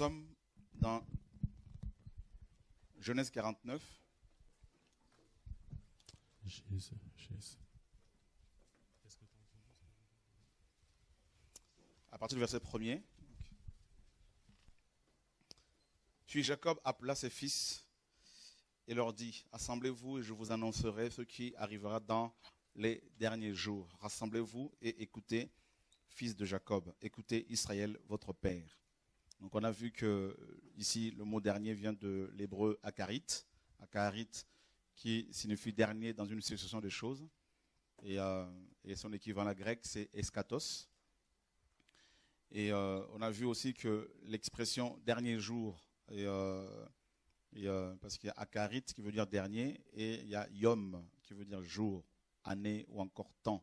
sommes dans Genèse 49. À partir du verset 1er. Puis Jacob appela ses fils et leur dit, assemblez-vous et je vous annoncerai ce qui arrivera dans les derniers jours. Rassemblez-vous et écoutez, fils de Jacob, écoutez Israël, votre père. Donc on a vu que ici le mot dernier vient de l'hébreu akarit, akarit qui signifie dernier dans une succession de choses. Et son équivalent grec c'est eskatos. Et on a vu aussi que l'expression dernier jour, parce qu'il y a akarit qui veut dire dernier et il y a yom qui veut dire jour, année ou encore temps.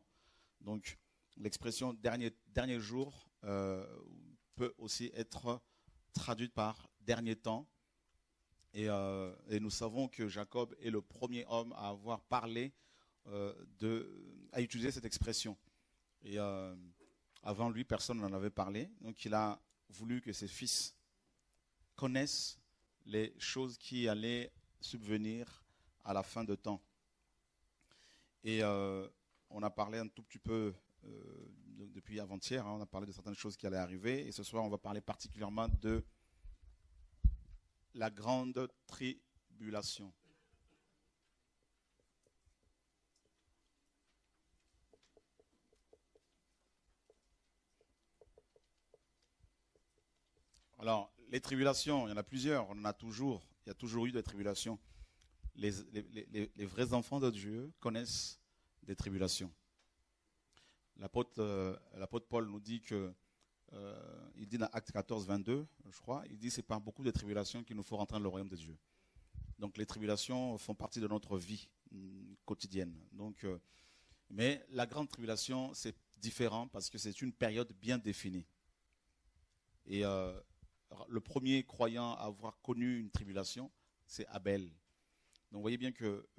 Donc l'expression dernier jour peut aussi être traduite par dernier temps. Et nous savons que Jacob est le premier homme à avoir parlé, à utiliser cette expression. Et avant lui, personne n'en avait parlé. Donc il a voulu que ses fils connaissent les choses qui allaient subvenir à la fin de temps. Et on a parlé un tout petit peu depuis avant-hier, on a parlé de certaines choses qui allaient arriver. Et ce soir, on va parler particulièrement de la grande tribulation. Alors, les tribulations, il y en a plusieurs, on en a toujours, il y a toujours eu des tribulations. Les vrais enfants de Dieu connaissent des tribulations. L'apôtre Paul nous dit que, il dit dans Actes 14, 22, je crois, il dit c'est par beaucoup de tribulations qu'il nous faut rentrer dans le royaume de Dieu. Donc les tribulations font partie de notre vie quotidienne. Donc, mais la grande tribulation, c'est différent parce que c'est une période bien définie. Et le premier croyant à avoir connu une tribulation, c'est Abel. Donc vous voyez bien que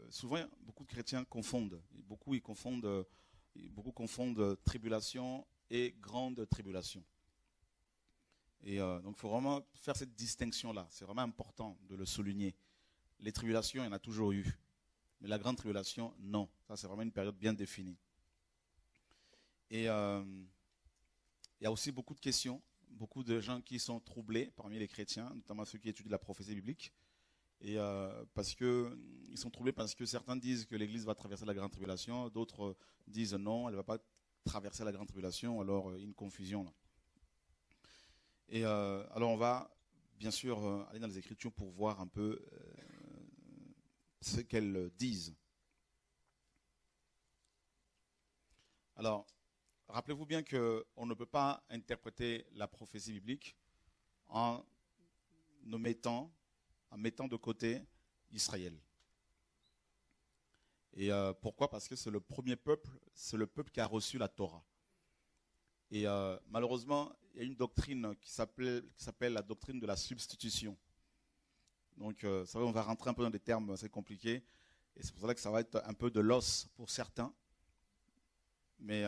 souvent, beaucoup de chrétiens confondent. Beaucoup confondent tribulation et grande tribulation. Et donc il faut vraiment faire cette distinction-là. C'est vraiment important de le souligner. Les tribulations, il y en a toujours eu. Mais la grande tribulation, non. Ça, c'est vraiment une période bien définie. Et il y a aussi beaucoup de questions. Beaucoup de gens qui sont troublés parmi les chrétiens, notamment ceux qui étudient la prophétie biblique. Et parce que ils sont troublés parce que certains disent que l'Église va traverser la grande tribulation, d'autres disent non, elle ne va pas traverser la grande tribulation, alors une confusion là. Et alors on va bien sûr aller dans les Écritures pour voir un peu ce qu'elles disent. Alors, rappelez-vous bien qu'on ne peut pas interpréter la prophétie biblique en mettant de côté Israël. Et pourquoi? Parce que c'est le premier peuple, c'est le peuple qui a reçu la Torah. Et malheureusement, il y a une doctrine qui s'appelle la doctrine de la substitution. Donc, vous savez, on va rentrer un peu dans des termes assez compliqués. Et c'est pour ça que ça va être un peu de l'os pour certains. Mais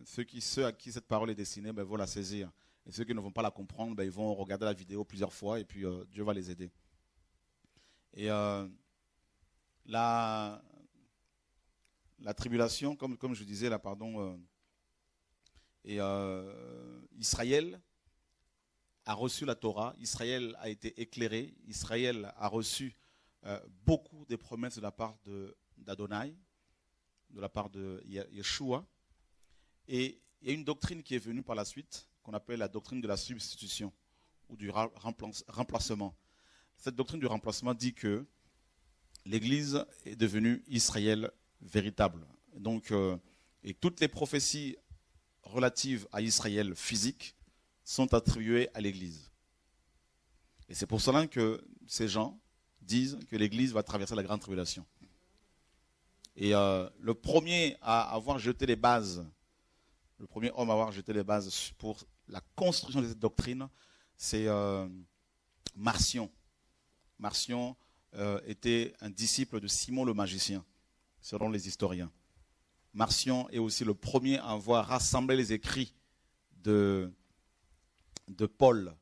ceux à qui cette parole est destinée vont la saisir. Et ceux qui ne vont pas la comprendre, ils vont regarder la vidéo plusieurs fois et puis Dieu va les aider. Et la tribulation, comme je disais là, Israël a reçu la Torah, Israël a été éclairé, Israël a reçu beaucoup de promesses de la part d'Adonai, de la part de Yeshua. Et il y a une doctrine qui est venue par la suite, qu'on appelle la doctrine de la substitution ou du remplacement. Cette doctrine du remplacement dit que l'Église est devenue Israël véritable. Donc, et toutes les prophéties relatives à Israël physique sont attribuées à l'Église. Et c'est pour cela que ces gens disent que l'Église va traverser la grande tribulation. Et le premier à avoir jeté les bases, le premier homme à avoir jeté les bases pour la construction de cette doctrine, c'est Marcion. Marcion était un disciple de Simon le magicien, selon les historiens. Marcion est aussi le premier à avoir rassemblé les écrits de Paul.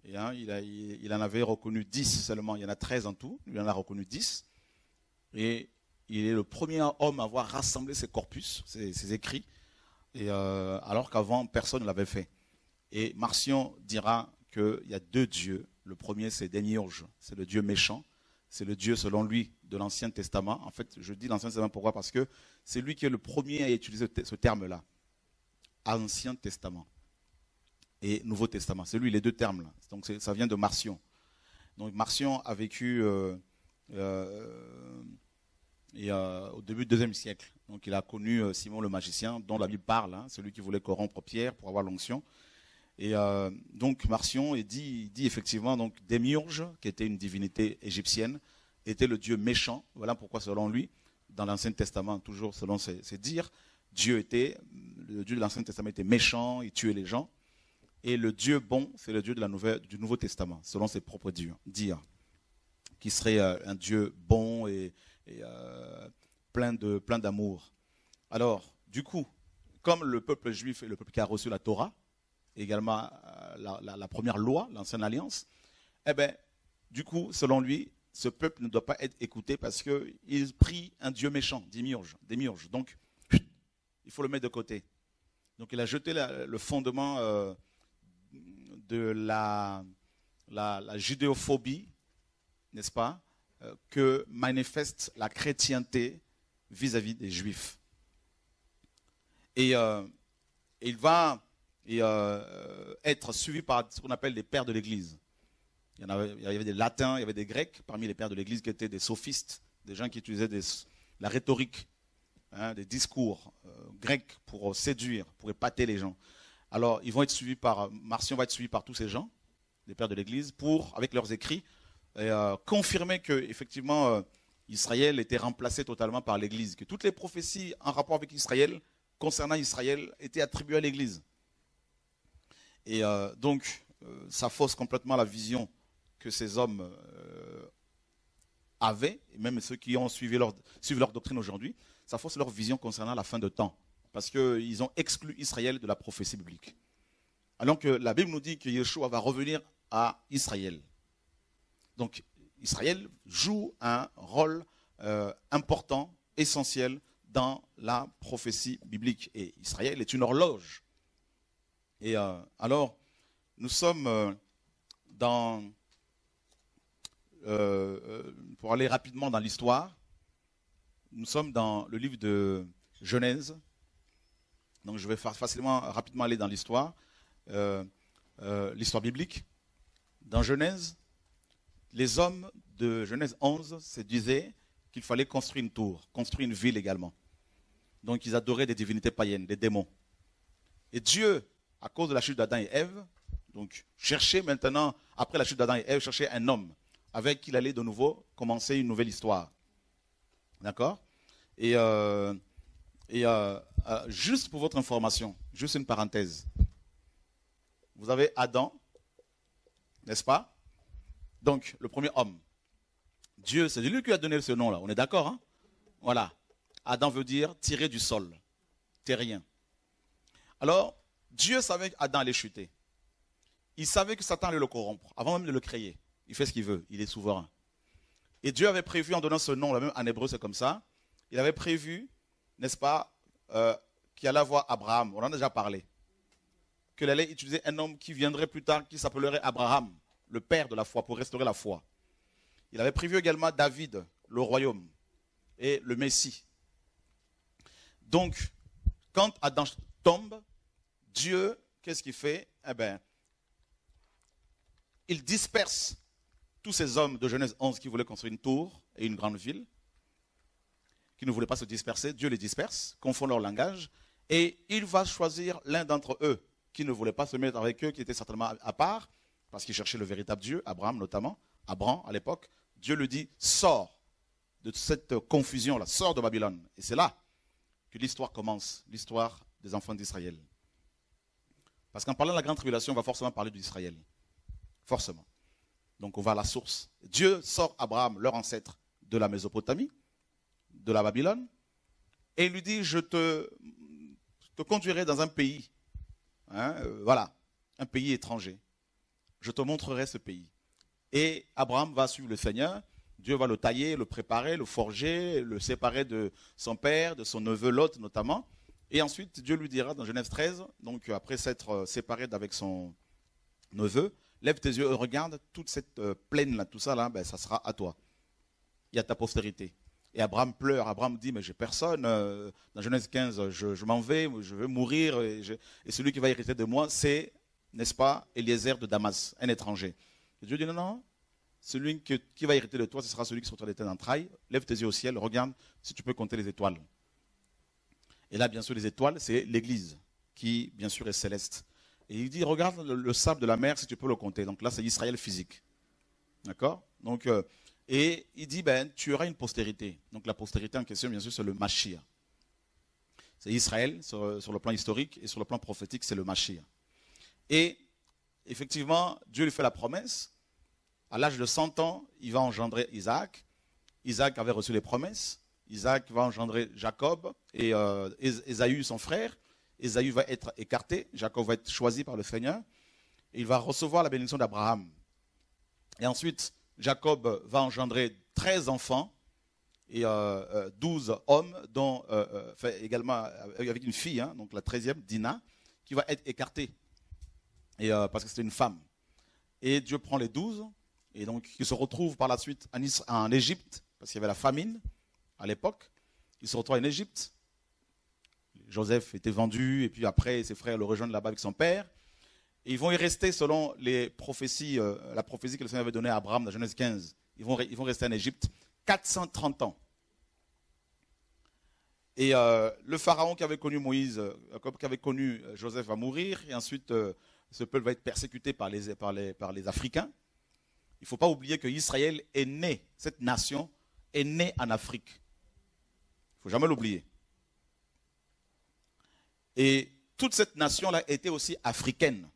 Et, il en avait reconnu 10 seulement. Il y en a 13 en tout. Il en a reconnu 10. Et il est le premier homme à avoir rassemblé ses corpus, ses écrits, et, alors qu'avant, personne ne l'avait fait. Et Marcion dira qu'il y a deux dieux. Le premier, c'est Démiurge, c'est le dieu méchant. C'est le dieu, selon lui, de l'Ancien Testament. En fait, je dis l'Ancien Testament pourquoi? Parce que c'est lui qui est le premier à utiliser ce terme-là. Ancien Testament et Nouveau Testament. C'est lui, les deux termes-là. Donc ça vient de Marcion. Donc Marcion a vécu au début du IIe siècle. Donc il a connu Simon le magicien, dont la Bible parle, hein, celui qui voulait corrompre Pierre pour avoir l'onction. Et donc Marcion dit effectivement, donc Démiurge, qui était une divinité égyptienne, était le dieu méchant. Voilà pourquoi, selon lui, dans l'Ancien Testament, toujours selon ses dires, le dieu de l'Ancien Testament était méchant, il tuait les gens. Et le Dieu bon, c'est le Dieu du Nouveau Testament, selon ses propres dires, qui serait un Dieu bon et plein d'amour. Alors, du coup, comme le peuple juif est le peuple qui a reçu la Torah, également la première loi, l'ancienne alliance, eh bien, du coup, selon lui, ce peuple ne doit pas être écouté parce qu'il prie un Dieu méchant, Démiurge. Donc, il faut le mettre de côté. Donc, il a jeté le fondement de la judéophobie, n'est-ce pas, que manifeste la chrétienté vis-à-vis des Juifs. Et il va être suivi par ce qu'on appelle les pères de l'Église. Il y avait des latins, il y avait des grecs parmi les pères de l'Église qui étaient des sophistes, des gens qui utilisaient la rhétorique, hein, des discours grecs pour séduire, pour épater les gens. Alors, Marcion va être suivi par tous ces gens, les pères de l'Église, pour, avec leurs écrits, confirmer que, effectivement, Israël était remplacé totalement par l'Église, que toutes les prophéties en rapport avec Israël, concernant Israël, étaient attribuées à l'Église. Et donc, ça fausse complètement la vision que ces hommes avaient, et même ceux qui ont suivi leur doctrine aujourd'hui, ça fausse leur vision concernant la fin de temps. Parce qu'ils ont exclu Israël de la prophétie biblique. Alors que la Bible nous dit que Yeshua va revenir à Israël. Donc Israël joue un rôle important, essentiel dans la prophétie biblique. Et Israël est une horloge. Et alors, nous sommes pour aller rapidement dans l'histoire, nous sommes dans le livre de Genèse. Donc je vais rapidement aller dans l'histoire biblique. Dans Genèse, les hommes de Genèse 11 se disaient qu'il fallait construire une tour, construire une ville également. Donc ils adoraient des divinités païennes, des démons. Et Dieu, à cause de la chute d'Adam et Ève, donc cherchait maintenant, après la chute d'Adam et Ève, cherchait un homme avec qui il allait de nouveau commencer une nouvelle histoire. D'accord? Et juste pour votre information, juste une parenthèse. Vous avez Adam, n'est-ce pas? Donc, le premier homme. Dieu, c'est lui qui a donné ce nom-là. On est d'accord, hein? Voilà. Adam veut dire tirer du sol, terrien. Alors, Dieu savait qu'Adam allait chuter. Il savait que Satan allait le corrompre, avant même de le créer. Il fait ce qu'il veut, il est souverain. Et Dieu avait prévu, en donnant ce nom-là, même en hébreu c'est comme ça, il avait prévu, n'est-ce pas, qu'il allait avoir Abraham, on en a déjà parlé, qu'il allait utiliser un homme qui viendrait plus tard, qui s'appellerait Abraham, le père de la foi, pour restaurer la foi. Il avait prévu également David, le royaume, et le Messie. Donc, quand Adam tombe, Dieu, qu'est-ce qu'il fait? Eh bien, il disperse tous ces hommes de Genèse 11 qui voulaient construire une tour et une grande ville, qui ne voulaient pas se disperser. Dieu les disperse, confond leur langage, et il va choisir l'un d'entre eux qui ne voulait pas se mettre avec eux, qui était certainement à part, parce qu'il cherchait le véritable Dieu, Abraham notamment, Abraham à l'époque. Dieu lui dit, sors de cette confusion-là, sors de Babylone. Et c'est là que l'histoire commence, l'histoire des enfants d'Israël. Parce qu'en parlant de la grande tribulation, on va forcément parler d'Israël. Forcément. Donc on va à la source. Dieu sort Abraham, leur ancêtre, de la Mésopotamie, de la Babylone, et il lui dit, je te conduirai dans un pays. Hein, voilà. un pays étranger. Je te montrerai ce pays. Et Abraham va suivre le Seigneur. Dieu va le tailler, le préparer, le forger, le séparer de son père, de son neveu Lot notamment. Et ensuite, Dieu lui dira dans Genèse 13, donc après s'être séparé d'avec son neveu, lève tes yeux et regarde toute cette plaine-là, tout ça là, ben, ça sera à toi. Il y a ta postérité. Et Abraham pleure. Abraham dit, mais j'ai personne. Dans Genèse 15, je m'en vais, je vais mourir. Et celui qui va hériter de moi, c'est, n'est-ce pas, Eliezer de Damas, un étranger. Et Dieu dit, non, non. Celui qui va hériter de toi, ce sera celui qui sortira de tes entrailles. Lève tes yeux au ciel, regarde si tu peux compter les étoiles. Et là, bien sûr, les étoiles, c'est l'Église, qui, bien sûr, est céleste. Et il dit, regarde le sable de la mer, si tu peux le compter. Donc là, c'est Israël physique. D'accord? Donc, et il dit, ben, tu auras une postérité. Donc la postérité en question, bien sûr, c'est le Mashiach. C'est Israël, sur le plan historique, et sur le plan prophétique, c'est le Mashiach. Et, effectivement, Dieu lui fait la promesse. À l'âge de 100 ans, il va engendrer Isaac. Isaac avait reçu les promesses. Isaac va engendrer Jacob et Ésaü, son frère. Ésaü va être écarté. Jacob va être choisi par le Seigneur. Et il va recevoir la bénédiction d'Abraham. Et ensuite, Jacob va engendrer 13 enfants et 12 hommes, dont également avec une fille, hein, donc la 13e, Dina, qui va être écartée et, parce que c'était une femme. Et Dieu prend les 12. Et donc, il se retrouve par la suite en Égypte, parce qu'il y avait la famine à l'époque. Il se retrouve en Égypte. Joseph était vendu, et puis après, ses frères le rejoignent là-bas avec son père. Et ils vont y rester selon les prophéties, la prophétie que le Seigneur avait donnée à Abraham dans Genèse 15. Ils vont rester en Égypte 430 ans. Et le pharaon qui avait connu Moïse, qui avait connu Joseph va mourir, et ensuite ce peuple va être persécuté par les Africains. Il ne faut pas oublier que Israël est né, cette nation est née en Afrique. Il ne faut jamais l'oublier. Et toute cette nation-là était aussi africaine.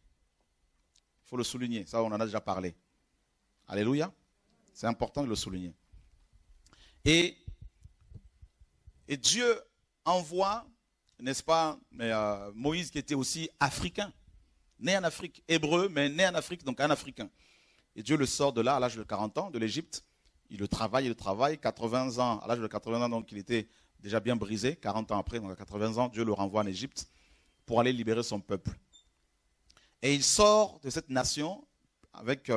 Il faut le souligner, ça on en a déjà parlé. Alléluia. C'est important de le souligner. Et Dieu envoie, n'est-ce pas, Moïse qui était aussi africain, né en Afrique, hébreu, mais né en Afrique, donc un Africain. Et Dieu le sort de là à l'âge de 40 ans, de l'Égypte. Il le travaille, 80 ans, à l'âge de 80 ans, donc il était déjà bien brisé. 40 ans après, donc à 80 ans, Dieu le renvoie en Égypte pour aller libérer son peuple. Et il sort de cette nation avec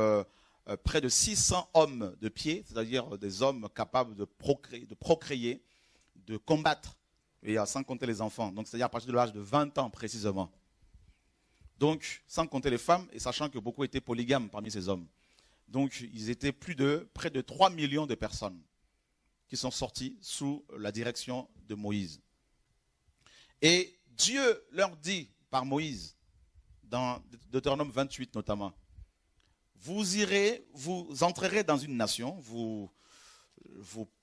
près de 600 hommes de pied, c'est-à-dire des hommes capables de procréer, de combattre, et sans compter les enfants. Donc c'est-à-dire à partir de l'âge de 20 ans précisément. Donc sans compter les femmes, et sachant que beaucoup étaient polygames parmi ces hommes. Donc, ils étaient près de 3 millions de personnes qui sont sorties sous la direction de Moïse. Et Dieu leur dit par Moïse, dans Deutéronome 28 notamment, vous entrerez dans une nation, vous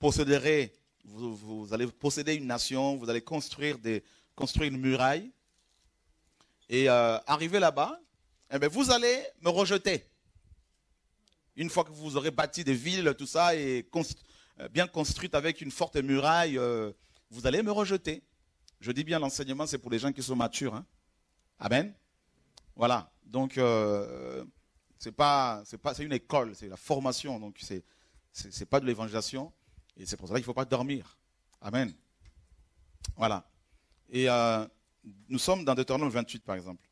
posséderez, vous allez posséder une nation, vous allez construire une muraille, et arriver là-bas, eh bien, vous allez me rejeter. Une fois que vous aurez bâti des villes, tout ça, et bien construites avec une forte muraille, vous allez me rejeter. Je dis bien, l'enseignement, c'est pour les gens qui sont matures. Hein. Amen. Voilà. Donc, c'est une école, c'est la formation. Donc, c'est pas de l'évangélisation. Et c'est pour ça qu'il ne faut pas dormir. Amen. Voilà. Et nous sommes dans Deutéronome 28, par exemple.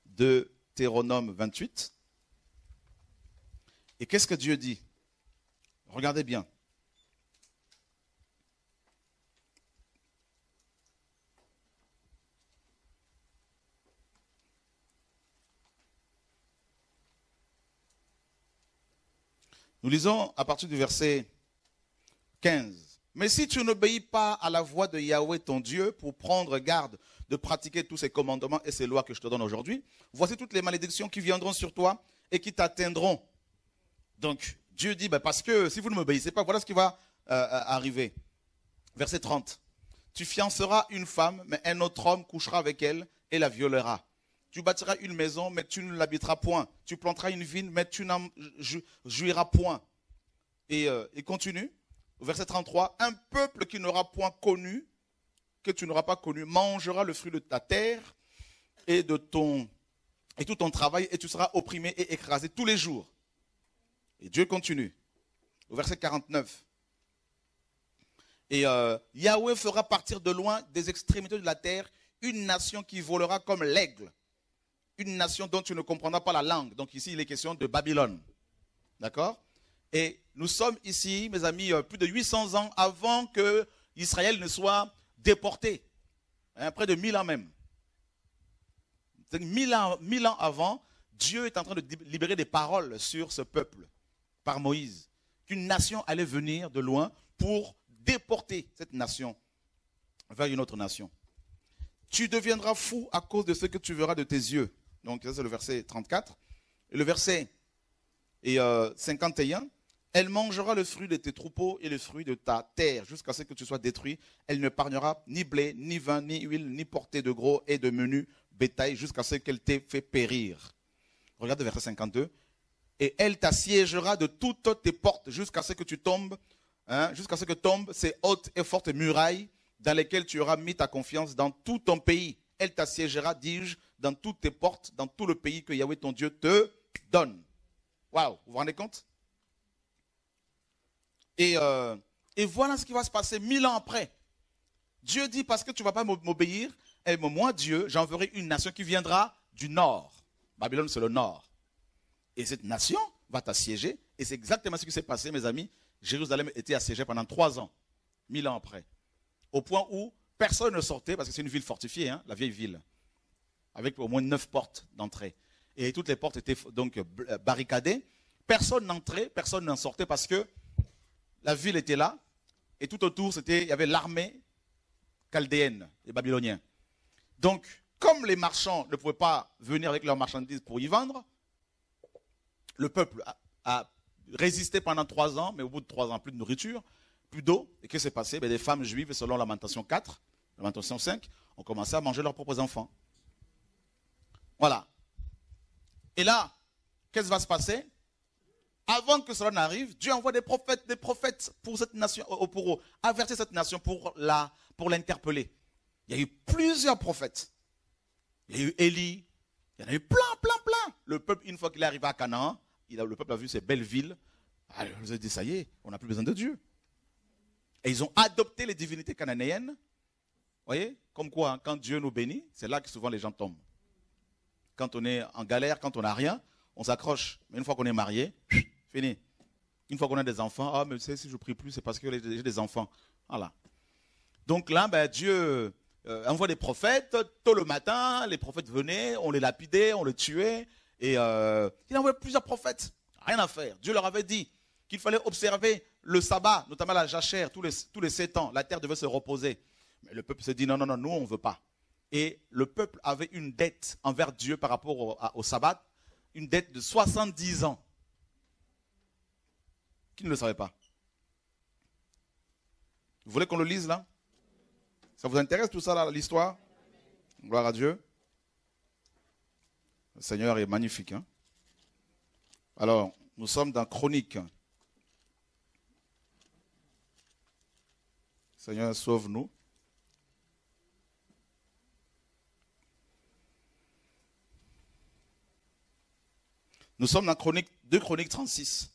Deutéronome 28. Et qu'est-ce que Dieu dit? Regardez bien. Nous lisons à partir du verset 15. Mais si tu n'obéis pas à la voix de Yahweh ton Dieu pour prendre garde de pratiquer tous ses commandements et ses lois que je te donne aujourd'hui, voici toutes les malédictions qui viendront sur toi et qui t'atteindront. Donc, Dieu dit, parce que si vous ne m'obéissez pas, voilà ce qui va arriver. Verset 30. Tu fianceras une femme, mais un autre homme couchera avec elle et la violera. Tu bâtiras une maison, mais tu ne l'habiteras point. Tu planteras une vigne, mais tu n'en jouiras point. Et continue. Verset 33. Un peuple qui n'aura point connu, que tu n'auras pas connu, mangera le fruit de ta terre et de tout ton travail, et tu seras opprimé et écrasé tous les jours. Et Dieu continue. Au verset 49. Et Yahweh fera partir de loin des extrémités de la terre une nation qui volera comme l'aigle. Une nation dont tu ne comprendras pas la langue. Donc ici, il est question de Babylone. D'accord? Et nous sommes ici, mes amis, plus de 800 ans avant que Israël ne soit déporté. Hein, près de 1000 ans même. 1000 ans avant, Dieu est en train de libérer des paroles sur ce peuple par Moïse. Qu'une nation allait venir de loin pour déporter cette nation vers une autre nation. Tu deviendras fou à cause de ce que tu verras de tes yeux. Donc ça c'est le verset 34. Et le verset 51. Elle mangera le fruit de tes troupeaux et le fruit de ta terre jusqu'à ce que tu sois détruit. Elle ne épargnera ni blé, ni vin, ni huile, ni portée de gros et de menu bétail jusqu'à ce qu'elle t'ait fait périr. Regarde le verset 52. Et elle t'assiégera de toutes tes portes jusqu'à ce que tu tombes, jusqu'à ce que tombent ces hautes et fortes murailles dans lesquelles tu auras mis ta confiance dans tout ton pays. Elle t'assiégera, dis-je, dans toutes tes portes, dans tout le pays que Yahweh ton Dieu te donne. Waouh, vous vous rendez compte? Et voilà ce qui va se passer 1000 ans après. Dieu dit, parce que tu ne vas pas m'obéir, et moi, Dieu, j'enverrai une nation qui viendra du nord. Babylone, c'est le nord. Et cette nation va t'assiéger. Et c'est exactement ce qui s'est passé, mes amis. Jérusalem était assiégée pendant 3 ans, 1000 ans après. Au point où personne ne sortait, parce que c'est une ville fortifiée, hein, la vieille ville, avec au moins 9 portes d'entrée. Et toutes les portes étaient donc barricadées. Personne n'entrait, personne n'en sortait parce que la ville était là. Et tout autour, il y avait l'armée chaldéenne, les Babyloniens. Donc, comme les marchands ne pouvaient pas venir avec leurs marchandises pour y vendre, le peuple a résisté pendant 3 ans, mais au bout de 3 ans, plus de nourriture, plus d'eau. Et qu'est-ce qui s'est passé? Des femmes juives, selon Lamentation 4, Lamentation 5, ont commencé à manger leurs propres enfants. Voilà. Et là, qu'est-ce qui va se passer? Avant que cela n'arrive, Dieu envoie des prophètes pour cette nation, pour avertir cette nation, pour l'interpeller. Il y a eu plusieurs prophètes. Il y a eu Élie, il y en a eu plein. Le peuple, une fois qu'il est arrivé à Canaan, le peuple a vu ces belles villes. Alors, ils ont dit, ça y est, on n'a plus besoin de Dieu. Et ils ont adopté les divinités cananéennes. Vous voyez? Comme quoi, quand Dieu nous bénit, c'est là que souvent les gens tombent. Quand on est en galère, quand on n'a rien, on s'accroche. Mais une fois qu'on est marié, fini. Une fois qu'on a des enfants, mais tu sais, si je ne prie plus, c'est parce que j'ai des enfants. Voilà. Donc là, Dieu envoie des prophètes. Tôt le matin, les prophètes venaient, on les lapidait, on les tuait. Et il envoyait plusieurs prophètes. Rien à faire. Dieu leur avait dit qu'il fallait observer le sabbat, notamment la jachère, tous les 7 ans. La terre devait se reposer. Mais le peuple s'est dit non, nous on ne veut pas. Et le peuple avait une dette envers Dieu par rapport au sabbat, une dette de 70 ans. Qui ne le savait pas? Vous voulez qu'on le lise là? Ça vous intéresse tout ça là, l'histoire? Gloire à Dieu. Le Seigneur est magnifique. Hein? Alors, nous sommes dans Chroniques. Seigneur, sauve-nous. Nous sommes dans 2 Chroniques 36.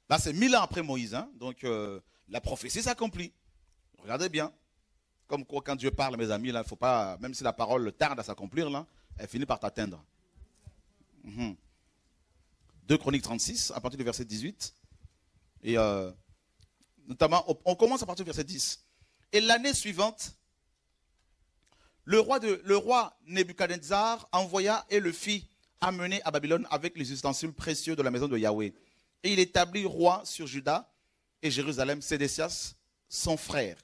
Là, c'est 1000 ans après Moïse. Hein? Donc, la prophétie s'accomplit. Regardez bien. Comme quoi, quand Dieu parle, mes amis, là, il faut pas, même si la parole tarde à s'accomplir, là, elle finit par t'atteindre. 2 Chroniques 36, à partir du verset 18. Et notamment, on commence à partir du verset 10. Et l'année suivante, le roi Nebuchadnezzar envoya et le fit amener à Babylone avec les ustensiles précieux de la maison de Yahweh. Et il établit roi sur Juda et Jérusalem Sédécias, son frère.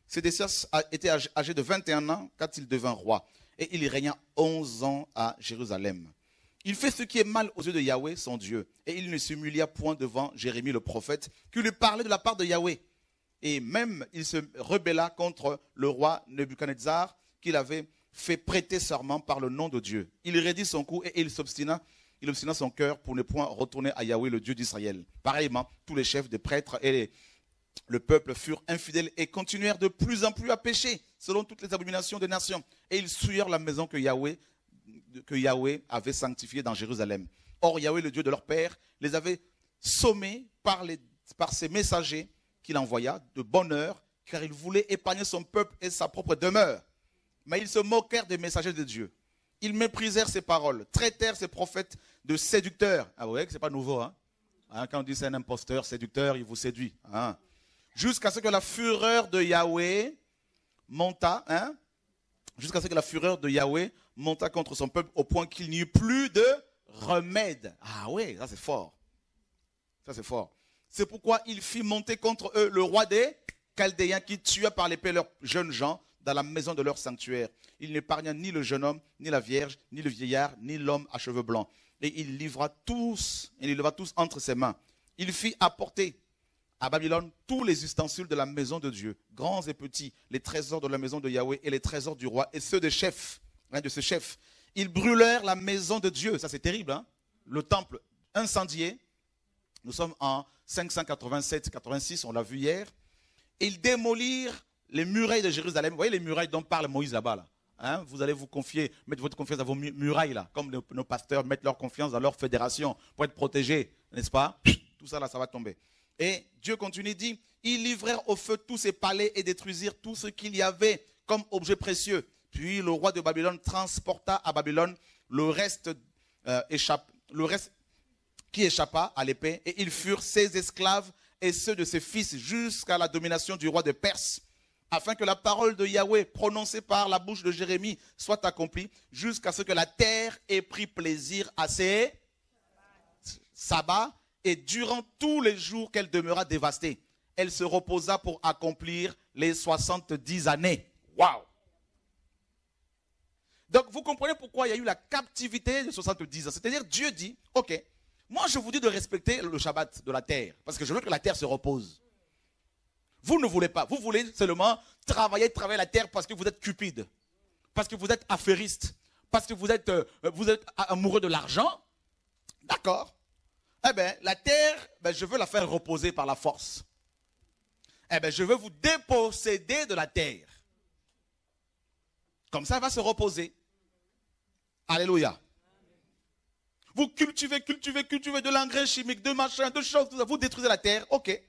Sédécias était âgé de 21 ans quand il devint roi. Et il y régna 11 ans à Jérusalem. Il fait ce qui est mal aux yeux de Yahweh, son Dieu. Et il ne s'humilia point devant Jérémie le prophète, qui lui parlait de la part de Yahweh. Et même il se rebella contre le roi Nebuchadnezzar, qu'il avait fait prêter serment par le nom de Dieu. Il raidit son cou et il obstina son cœur pour ne point retourner à Yahweh, le Dieu d'Israël. Pareillement, tous les chefs des prêtres et le peuple furent infidèles et continuèrent de plus en plus à pécher, selon toutes les abominations des nations. Et ils souillèrent la maison que Yahweh avait sanctifiée dans Jérusalem. Or, Yahweh, le Dieu de leur père, les avait sommés par ses messagers qu'il envoya de bonne heure, car il voulait épargner son peuple et sa propre demeure. Mais ils se moquèrent des messagers de Dieu. Ils méprisèrent ses paroles, traitèrent ses prophètes de séducteurs. Ah, vous voyez que ce n'est pas nouveau, hein? Quand on dit c'est un imposteur, séducteur, il vous séduit. Hein? Jusqu'à ce que la fureur de Yahweh monta, jusqu'à ce que la fureur de Yahweh monta contre son peuple au point qu'il n'y eut plus de remède. Ah oui, ça c'est fort. Ça c'est fort. C'est pourquoi il fit monter contre eux le roi des Chaldéens qui tua par l'épée leurs jeunes gens dans la maison de leur sanctuaire. Il n'épargna ni le jeune homme, ni la vierge, ni le vieillard, ni l'homme à cheveux blancs. Et il leva tous entre ses mains. Il fit apporter à Babylone tous les ustensiles de la maison de Dieu, grands et petits, les trésors de la maison de Yahweh et les trésors du roi et ceux des chefs, de ce chef. Ils brûlèrent la maison de Dieu, ça c'est terrible, hein? Le temple incendié. Nous sommes en 587-86, on l'a vu hier. Et ils démolirent les murailles de Jérusalem. Vous voyez les murailles dont parle Moïse là-bas, là. Hein? Vous allez vous confier, mettre votre confiance dans vos murailles, là, comme nos pasteurs mettent leur confiance dans leur fédération pour être protégés, n'est-ce pas? Tout ça, là, ça va tomber. Et Dieu continue, dit, ils livrèrent au feu tous ces palais et détruisirent tout ce qu'il y avait comme objet précieux. Puis le roi de Babylone transporta à Babylone le reste qui échappa à l'épée, et ils furent ses esclaves et ceux de ses fils jusqu'à la domination du roi de Perse, afin que la parole de Yahweh prononcée par la bouche de Jérémie soit accomplie, jusqu'à ce que la terre ait pris plaisir à ses sabbats, et durant tous les jours qu'elle demeura dévastée, elle se reposa pour accomplir les 70 années. Waouh! Donc vous comprenez pourquoi il y a eu la captivité de 70 ans. C'est-à-dire Dieu dit, ok, moi je vous dis de respecter le Shabbat de la terre, parce que je veux que la terre se repose. Vous ne voulez pas, vous voulez seulement travailler la terre parce que vous êtes cupide, parce que vous êtes affairiste, parce que vous êtes amoureux de l'argent. D'accord. Eh bien, la terre, je veux la faire reposer par la force. Eh bien, je veux vous déposséder de la terre. Comme ça, elle va se reposer. Alléluia. Vous cultivez de l'engrais chimique, de machin, de choses, tout ça. Vous détruisez la terre, ok.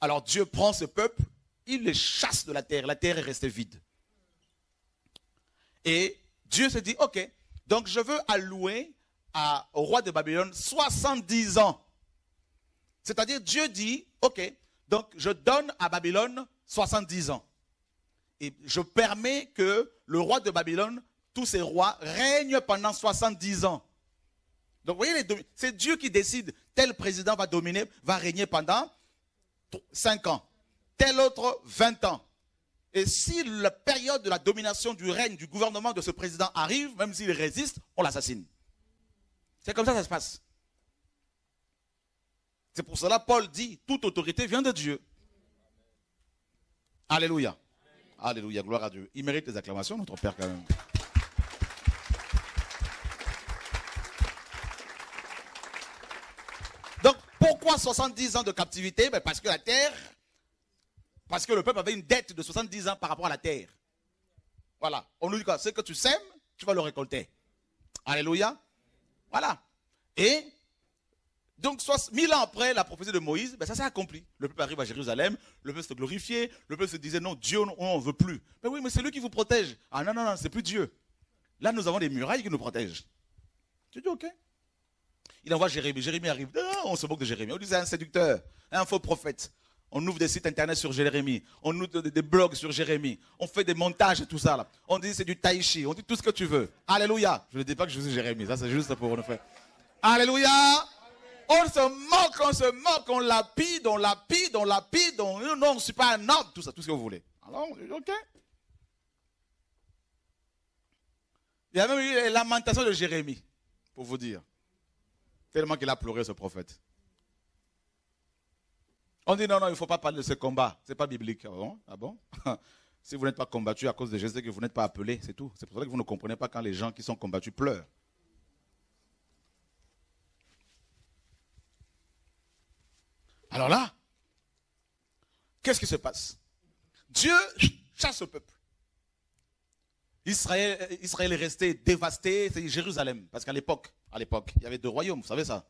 Alors Dieu prend ce peuple, il les chasse de la terre est restée vide. Et Dieu se dit, ok, donc je veux allouer au roi de Babylone 70 ans. C'est-à-dire Dieu dit, ok, donc je donne à Babylone 70 ans. Et je permets que le roi de Babylone, tous ces rois, règnent pendant 70 ans. Donc vous voyez, c'est Dieu qui décide, tel président va régner pendant 5 ans, tel autre 20 ans. Et si la période de la domination du règne, du gouvernement de ce président arrive, même s'il résiste, on l'assassine. C'est comme ça que ça se passe. C'est pour cela Paul dit, toute autorité vient de Dieu. Alléluia. Alléluia, gloire à Dieu. Il mérite les acclamations, notre Père, quand même. Donc, pourquoi 70 ans de captivité? Parce que parce que le peuple avait une dette de 70 ans par rapport à la terre. Voilà. On nous dit que ce que tu sèmes, tu vas le récolter. Alléluia. Voilà. Et donc, 1000 ans après la prophétie de Moïse, ça s'est accompli. Le peuple arrive à Jérusalem, le peuple se glorifiait, le peuple se disait non, Dieu, on ne veut plus. Mais oui, mais c'est lui qui vous protège. Ah non, non, non, c'est plus Dieu. Là, nous avons des murailles qui nous protègent. Tu dis ok. Il envoie Jérémie. Jérémie arrive. On se moque de Jérémie. On dit c'est un séducteur, un faux prophète. On ouvre des sites internet sur Jérémie. On ouvre des blogs sur Jérémie. On fait des montages et tout ça. Là. On dit c'est du tai chi. On dit tout ce que tu veux. Alléluia. Je ne dis pas que je suis Jérémie. Ça, c'est juste pour nous faire. Alléluia. On se moque, on lapide. Non, je ne suis pas un homme. Tout ça, tout ce que vous voulez. Alors, on dit ok. Il y a même eu les lamentations de Jérémie, pour vous dire. Tellement qu'il a pleuré, ce prophète. On dit non, non, il ne faut pas parler de ce combat. Ce n'est pas biblique. Ah bon? Ah bon? Si vous n'êtes pas combattu à cause de Jésus, que vous n'êtes pas appelé, c'est tout. C'est pour ça que vous ne comprenez pas quand les gens qui sont combattus pleurent. Alors là, qu'est-ce qui se passe? Dieu chasse le peuple. Israël est resté dévasté, c'est Jérusalem. Parce qu'à l'époque, il y avait deux royaumes, vous savez ça.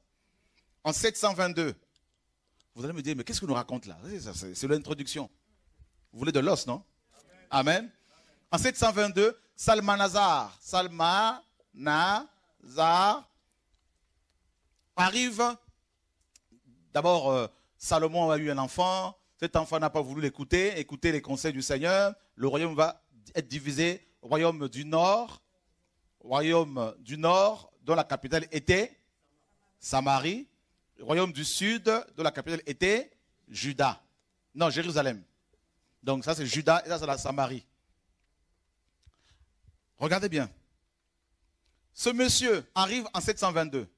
En 722, vous allez me dire, mais qu'est-ce que nous raconte là? C'est l'introduction. Vous voulez de l'os, non? Amen. En 722, Salmanazar arrive. D'abord, Salomon a eu un enfant. Cet enfant n'a pas voulu écouter les conseils du Seigneur. Le royaume va être divisé. Royaume du Nord, dont la capitale était Samarie. Royaume du Sud, dont la capitale était Juda. Non, Jérusalem. Donc ça c'est Juda et ça c'est la Samarie. Regardez bien. Ce monsieur arrive en 722.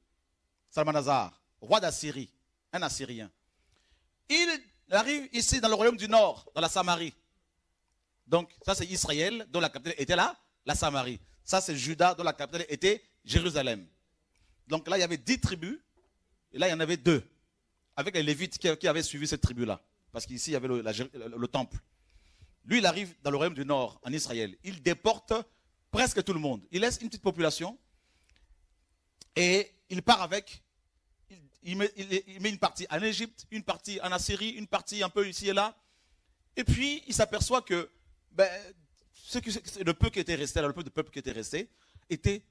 Salmanazar, roi d'Assyrie, un Assyrien. Il arrive ici dans le royaume du Nord, dans la Samarie. Donc, ça c'est Israël, dont la capitale était là, la Samarie. Ça c'est Juda, dont la capitale était Jérusalem. Donc là, il y avait 10 tribus, et là, il y en avait 2. Avec les Lévites qui avaient suivi cette tribu-là. Parce qu'ici, il y avait le temple. Lui, il arrive dans le royaume du Nord, en Israël. Il déporte presque tout le monde. Il laisse une petite population, et il part avec, il met une partie en Égypte, une partie en Assyrie, une partie un peu ici et là. Et puis, il s'aperçoit que le peuple qui était resté là, le peuple qui était resté, était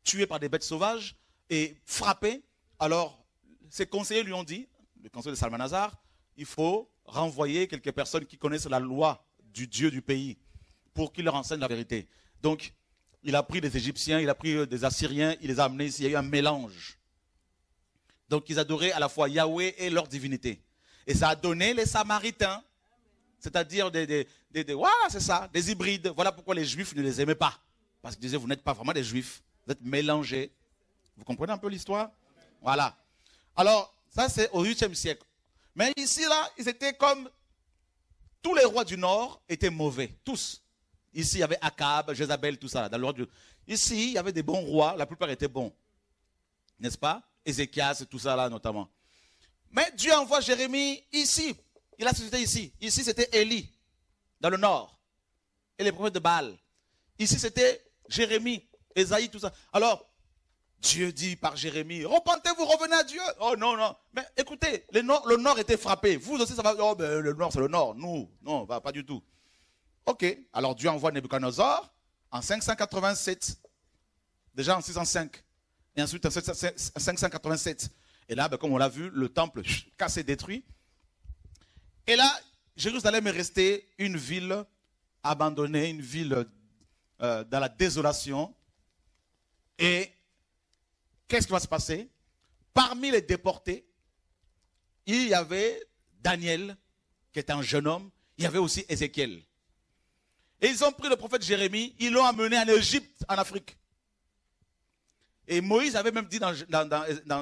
tué par des bêtes sauvages et frappé. Alors, ses conseillers lui ont dit, le conseiller de Salmanazar, il faut renvoyer quelques personnes qui connaissent la loi du Dieu du pays pour qu'ils leur enseignent la vérité. Donc, il a pris des Égyptiens, il a pris des Assyriens, il les a amenés ici, il y a eu un mélange. Donc, ils adoraient à la fois Yahweh et leur divinité. Et ça a donné les Samaritains. C'est-à-dire voilà, c'est ça, des hybrides. Voilà pourquoi les Juifs ne les aimaient pas. Parce qu'ils disaient, vous n'êtes pas vraiment des Juifs, vous êtes mélangés. Vous comprenez un peu l'histoire? Voilà. Alors, ça c'est au 8e siècle. Mais ici, là, ils étaient comme, tous les rois du Nord étaient mauvais, tous. Ici, il y avait Akab, Jézabel, tout ça. Ici, il y avait des bons rois, la plupart étaient bons. N'est-ce pas? Ézéchias, tout ça là, notamment. Mais Dieu envoie Jérémie ici. Il a suscité ici. Ici, c'était Élie, dans le nord. Et les prophètes de Baal. Ici, c'était Jérémie, Ésaïe, tout ça. Alors, Dieu dit par Jérémie, repentez-vous, revenez à Dieu. Oh non, non. Mais écoutez, le nord était frappé. Vous aussi, ça va. Oh, ben, le nord, c'est le nord. Nous, non, pas du tout. Ok. Alors, Dieu envoie Nebuchadnezzar en 587. Déjà en 605. Et ensuite en 587. Et là, ben, comme on l'a vu, le temple cassé, détruit. Et là, Jérusalem est restée une ville abandonnée, une ville dans la désolation. Et qu'est-ce qui va se passer? Parmi les déportés, il y avait Daniel, qui était un jeune homme. Il y avait aussi Ézéchiel. Et ils ont pris le prophète Jérémie, ils l'ont amené en Égypte, en Afrique. Et Moïse avait même dit dans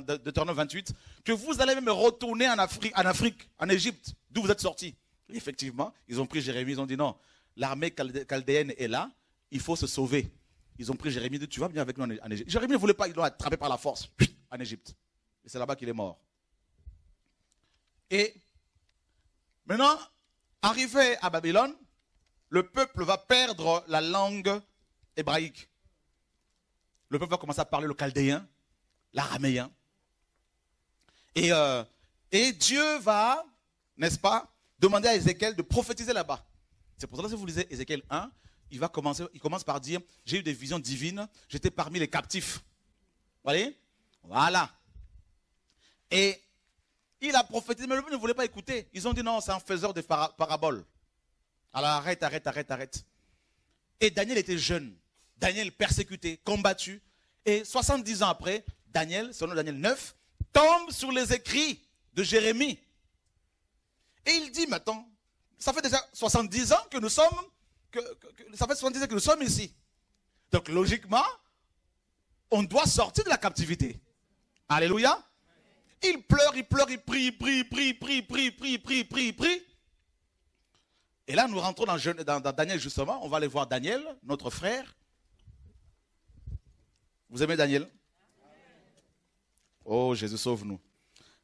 Deutéronome 28 que vous allez même retourner en Afrique, en Égypte, d'où vous êtes sortis. Effectivement, ils ont pris Jérémie, ils ont dit non, l'armée chaldéenne est là, il faut se sauver. Ils ont pris Jérémie, ils ont dit tu vas venir avec nous en Égypte. Jérémie ne voulait pas, ils l'ont attrapé par la force en Égypte. Et c'est là-bas qu'il est mort. Et maintenant, arrivé à Babylone, le peuple va perdre la langue hébraïque. Le peuple va commencer à parler le chaldéen, l'araméen. Et Dieu va, n'est-ce pas, demander à Ézéchiel de prophétiser là-bas. C'est pour ça que si vous lisez Ézéchiel 1, il commence par dire, j'ai eu des visions divines, j'étais parmi les captifs. Vous voyez? Voilà. Et il a prophétisé, mais le peuple ne voulait pas écouter. Ils ont dit non, c'est un faiseur de paraboles. Alors arrête. Et Daniel était jeune. Daniel persécuté, combattu. Et 70 ans après, Daniel, selon Daniel 9, tombe sur les écrits de Jérémie. Et il dit maintenant, ça fait déjà 70 ans que nous sommes, ça fait 70 ans que nous sommes ici. Donc logiquement, on doit sortir de la captivité. Alléluia. Il pleure, il prie. Et là, nous rentrons dans Daniel justement. On va aller voir Daniel, notre frère. Vous aimez Daniel? Oh, Jésus, sauve-nous.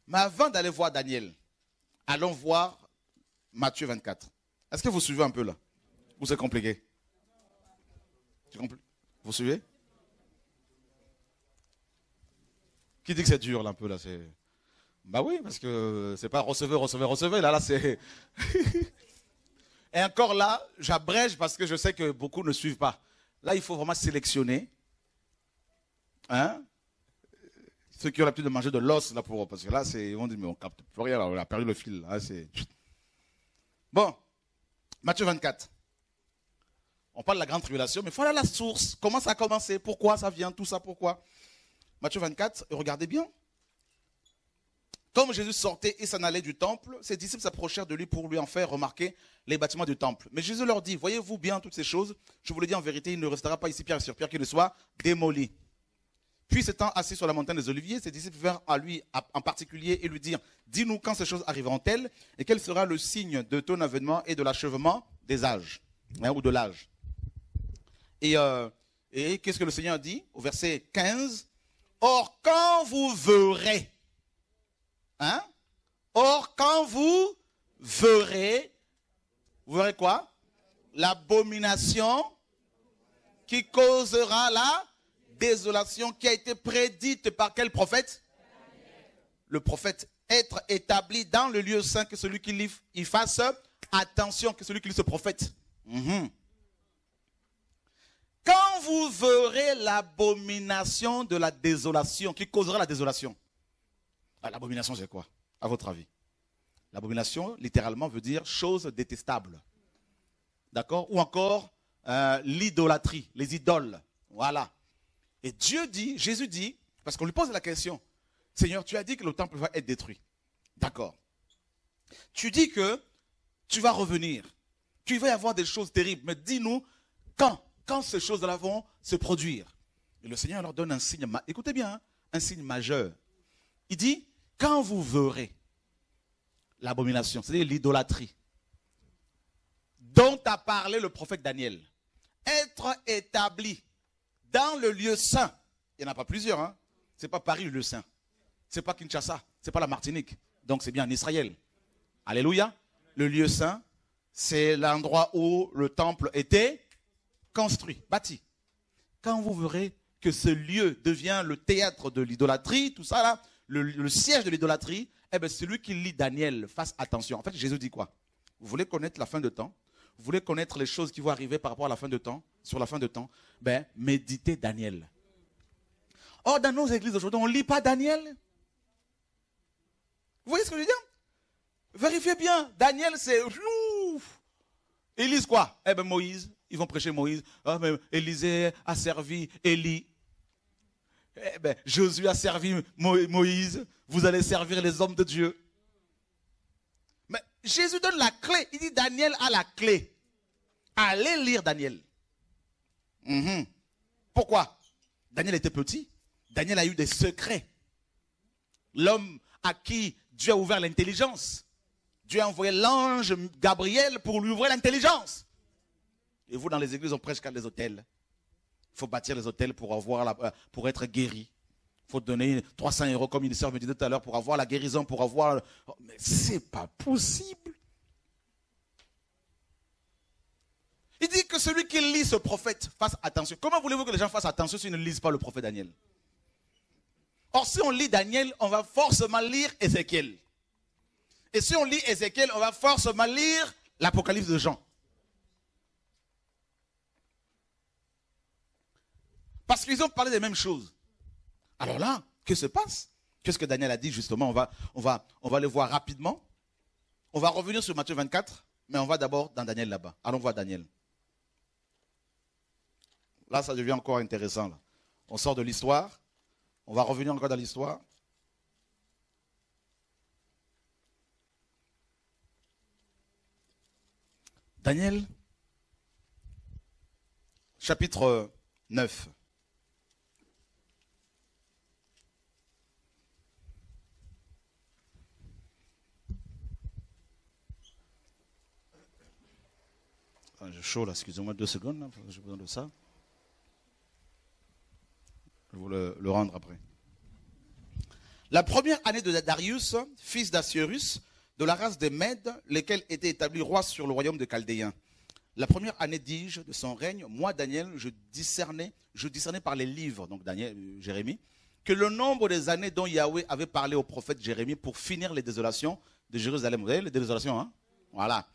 Mais avant d'aller voir Daniel, allons voir Matthieu 24. Est-ce que vous suivez un peu là? Ou c'est compliqué? Vous suivez? Qui dit que c'est dur là un peu là? Bah oui, parce que c'est pas recevez. Là c'est... Et encore là, j'abrège parce que je sais que beaucoup ne suivent pas. Là, il faut vraiment sélectionner. Hein? Ceux qui ont l'habitude de manger de l'os, là, parce que là, ils vont dire, mais on ne capte plus rien, là, on a perdu le fil. Là, bon, Matthieu 24. On parle de la grande tribulation, mais voilà la source. Comment ça a commencé? Pourquoi ça vient? Tout ça, pourquoi? Matthieu 24, regardez bien. Comme Jésus sortait et s'en allait du temple, ses disciples s'approchèrent de lui pour lui en faire remarquer les bâtiments du temple. Mais Jésus leur dit, voyez-vous bien toutes ces choses? Je vous le dis en vérité, il ne restera pas ici pierre sur pierre qui ne soit démoli. Puis s'étant assis sur la montagne des Oliviers, ses disciples vinrent à lui en particulier et lui dirent, dis-nous quand ces choses arriveront-elles et quel sera le signe de ton avènement et de l'achèvement des âges, hein, ou de l'âge. Et qu'est-ce que le Seigneur dit au verset 15? Or, quand vous verrez, hein? Or, quand vous verrez quoi? L'abomination qui causera la désolation qui a été prédite par quel prophète? Le prophète. Être établi dans le lieu saint, que celui qui lit, il fasse attention, que celui qui lit ce prophète. Quand vous verrez l'abomination de la désolation, qui causera la désolation. L'abomination, c'est quoi, à votre avis? L'abomination, littéralement, veut dire chose détestable. D'accord? Ou encore, l'idolâtrie, les idoles. Voilà. Et Dieu dit, Jésus dit, parce qu'on lui pose la question, Seigneur, tu as dit que le temple va être détruit. D'accord. Tu dis que tu vas revenir. Tu vas y avoir des choses terribles. Mais dis-nous, quand ces choses-là vont se produire? Et le Seigneur leur donne un signe, écoutez bien, hein, un signe majeur. Il dit, quand vous verrez l'abomination, c'est-à-dire l'idolâtrie, dont a parlé le prophète Daniel, être établi dans le lieu saint. Il n'y en a pas plusieurs, hein. Ce n'est pas Paris le lieu saint. Ce n'est pas Kinshasa, ce n'est pas la Martinique. Donc c'est bien en Israël. Alléluia. Le lieu saint, c'est l'endroit où le temple était construit, bâti. Quand vous verrez que ce lieu devient le théâtre de l'idolâtrie, tout ça là, le siège de l'idolâtrie, eh bien celui qui lit Daniel, fasse attention. En fait, Jésus dit quoi? Vous voulez connaître la fin de temps? Vous voulez connaître les choses qui vont arriver par rapport à la fin de temps, sur la fin de temps? Ben, méditez Daniel. Or, dans nos églises aujourd'hui, on ne lit pas Daniel. Vous voyez ce que je veux dire? Vérifiez bien. Daniel, c'est... Ils lisent quoi? Eh bien, Moïse. Ils vont prêcher Moïse. Ah, mais Élisée a servi Élie. Eh bien, Josué a servi Moïse. Vous allez servir les hommes de Dieu. Mais Jésus donne la clé. Il dit Daniel a la clé. Allez lire Daniel. Pourquoi? Daniel était petit. Daniel a eu des secrets. L'homme à qui Dieu a ouvert l'intelligence. Dieu a envoyé l'ange Gabriel pour lui ouvrir l'intelligence. Et vous, dans les églises, on prêche qu'à les hôtels. Il faut bâtir les hôtels pour être guéri. Il faut donner 300 € comme ministère me disait tout à l'heure pour avoir la guérison, pour avoir... Oh, mais c'est pas possible. Il dit que celui qui lit ce prophète fasse attention. Comment voulez-vous que les gens fassent attention s'ils ne lisent pas le prophète Daniel? Or, si on lit Daniel, on va forcément lire Ézéchiel. Et si on lit Ézéchiel, on va forcément lire l'Apocalypse de Jean. Parce qu'ils ont parlé des mêmes choses. Alors là, que se passe? Qu'est-ce que Daniel a dit justement? On va le voir rapidement. On va revenir sur Matthieu 24, mais on va d'abord dans Daniel là-bas. Allons voir Daniel. Là, ça devient encore intéressant. Là. On sort de l'histoire. On va revenir encore dans l'histoire. Daniel, chapitre 9. J'ai chaud là, excusez-moi 2 secondes, là, j'ai besoin de ça. Je vais vous le rendre après. La première année de Darius, fils d'Assuérus, de la race des Mèdes, lesquels étaient établis rois sur le royaume des Chaldéens. La première année, dis-je, de son règne, moi, Daniel, je discernais par les livres, donc Daniel, Jérémie, que le nombre des années dont Yahweh avait parlé au prophète Jérémie pour finir les désolations de Jérusalem, vous voyez les désolations, hein? Voilà,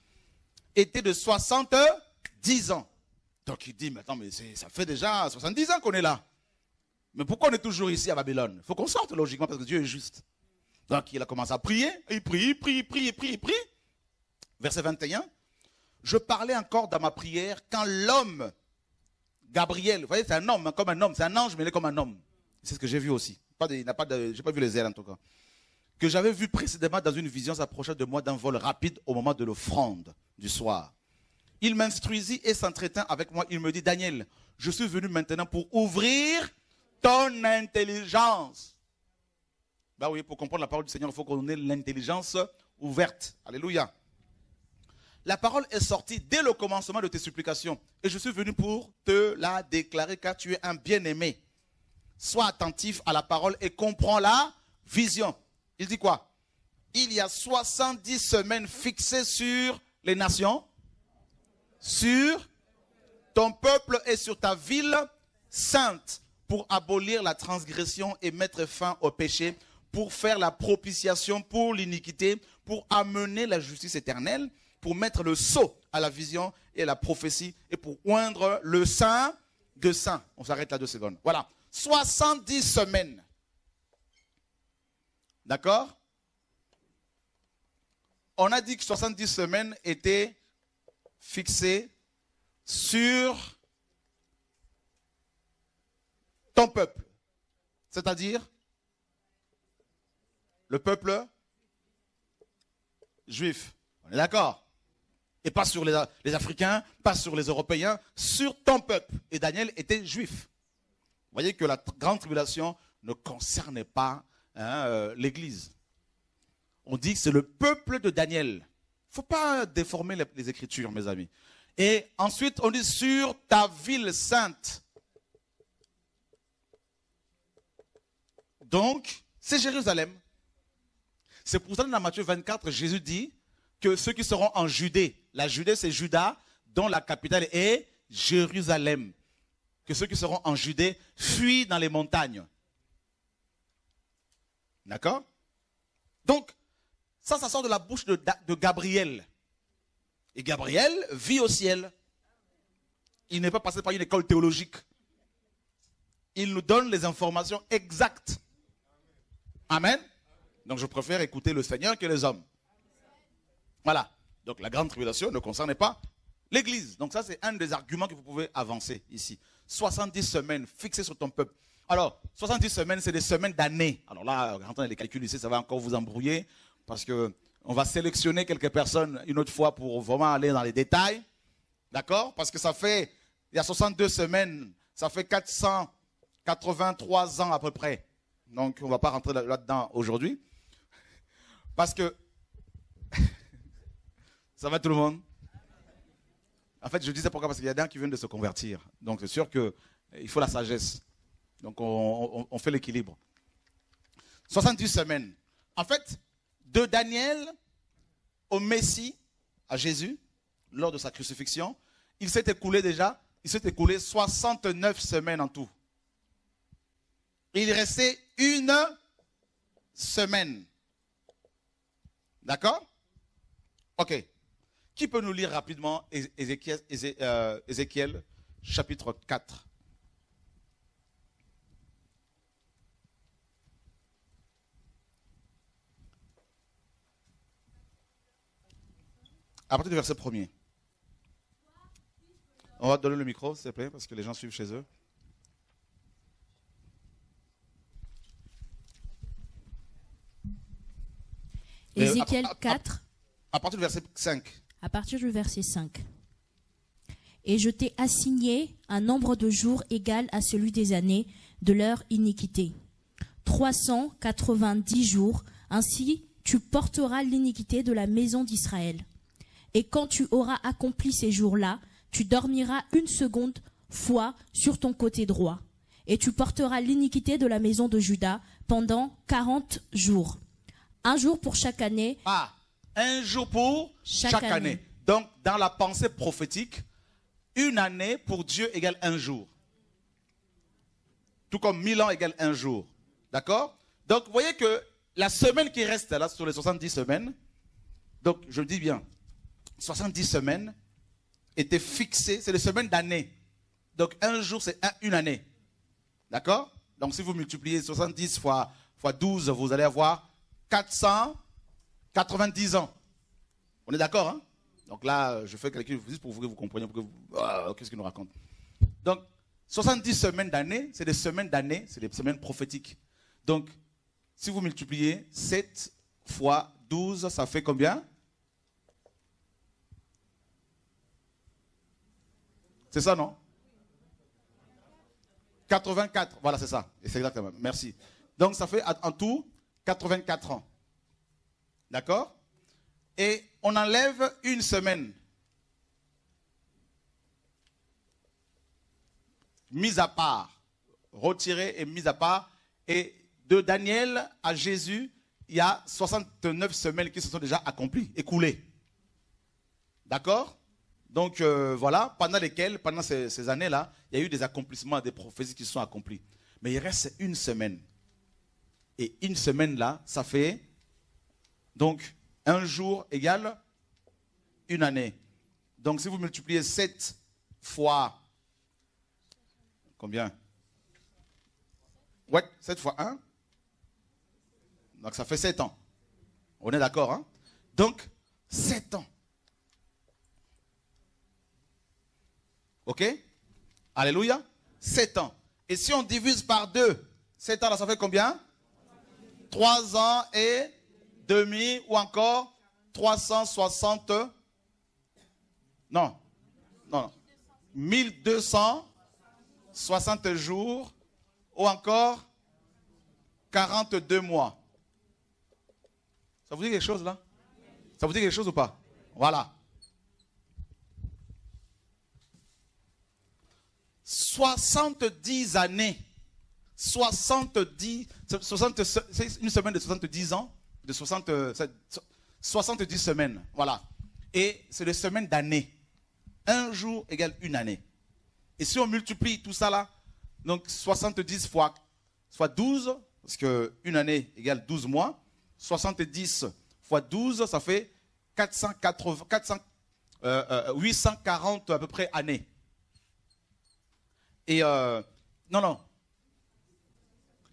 était de 70 ans. Donc il dit, mais attends, mais ça fait déjà 70 ans qu'on est là. Mais pourquoi on est toujours ici à Babylone? Il faut qu'on sorte logiquement parce que Dieu est juste. Donc il a commencé à prier, il prie. Verset 21. Je parlais encore dans ma prière quand l'homme, Gabriel, vous voyez, c'est un homme, hein, comme un homme, c'est un ange, mais il est comme un homme. C'est ce que j'ai vu aussi. Je n'ai pas vu les ailes en tout cas. Que j'avais vu précédemment dans une vision s'approchait de moi d'un vol rapide au moment de l'offrande du soir. Il m'instruisit et s'entretint avec moi. Il me dit, Daniel, je suis venu maintenant pour ouvrir ton intelligence. Bah oui, pour comprendre la parole du Seigneur, il faut qu'on ait l'intelligence ouverte. Alléluia. La parole est sortie dès le commencement de tes supplications. Et je suis venu pour te la déclarer car tu es un bien-aimé. Sois attentif à la parole et comprends la vision. Il dit quoi? Il y a 70 semaines fixées sur les nations, sur ton peuple et sur ta ville sainte pour abolir la transgression et mettre fin au péché, pour faire la propitiation pour l'iniquité, pour amener la justice éternelle, pour mettre le sceau à la vision et à la prophétie et pour oindre le saint de saints. On s'arrête là 2 secondes. Voilà. 70 semaines. D'accord? On a dit que 70 semaines étaient fixées sur ton peuple. C'est-à-dire le peuple juif. On est d'accord? Et pas sur les Africains, pas sur les Européens, sur ton peuple. Et Daniel était juif. Vous voyez que la grande tribulation ne concernait pas l'Église. On dit que c'est le peuple de Daniel. Il ne faut pas déformer les Écritures, mes amis. Et ensuite, on dit sur ta ville sainte. Donc, c'est Jérusalem. C'est pour ça que dans Matthieu 24, Jésus dit que ceux qui seront en Judée, la Judée c'est Juda, dont la capitale est Jérusalem. Que ceux qui seront en Judée fuient dans les montagnes. D'accord? Donc, ça sort de la bouche de Gabriel. Et Gabriel vit au ciel. Il n'est pas passé par une école théologique. Il nous donne les informations exactes. Amen. Donc je préfère écouter le Seigneur que les hommes. Voilà. Donc la grande tribulation ne concernait pas l'Église. Donc ça c'est un des arguments que vous pouvez avancer ici. 70 semaines fixées sur ton peuple. Alors 70 semaines c'est des semaines d'années. Alors là, quand on a les calculs ici, ça va encore vous embrouiller. Parce qu'on va sélectionner quelques personnes une autre fois pour vraiment aller dans les détails. D'accord? Parce que ça fait, il y a 62 semaines, ça fait 483 ans à peu près. Donc on ne va pas rentrer là-dedans aujourd'hui. Parce que, ça va tout le monde? En fait, je disais pourquoi? Parce qu'il y a des gens qui viennent de se convertir. Donc c'est sûr qu'il faut la sagesse. Donc on fait l'équilibre. 70 semaines. En fait, de Daniel au Messie, à Jésus, lors de sa crucifixion, il s'est écoulé 69 semaines en tout. Il restait une semaine. D'accord? Ok. Qui peut nous lire rapidement Ézéchiel chapitre 4? À partir du verset 1er. On va donner le micro, s'il te plaît, parce que les gens suivent chez eux. Ézéchiel 4. À partir du verset 5. À partir du verset 5. Et je t'ai assigné un nombre de jours égal à celui des années de leur iniquité. 390 jours, ainsi tu porteras l'iniquité de la maison d'Israël. Et quand tu auras accompli ces jours-là, tu dormiras une seconde fois sur ton côté droit. Et tu porteras l'iniquité de la maison de Juda pendant 40 jours. Un jour pour chaque année. Ah, Un jour pour chaque année. Donc, dans la pensée prophétique, une année pour Dieu égale un jour. Tout comme 1000 ans égale un jour. D'accord? Donc, vous voyez que la semaine qui reste là, sur les 70 semaines, donc je le dis bien, 70 semaines étaient fixées, c'est les semaines d'année. Donc, un jour, c'est une année. D'accord? Donc, si vous multipliez 70 fois 12, vous allez avoir 490 ans. On est d'accord, hein? Donc là, je fais le calcul juste pour que vous compreniez, qu'est-ce qu'il nous raconte. Donc, 70 semaines d'année, c'est des semaines d'année, c'est des semaines prophétiques. Donc, si vous multipliez 7 fois 12, ça fait combien? C'est ça, non? 84, voilà, c'est ça. Et c'est exactement, merci. Donc, ça fait en tout 84 ans. D'accord? Et on enlève une semaine. Mise à part. Retirée et mise à part. Et de Daniel à Jésus, il y a 69 semaines qui se sont déjà accomplies, écoulées. D'accord? Donc voilà, pendant lesquelles, pendant ces années-là, il y a eu des accomplissements, des prophéties qui se sont accomplies. Mais il reste une semaine. Et une semaine là, ça fait donc un jour égale une année. Donc si vous multipliez 7 fois combien? Ouais, 7 fois 1. Donc ça fait 7 ans. On est d'accord, hein? Donc 7 ans. Ok? Alléluia. 7 ans. Et si on divise par 2, 7 ans là, ça fait combien? 3 ans et demi ou encore 360. Non. 1260 jours ou encore 42 mois. Ça vous dit quelque chose là? Ça vous dit quelque chose ou pas? Voilà. 70 années. 70, c'est une semaine de 70 ans, de 70 semaines, voilà. Et c'est des semaines d'année. Un jour égale une année. Et si on multiplie tout ça là, donc 70 fois 12, parce qu'une année égale 12 mois, 70 fois 12, ça fait 840 à peu près années. Et non,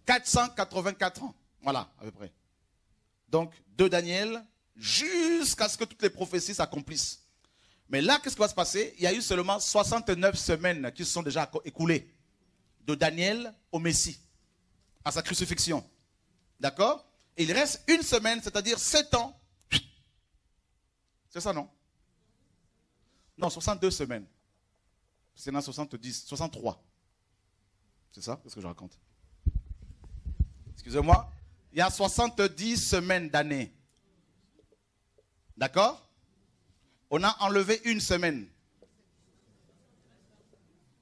484 ans, voilà, à peu près. Donc, de Daniel, jusqu'à ce que toutes les prophéties s'accomplissent. Mais là, qu'est-ce qui va se passer? Il y a eu seulement 69 semaines qui se sont déjà écoulées. De Daniel au Messie, à sa crucifixion. D'accord? Et il reste une semaine, c'est-à-dire 7 ans. C'est ça, non? Non, 62 semaines. C'est dans 70, 63. C'est ça? Qu'est-ce que je raconte? Excusez-moi. Il y a 70 semaines d'année. D'accord? On a enlevé une semaine.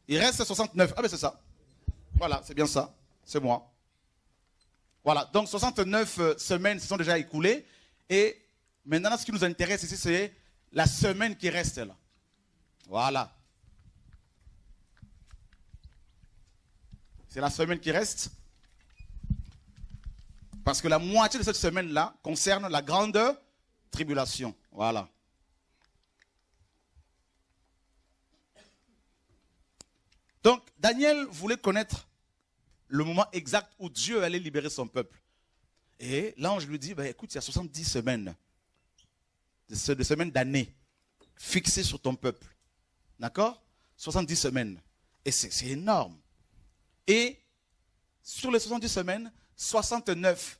Il reste 69. Ah ben c'est ça. Voilà, c'est bien ça. C'est moi. Voilà, donc 69 semaines se sont déjà écoulées. Et maintenant, ce qui nous intéresse ici, c'est la semaine qui reste là. Voilà. C'est la semaine qui reste. Parce que la moitié de cette semaine-là concerne la grande tribulation. Voilà. Donc, Daniel voulait connaître le moment exact où Dieu allait libérer son peuple. Et l'ange lui dit, écoute, il y a 70 semaines, de semaines d'années, fixées sur ton peuple. D'accord? 70 semaines. Et c'est énorme. Et sur les 70 semaines, 69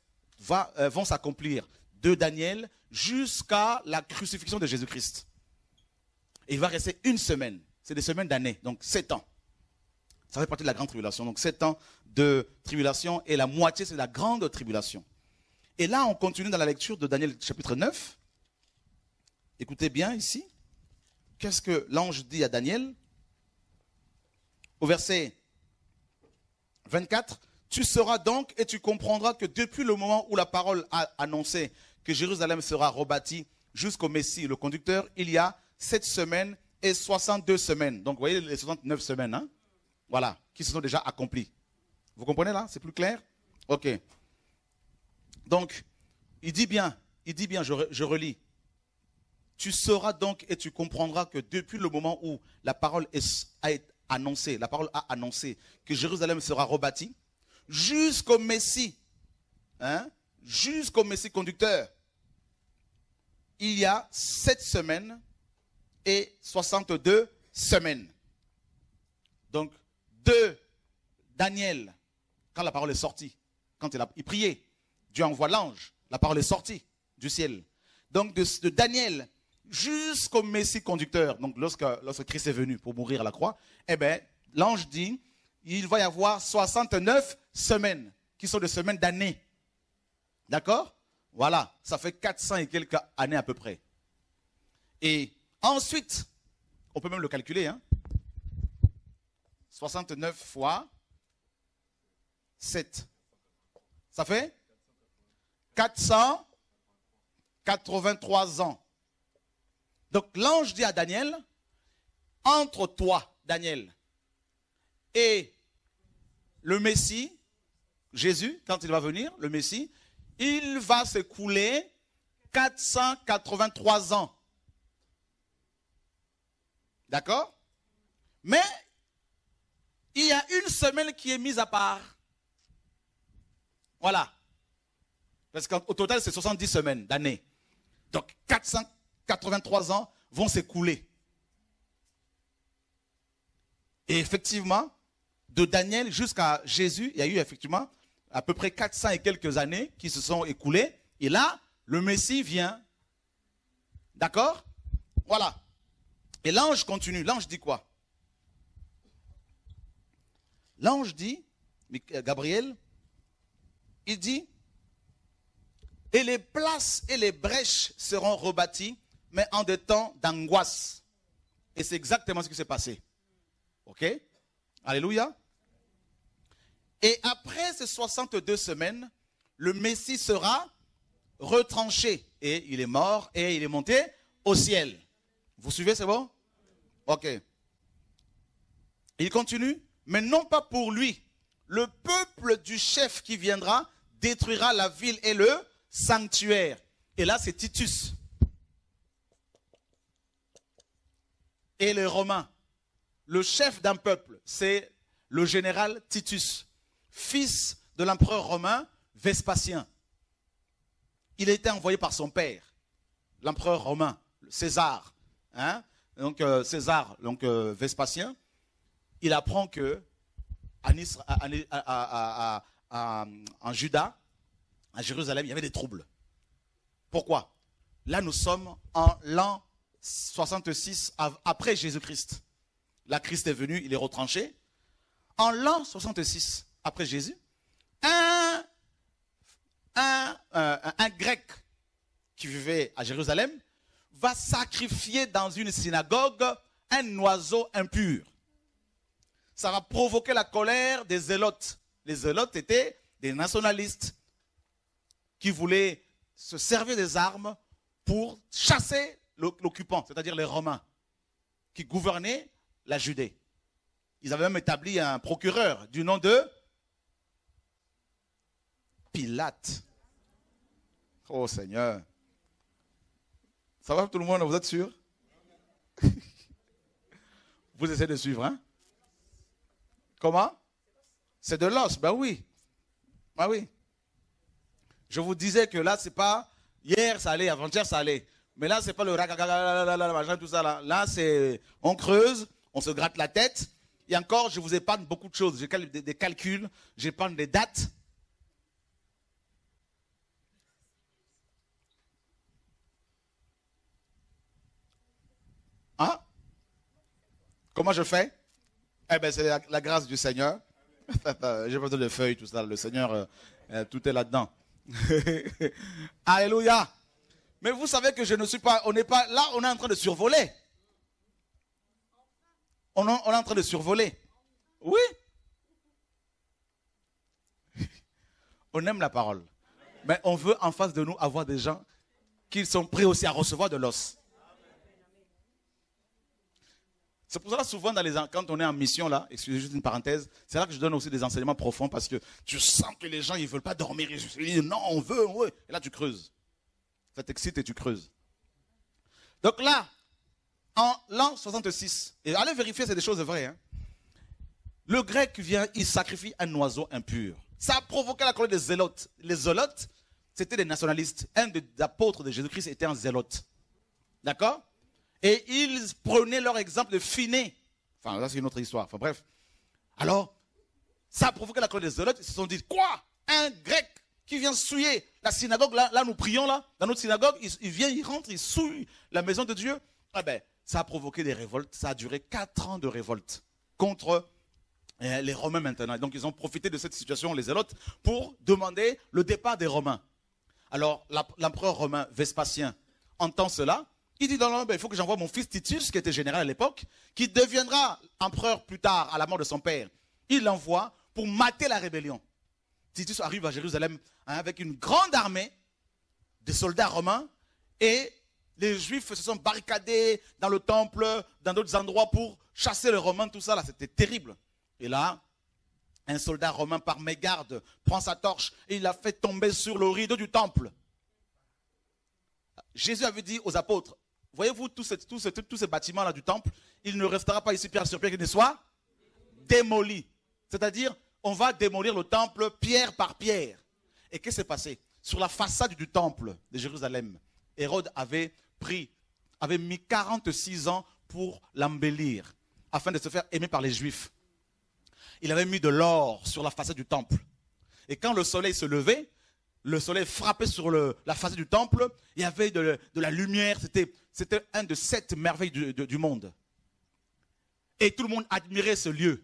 vont s'accomplir de Daniel jusqu'à la crucifixion de Jésus-Christ. Et il va rester une semaine. C'est des semaines d'années, donc 7 ans. Ça fait partie de la grande tribulation. Donc 7 ans de tribulation et la moitié, c'est la grande tribulation. Et là, on continue dans la lecture de Daniel chapitre 9. Écoutez bien ici. Qu'est-ce que l'ange dit à Daniel? Au verset 24. Tu sauras donc et tu comprendras que depuis le moment où la parole a annoncé que Jérusalem sera rebâtie jusqu'au Messie, le conducteur, il y a 7 semaines et 62 semaines. Donc, vous voyez les 69 semaines, hein? Voilà, qui se sont déjà accomplies. Vous comprenez là? C'est plus clair? Ok. Donc, il dit bien, je relis. Tu sauras donc et tu comprendras que depuis le moment où la parole a annoncé que Jérusalem sera rebâtie, jusqu'au Messie, hein, jusqu'au Messie conducteur, il y a 7 semaines et 62 semaines. Donc, de Daniel, quand la parole est sortie, quand il priait, Dieu envoie l'ange, la parole est sortie du ciel. Donc, de Daniel jusqu'au Messie conducteur, donc lorsque Christ est venu pour mourir à la croix, eh bien, l'ange dit, il va y avoir 69 semaines, qui sont des semaines d'années. D'accord? Voilà, ça fait 400 et quelques années à peu près. Et ensuite, on peut même le calculer, hein? 69 fois 7. Ça fait 483 ans. Donc l'ange dit à Daniel, entre toi, Daniel, et le Messie, Jésus, quand il va venir, le Messie, il va s'écouler 483 ans. D'accord? Mais il y a une semaine qui est mise à part. Voilà. Parce qu'au total, c'est 70 semaines d'années. Donc 483 ans vont s'écouler. Et effectivement, de Daniel jusqu'à Jésus, il y a eu effectivement à peu près 400 et quelques années qui se sont écoulées. Et là, le Messie vient. D'accord? Voilà. Et l'ange continue. L'ange dit quoi? L'ange dit, Gabriel, il dit, et les places et les brèches seront rebâties, mais en des temps d'angoisse. Et c'est exactement ce qui s'est passé. Ok? Alléluia. Et après ces 62 semaines, le Messie sera retranché. Et il est mort et il est monté au ciel. Vous suivez, c'est bon? Ok. Il continue. Mais non pas pour lui. Le peuple du chef qui viendra détruira la ville et le sanctuaire. Et là, c'est Titus. Et les Romains. Le chef d'un peuple, c'est le général Titus, fils de l'empereur romain Vespasien. Il a été envoyé par son père, l'empereur romain, César. Hein? Donc César, Vespasien, il apprend que en Juda, à Jérusalem, il y avait des troubles. Pourquoi? Là, nous sommes en l'an 66 après Jésus-Christ. Là, Christ est venu, il est retranché. En l'an 66 après Jésus, un grec qui vivait à Jérusalem va sacrifier dans une synagogue un oiseau impur. Ça va provoquer la colère des zélotes. Les zélotes étaient des nationalistes qui voulaient se servir des armes pour chasser l'occupant, c'est-à-dire les Romains, qui gouvernaient la Judée. Ils avaient même établi un procureur du nom de Pilate. Oh Seigneur. Ça va tout le monde, vous êtes sûr? Vous essayez de suivre, hein? Comment? C'est de l'os, ben oui. Ben oui. Je vous disais que là, c'est pas hier ça allait, avant-hier ça allait. Mais là, c'est pas le machin, tout ça là. Là, c'est on creuse, on se gratte la tête. Et encore, je vous épargne beaucoup de choses. J'ai des calculs, j'épargne des dates. Hein? Comment je fais? Eh bien, c'est la grâce du Seigneur. J'ai pas besoin de feuilles, tout ça. Le Seigneur, tout est là-dedans. Alléluia. Mais vous savez que je ne suis pas, on n'est pas, là, on est en train de survoler. On est en train de survoler. Oui. On aime la parole. Mais on veut en face de nous avoir des gens qu'ils sont prêts aussi à recevoir de l'os. C'est pour ça souvent quand on est en mission là, excusez juste une parenthèse, c'est là que je donne aussi des enseignements profonds parce que tu sens que les gens ils veulent pas dormir. Et je dis non, on veut. Et là tu creuses. Ça t'excite et tu creuses. Donc là, en l'an 66, et allez vérifier, c'est des choses vraies. Hein. Le grec vient, il sacrifie un oiseau impur. Ça a provoqué la colère des zélotes. Les zélotes, c'était des nationalistes. Un des apôtres de Jésus-Christ était un zélote. D'accord? Et ils prenaient leur exemple de Finé. Enfin, là, c'est une autre histoire. Enfin, bref. Alors, ça a provoqué la colère des zélotes. Ils se sont dit, quoi? Un grec qui vient souiller la synagogue, là, nous prions, là, dans notre synagogue, il vient, il rentre, il souille la maison de Dieu. Ah ben, ça a provoqué des révoltes. Ça a duré 4 ans de révolte contre les Romains maintenant. Donc, ils ont profité de cette situation, les zélotes, pour demander le départ des Romains. Alors, l'empereur romain Vespasien entend cela. Il dit, non, il faut que j'envoie mon fils Titus, qui était général à l'époque, qui deviendra empereur plus tard, à la mort de son père. Il l'envoie pour mater la rébellion. Titus arrive à Jérusalem avec une grande armée de soldats romains et les Juifs se sont barricadés dans le temple, dans d'autres endroits pour chasser les Romains, tout ça, là, c'était terrible. Et là, un soldat romain par mégarde prend sa torche et il l'a fait tomber sur le rideau du temple. Jésus avait dit aux apôtres, voyez-vous tous ces bâtiments-là du temple, il ne restera pas ici pierre sur pierre qui ne soit démoli. C'est-à-dire, on va démolir le temple pierre par pierre. Et qu'est-ce qui s'est passé? Sur la façade du temple de Jérusalem, Hérode avait mis 46 ans pour l'embellir, afin de se faire aimer par les Juifs. Il avait mis de l'or sur la façade du temple. Et quand le soleil se levait, le soleil frappait sur la façade du temple, il y avait de la lumière, c'était un de 7 merveilles du monde. Et tout le monde admirait ce lieu.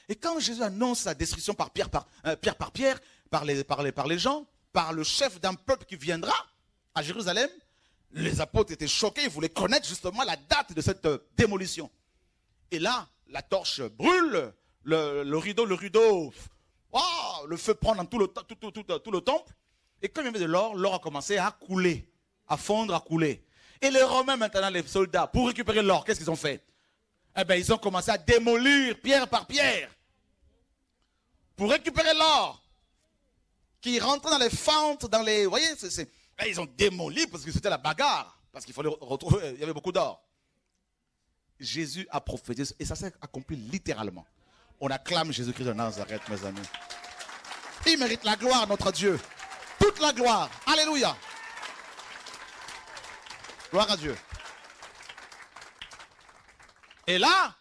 Et quand Jésus annonce la destruction par pierre par pierre, par les gens, par le chef d'un peuple qui viendra à Jérusalem, les apôtres étaient choqués, ils voulaient connaître justement la date de cette démolition. Et là, la torche brûle, le rideau, oh, le feu prend dans tout le temple. Et comme il y avait de l'or, l'or a commencé à couler, à fondre, à couler. Et les Romains maintenant, les soldats, pour récupérer l'or, qu'est-ce qu'ils ont fait? Eh bien, ils ont commencé à démolir pierre par pierre. Pour récupérer l'or, qui rentrait dans les fentes, dans les... Vous voyez, ils ont démoli parce que c'était la bagarre. Parce qu'il fallait retrouver, il y avait beaucoup d'or. Jésus a prophétisé, et ça s'est accompli littéralement. On acclame Jésus-Christ de Nazareth, mes amis. Il mérite la gloire, notre Dieu. Toute la gloire. Alléluia. Gloire à Dieu. Et là,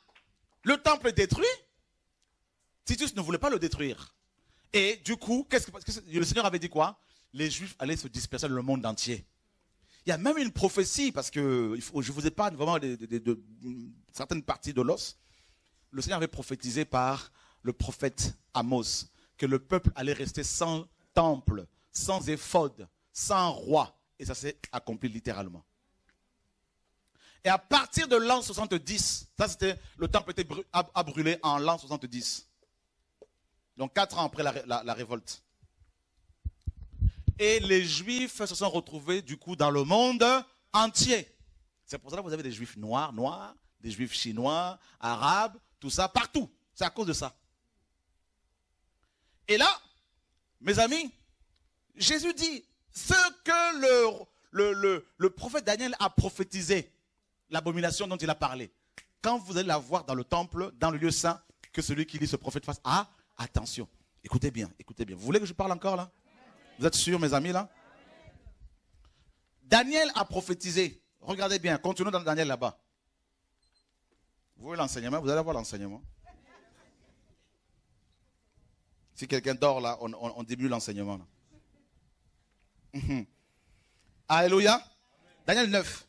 le temple est détruit. Titus ne voulait pas le détruire. Et du coup, le Seigneur avait dit quoi? Les Juifs allaient se disperser dans le monde entier. Il y a même une prophétie, parce que je vous épargne vraiment de certaines parties de l'os. Le Seigneur avait prophétisé par le prophète Amos que le peuple allait rester sans temple, sans éphod, sans roi. Et ça s'est accompli littéralement. Et à partir de l'an 70, le temple a brûlé en l'an 70. Donc 4 ans après la révolte. Et les Juifs se sont retrouvés du coup dans le monde entier. C'est pour ça que vous avez des Juifs noirs, des Juifs chinois, arabes, tout ça, partout. C'est à cause de ça. Et là, mes amis, Jésus dit, ce que le prophète Daniel a prophétisé, l'abomination dont il a parlé, quand vous allez la voir dans le temple, dans le lieu saint, que celui qui lit ce prophète fasse, attention, écoutez bien, écoutez bien. Vous voulez que je parle encore là? Vous êtes sûrs, mes amis, là? Daniel a prophétisé. Regardez bien, continuons dans Daniel là-bas. Vous voyez l'enseignement? Vous allez avoir l'enseignement. Si quelqu'un dort là, on diminue l'enseignement. Alléluia. Daniel 9.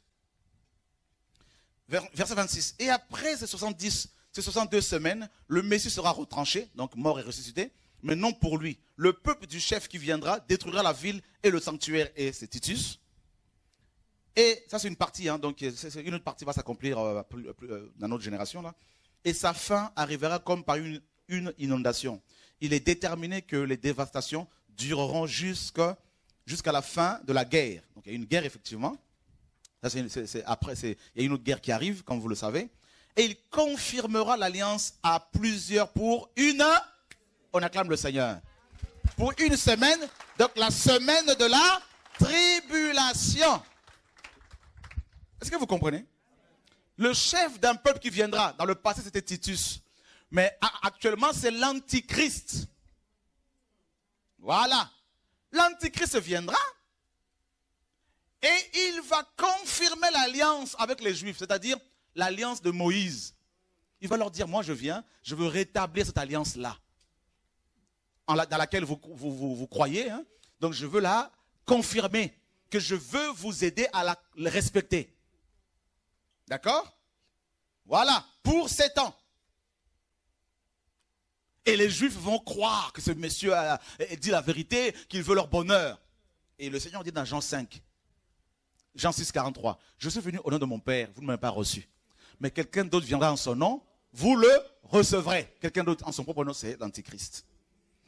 Verset 26. Et après ces 62 semaines, le Messie sera retranché, donc mort et ressuscité, mais non pour lui. Le peuple du chef qui viendra détruira la ville et le sanctuaire, et c'est Titus. Et ça c'est une partie, donc une autre partie va s'accomplir dans notre génération. Là. Et sa fin arrivera comme par une inondation. Il est déterminé que les dévastations dureront jusqu'à jusqu'à la fin de la guerre. Donc il y a une guerre effectivement. Ça, après, il y a une autre guerre qui arrive, comme vous le savez. Et il confirmera l'alliance à plusieurs pour une... On acclame le Seigneur. Pour une semaine, donc la semaine de la tribulation. Est-ce que vous comprenez? Le chef d'un peuple qui viendra, dans le passé c'était Titus, mais actuellement c'est l'Antichrist. Voilà. L'Antichrist viendra et il va confirmer l'alliance avec les Juifs, c'est-à-dire l'alliance de Moïse. Il va leur dire, moi je viens, je veux rétablir cette alliance-là, dans laquelle vous croyez. Hein. Donc je veux la confirmer, que je veux vous aider à la respecter. D'accord? Voilà, pour 7 ans. Et les Juifs vont croire que ce monsieur a dit la vérité, qu'il veut leur bonheur. Et le Seigneur dit dans Jean 5, Jean 6, 43, je suis venu au nom de mon Père, vous ne m'avez pas reçu. Mais quelqu'un d'autre viendra en son nom, vous le recevrez. Quelqu'un d'autre en son propre nom, c'est l'Antichrist.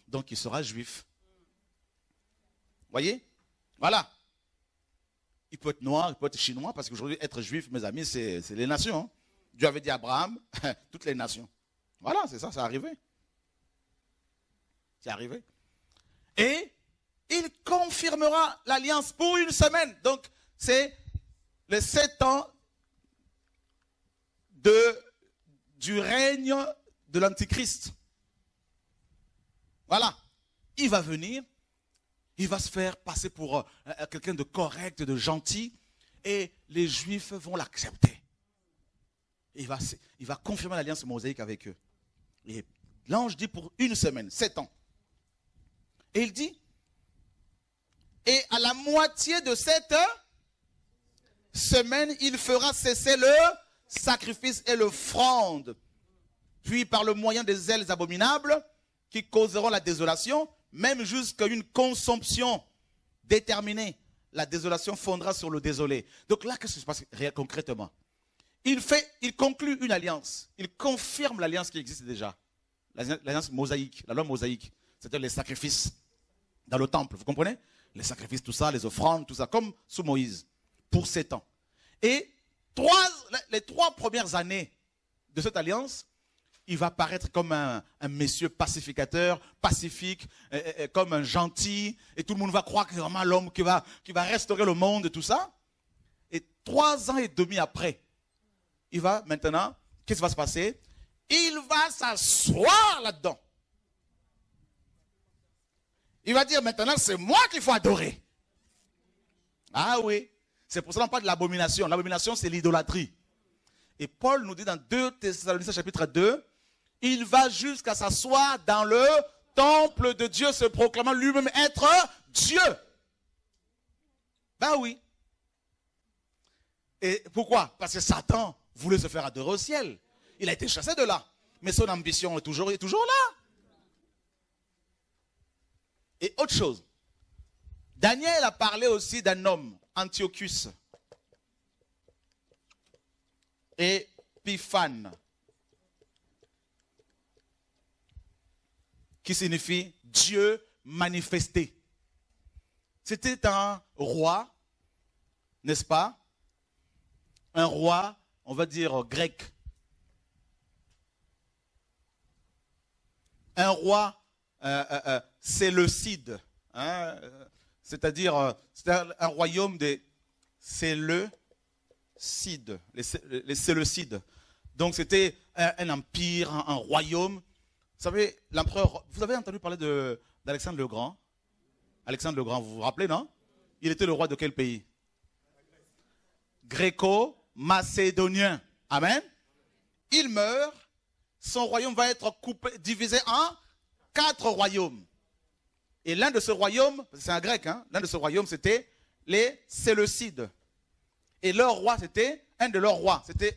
Donc il sera juif. Voyez? Voilà. Il peut être noir, il peut être chinois, parce qu'aujourd'hui, être juif, mes amis, c'est les nations. Hein. Dieu avait dit à Abraham, toutes les nations. Voilà, c'est ça, c'est arrivé. C'est arrivé. Et il confirmera l'alliance pour une semaine. Donc, c'est les 7 ans du règne de l'Antichrist. Voilà. Il va venir. Il va se faire passer pour quelqu'un de correct, de gentil. Et les Juifs vont l'accepter. Il va confirmer l'alliance mosaïque avec eux. Et l'ange dit pour une semaine, 7 ans. Et il dit, et à la moitié de cette semaine, il fera cesser le sacrifice et l'offrande. Puis par le moyen des ailes abominables qui causeront la désolation, même jusqu'à une consomption déterminée, la désolation fondra sur le désolé. Donc là, qu'est-ce qui se passe concrètement? Il conclut une alliance. Il confirme l'alliance qui existe déjà. L'alliance mosaïque, la loi mosaïque. C'est-à-dire les sacrifices dans le temple. Vous comprenez? Les sacrifices, tout ça, les offrandes, tout ça, comme sous Moïse, pour 7 ans. Et les 3 premières années de cette alliance, il va paraître comme un monsieur pacificateur, pacifique, comme un gentil, et tout le monde va croire que c'est vraiment l'homme qui va restaurer le monde et tout ça. Et 3 ans et demi après, il va maintenant, qu'est-ce qui va se passer? Il va s'asseoir là-dedans. Il va dire maintenant, c'est moi qu'il faut adorer. Ah oui, c'est pour ça qu'on parle de l'abomination. L'abomination, c'est l'idolâtrie. Et Paul nous dit dans 2 Thessaloniciens chapitre 2, il va jusqu'à s'asseoir dans le temple de Dieu, se proclamant lui-même être Dieu. Ben oui. Et pourquoi? Parce que Satan voulait se faire adorer au ciel. Il a été chassé de là. Mais son ambition est toujours là. Et autre chose. Daniel a parlé aussi d'un homme, Antiochus. Épiphane. Qui signifie Dieu manifesté. C'était un roi, n'est-ce pas? Un roi, on va dire grec. Un roi séleucide. Hein, c'est-à-dire, c'était un royaume des Séleucides. Les Séleucides. Donc c'était un empire, un royaume. Vous savez, l'empereur, vous avez entendu parler d'Alexandre le Grand? Alexandre le Grand, vous vous rappelez, non? Il était le roi de quel pays? Gréco-macédonien. Amen. Il meurt, son royaume va être divisé en 4 royaumes. Et l'un de ces royaumes, c'est un grec, hein, l'un de ces royaumes c'était les Séleucides. Et leur roi, un de leurs rois, c'était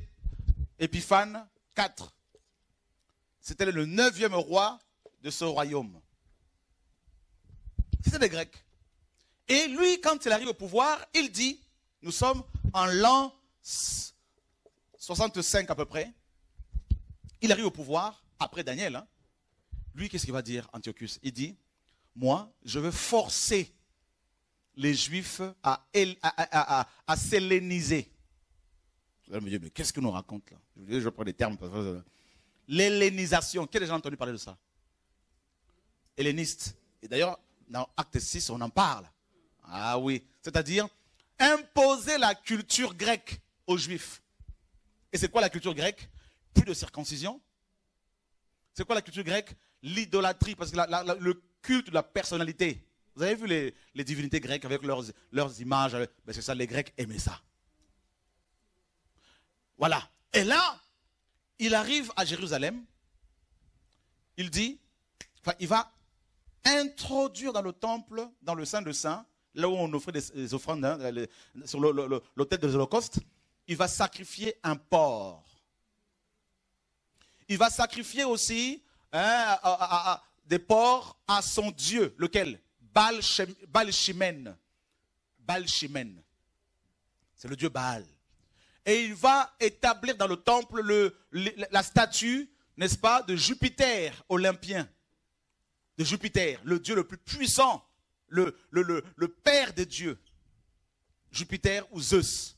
Épiphane IV. C'était le 9e roi de ce royaume. C'était des Grecs. Et lui, quand il arrive au pouvoir, il dit, nous sommes en l'an 65 à peu près. Il arrive au pouvoir, après Daniel. Hein. Lui, qu'est-ce qu'il va dire, Antiochus? Il dit, moi, je veux forcer les Juifs à s'helléniser. Vous allez me dire, mais qu'est-ce que nous raconte là? Je prends des termes. L'hellénisation. Qui a déjà entendu parler de ça? Helléniste. Et d'ailleurs, dans Acte 6, on en parle. Ah oui. C'est-à-dire, imposer la culture grecque aux Juifs. Et c'est quoi la culture grecque? Plus de circoncision. C'est quoi la culture grecque? L'idolâtrie, parce que le culte de la personnalité. Vous avez vu les divinités grecques avec leurs images? Ben c'est ça, les Grecs aimaient ça. Voilà. Et là, il arrive à Jérusalem. Il dit, enfin, il va introduire dans le temple, dans le Saint de Saints, là où on offrait des offrandes, hein, sur l'autel des holocaustes, il va sacrifier un porc. Il va sacrifier aussi des porcs à son dieu. Lequel? Baal-Shimen. Baal-Shimen. C'est le dieu Baal. Et il va établir dans le temple la statue, n'est-ce pas, de Jupiter olympien. De Jupiter, le dieu le plus puissant, le père des dieux. Jupiter ou Zeus.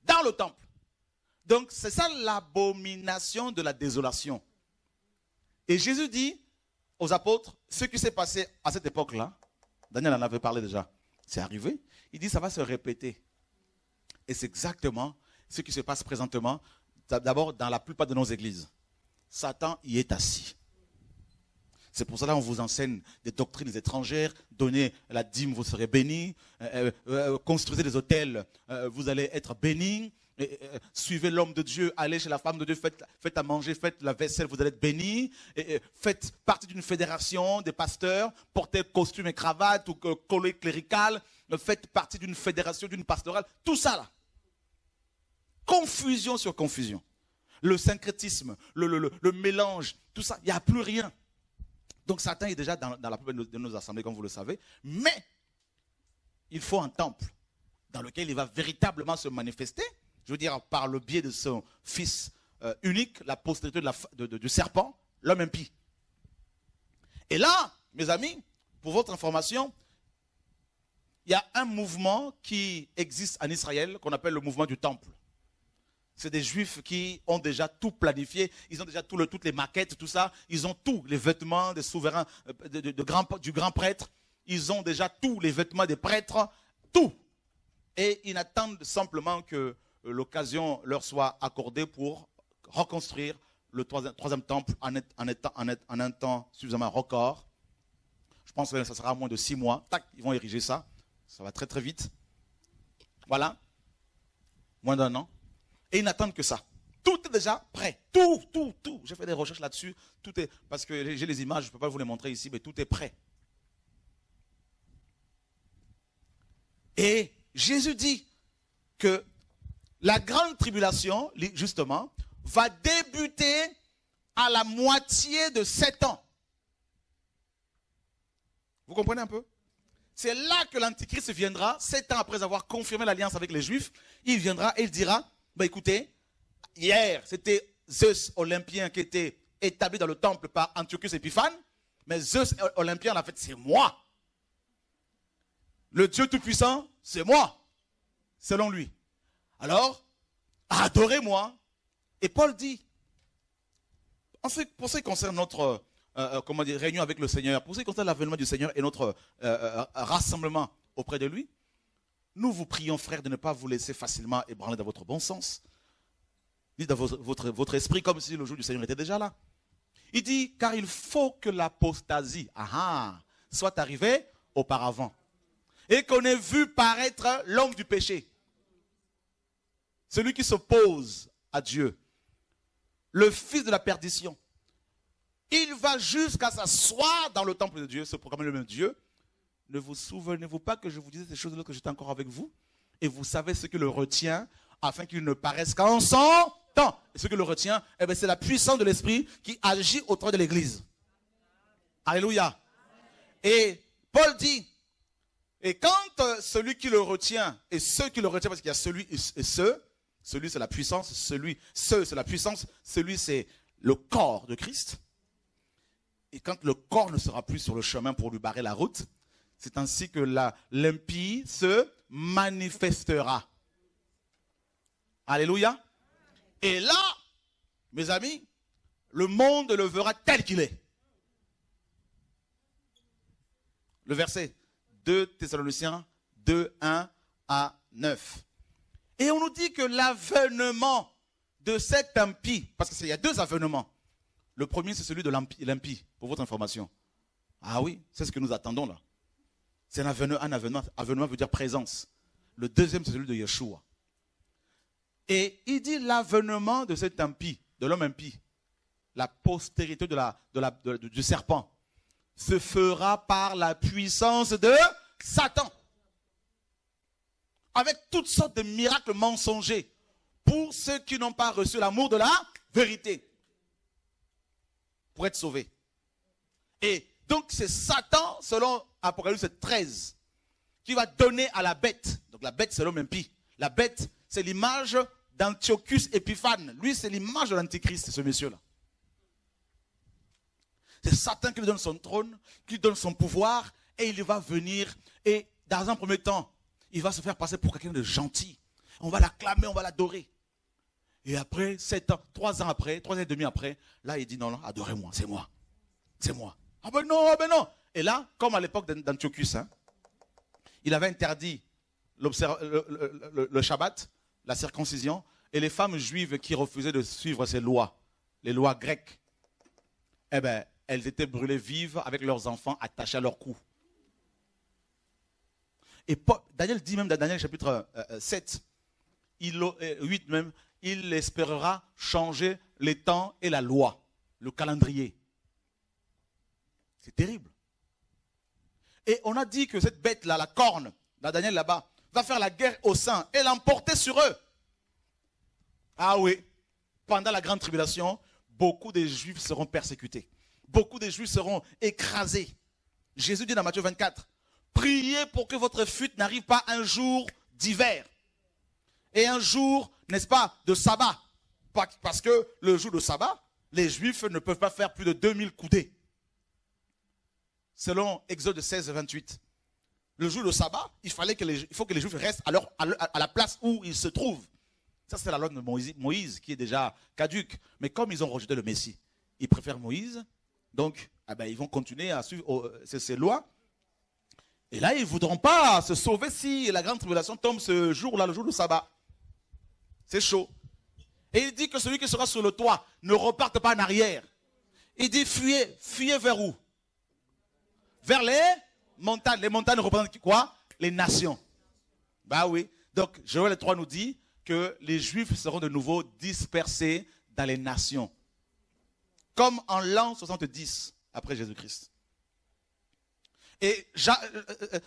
Dans le temple. Donc c'est ça l'abomination de la désolation. Et Jésus dit aux apôtres, ce qui s'est passé à cette époque-là, Daniel en avait parlé déjà, c'est arrivé, il dit ça va se répéter. Et c'est exactement ce qui se passe présentement, d'abord dans la plupart de nos églises. Satan y est assis. C'est pour cela qu'on vous enseigne des doctrines étrangères, donnez la dîme, vous serez bénis, construisez des hôtels, vous allez être bénis, suivez l'homme de Dieu, allez chez la femme de Dieu, faites à manger, faites la vaisselle, vous allez être bénis, faites partie d'une fédération des pasteurs, portez costume et cravate ou collet clérical, faites partie d'une fédération, d'une pastorale, tout ça là. Confusion sur confusion. Le syncrétisme, le mélange, tout ça, il n'y a plus rien. Donc Satan est déjà dans la plupart de nos assemblées, comme vous le savez. Mais il faut un temple dans lequel il va véritablement se manifester. Je veux dire, par le biais de son fils unique, la postérité du serpent, l'homme impie. Et là, mes amis, pour votre information, il y a un mouvement qui existe en Israël qu'on appelle le mouvement du temple. C'est des juifs qui ont déjà tout planifié, ils ont déjà toutes les maquettes, tout ça, ils ont tous les vêtements des souverains, du grand prêtre, ils ont déjà tous les vêtements des prêtres, tout. Et ils attendent simplement que l'occasion leur soit accordée pour reconstruire le troisième temple en un temps suffisamment record. Je pense que ça sera à moins de 6 mois. Tac, ils vont ériger ça. Ça va très très vite. Voilà. Moins d'1 an. Et ils n'attendent que ça. Tout est déjà prêt. Tout. J'ai fait des recherches là-dessus. Tout est, parce que j'ai les images, je ne peux pas vous les montrer ici, mais tout est prêt. Et Jésus dit que la grande tribulation, justement, va débuter à la moitié de 7 ans. Vous comprenez un peu? C'est là que l'Antichrist viendra, 7 ans après avoir confirmé l'alliance avec les Juifs. Il viendra et il dira, écoutez, hier c'était Zeus olympien qui était établi dans le temple par Antiochus Épiphane, mais Zeus olympien, en fait, c'est moi. Le Dieu Tout-Puissant, c'est moi, selon lui. Alors, adorez-moi. Et Paul dit, pour ce qui concerne notre réunion avec le Seigneur, pour ce qui concerne l'avènement du Seigneur et notre rassemblement auprès de lui, nous vous prions, frères, de ne pas vous laisser facilement ébranler dans votre bon sens, ni dans votre esprit, comme si le jour du Seigneur était déjà là. Il dit, car il faut que l'apostasie soit arrivée auparavant, et qu'on ait vu paraître l'homme du péché, celui qui s'oppose à Dieu, le fils de la perdition. Il va jusqu'à s'asseoir dans le temple de Dieu, se proclamer le même Dieu. Ne vous souvenez-vous pas que je vous disais ces choses lorsque j'étais encore avec vous? Et vous savez ce qui le retient, afin qu'il ne paraisse qu'en son temps. Et ce qui le retient, c'est la puissance de l'Esprit qui agit au travers de l'Église. Alléluia. Et Paul dit, et quand celui qui le retient, et ceux qui le retient, parce qu'il y a celui et ceux, celui c'est la puissance, ceux c'est la puissance, celui c'est le corps de Christ. Et quand le corps ne sera plus sur le chemin pour lui barrer la route, C'est ainsi que l'impie se manifestera. Alléluia. Et là, mes amis, le monde le verra tel qu'il est. Le verset 2 Thessaloniciens 2, 1 à 9. Et on nous dit que l'avènement de cet impie, parce qu'il y a deux avènements. Le premier, c'est celui de l'impie, pour votre information. Ah oui, c'est ce que nous attendons là. C'est un avènement. Avènement veut dire présence. Le deuxième, c'est celui de Yeshua. Et il dit l'avènement de cet impie, de l'homme impie, la postérité du serpent, se fera par la puissance de Satan. Avec toutes sortes de miracles mensongers pour ceux qui n'ont pas reçu l'amour de la vérité. Pour être sauvés. Et donc c'est Satan, selon Apocalypse 13, qui va donner à la bête. Donc la bête, c'est l'homme impie. La bête, c'est l'image d'Antiochus Épiphane. Lui, c'est l'image de l'Antichrist, ce monsieur-là. C'est Satan qui lui donne son trône, qui lui donne son pouvoir, et il va venir, et dans un premier temps, il va se faire passer pour quelqu'un de gentil. On va l'acclamer, on va l'adorer. Et après, 7 ans, 3 ans après, 3 ans et demi après, là, il dit non, non, adorez-moi, c'est moi. C'est moi. Ah ben non, ah ben non. Et là, comme à l'époque d'Antiochus, il avait interdit le Shabbat, la circoncision, et les femmes juives qui refusaient de suivre ces lois, les lois grecques, eh bien, elles étaient brûlées vives avec leurs enfants attachés à leur cou. Et Daniel dit même dans Daniel chapitre 7, 8 même, il espérera changer les temps et la loi, le calendrier. C'est terrible. Et on a dit que cette bête-là, la corne, dans Daniel là-bas, va faire la guerre aux saints et l'emporter sur eux. Ah oui, pendant la grande tribulation, beaucoup des Juifs seront persécutés. Beaucoup des Juifs seront écrasés. Jésus dit dans Matthieu 24, priez pour que votre fuite n'arrive pas un jour d'hiver. Et un jour, n'est-ce pas, de sabbat. Parce que le jour de sabbat, les Juifs ne peuvent pas faire plus de 2000 coudées. Selon Exode 16, 28. Le jour de sabbat, il faut que les Juifs restent à la place où ils se trouvent. Ça, c'est la loi de Moïse qui est déjà caduque. Mais comme ils ont rejeté le Messie, ils préfèrent Moïse. Donc, ils vont continuer à suivre ces lois. Et là, ils ne voudront pas se sauver si la grande tribulation tombe ce jour-là, le jour du sabbat. C'est chaud. Et il dit que celui qui sera sur le toit ne reparte pas en arrière. Il dit fuyez vers où? Vers les montagnes. Les montagnes représentent quoi? Les nations. Bah oui. Donc, Joël 3 nous dit que les Juifs seront de nouveau dispersés dans les nations. Comme en l'an 70 après Jésus-Christ. Et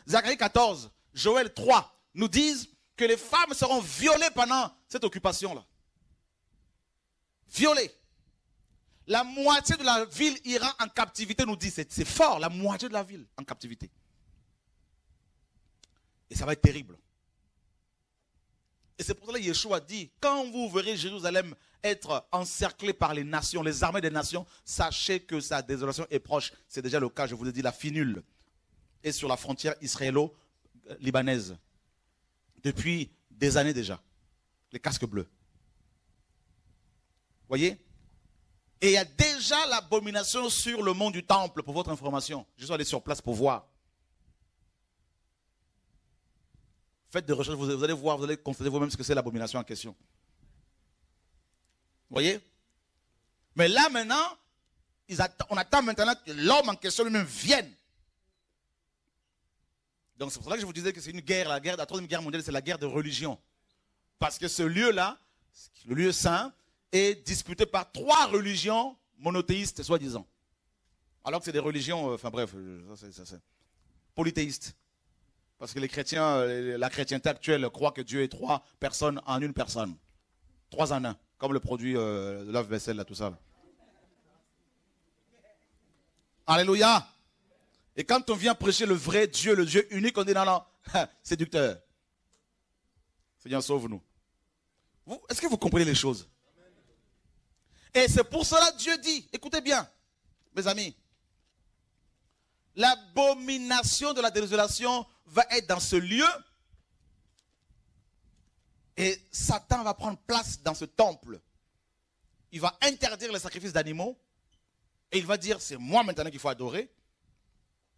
Zacharie 14, Joël 3 nous disent que les femmes seront violées pendant cette occupation-là. Violées. La moitié de la ville ira en captivité, nous dit. C'est fort, la moitié de la ville en captivité. Et ça va être terrible. Et c'est pour cela que Yeshua dit, quand vous verrez Jérusalem être encerclée par les nations, les armées des nations, sachez que sa désolation est proche. C'est déjà le cas, je vous ai dit, la finule est sur la frontière israélo-libanaise. Depuis des années déjà. Les casques bleus. Voyez? Et il y a déjà l'abomination sur le mont du temple, pour votre information. Je suis allé sur place pour voir. Faites des recherches, vous allez voir, vous allez constater vous-même ce que c'est l'abomination en question. Vous voyez? Mais là maintenant, on attend maintenant que l'homme en question lui-même vienne. Donc c'est pour ça que je vous disais que c'est une guerre, la troisième guerre mondiale, c'est la guerre de religion. Parce que ce lieu-là, le lieu saint, est disputé par 3 religions monothéistes, soi-disant. Alors que c'est des religions, c'est polythéistes. Parce que les chrétiens, la chrétienté actuelle croit que Dieu est 3 personnes en une personne. 3 en 1, comme le produit de lave-vaisselle, là, tout ça. Là. Alléluia. Et quand on vient prêcher le vrai Dieu, le Dieu unique, on dit non, non, séducteur. Seigneur, sauve-nous. Est-ce que vous comprenez les choses? Et c'est pour cela que Dieu dit, écoutez bien, mes amis, l'abomination de la désolation va être dans ce lieu. Et Satan va prendre place dans ce temple. Il va interdire les sacrifices d'animaux. Et il va dire, c'est moi maintenant qu'il faut adorer.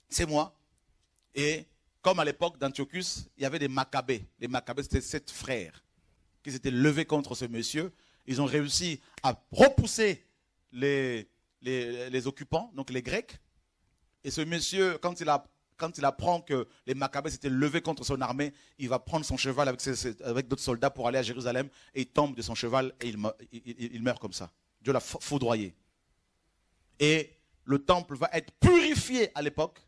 C'est moi. Et comme à l'époque d'Antiochus, il y avait des Maccabées. Les Maccabées, c'était 7 frères qui s'étaient levés contre ce monsieur. Ils ont réussi à repousser les occupants, donc les Grecs. Et ce monsieur, quand il apprend que les Maccabées s'étaient levés contre son armée, il va prendre son cheval avec d'autres soldats pour aller à Jérusalem. Et il tombe de son cheval et il meurt comme ça. Dieu l'a foudroyé. Et le temple va être purifié à l'époque.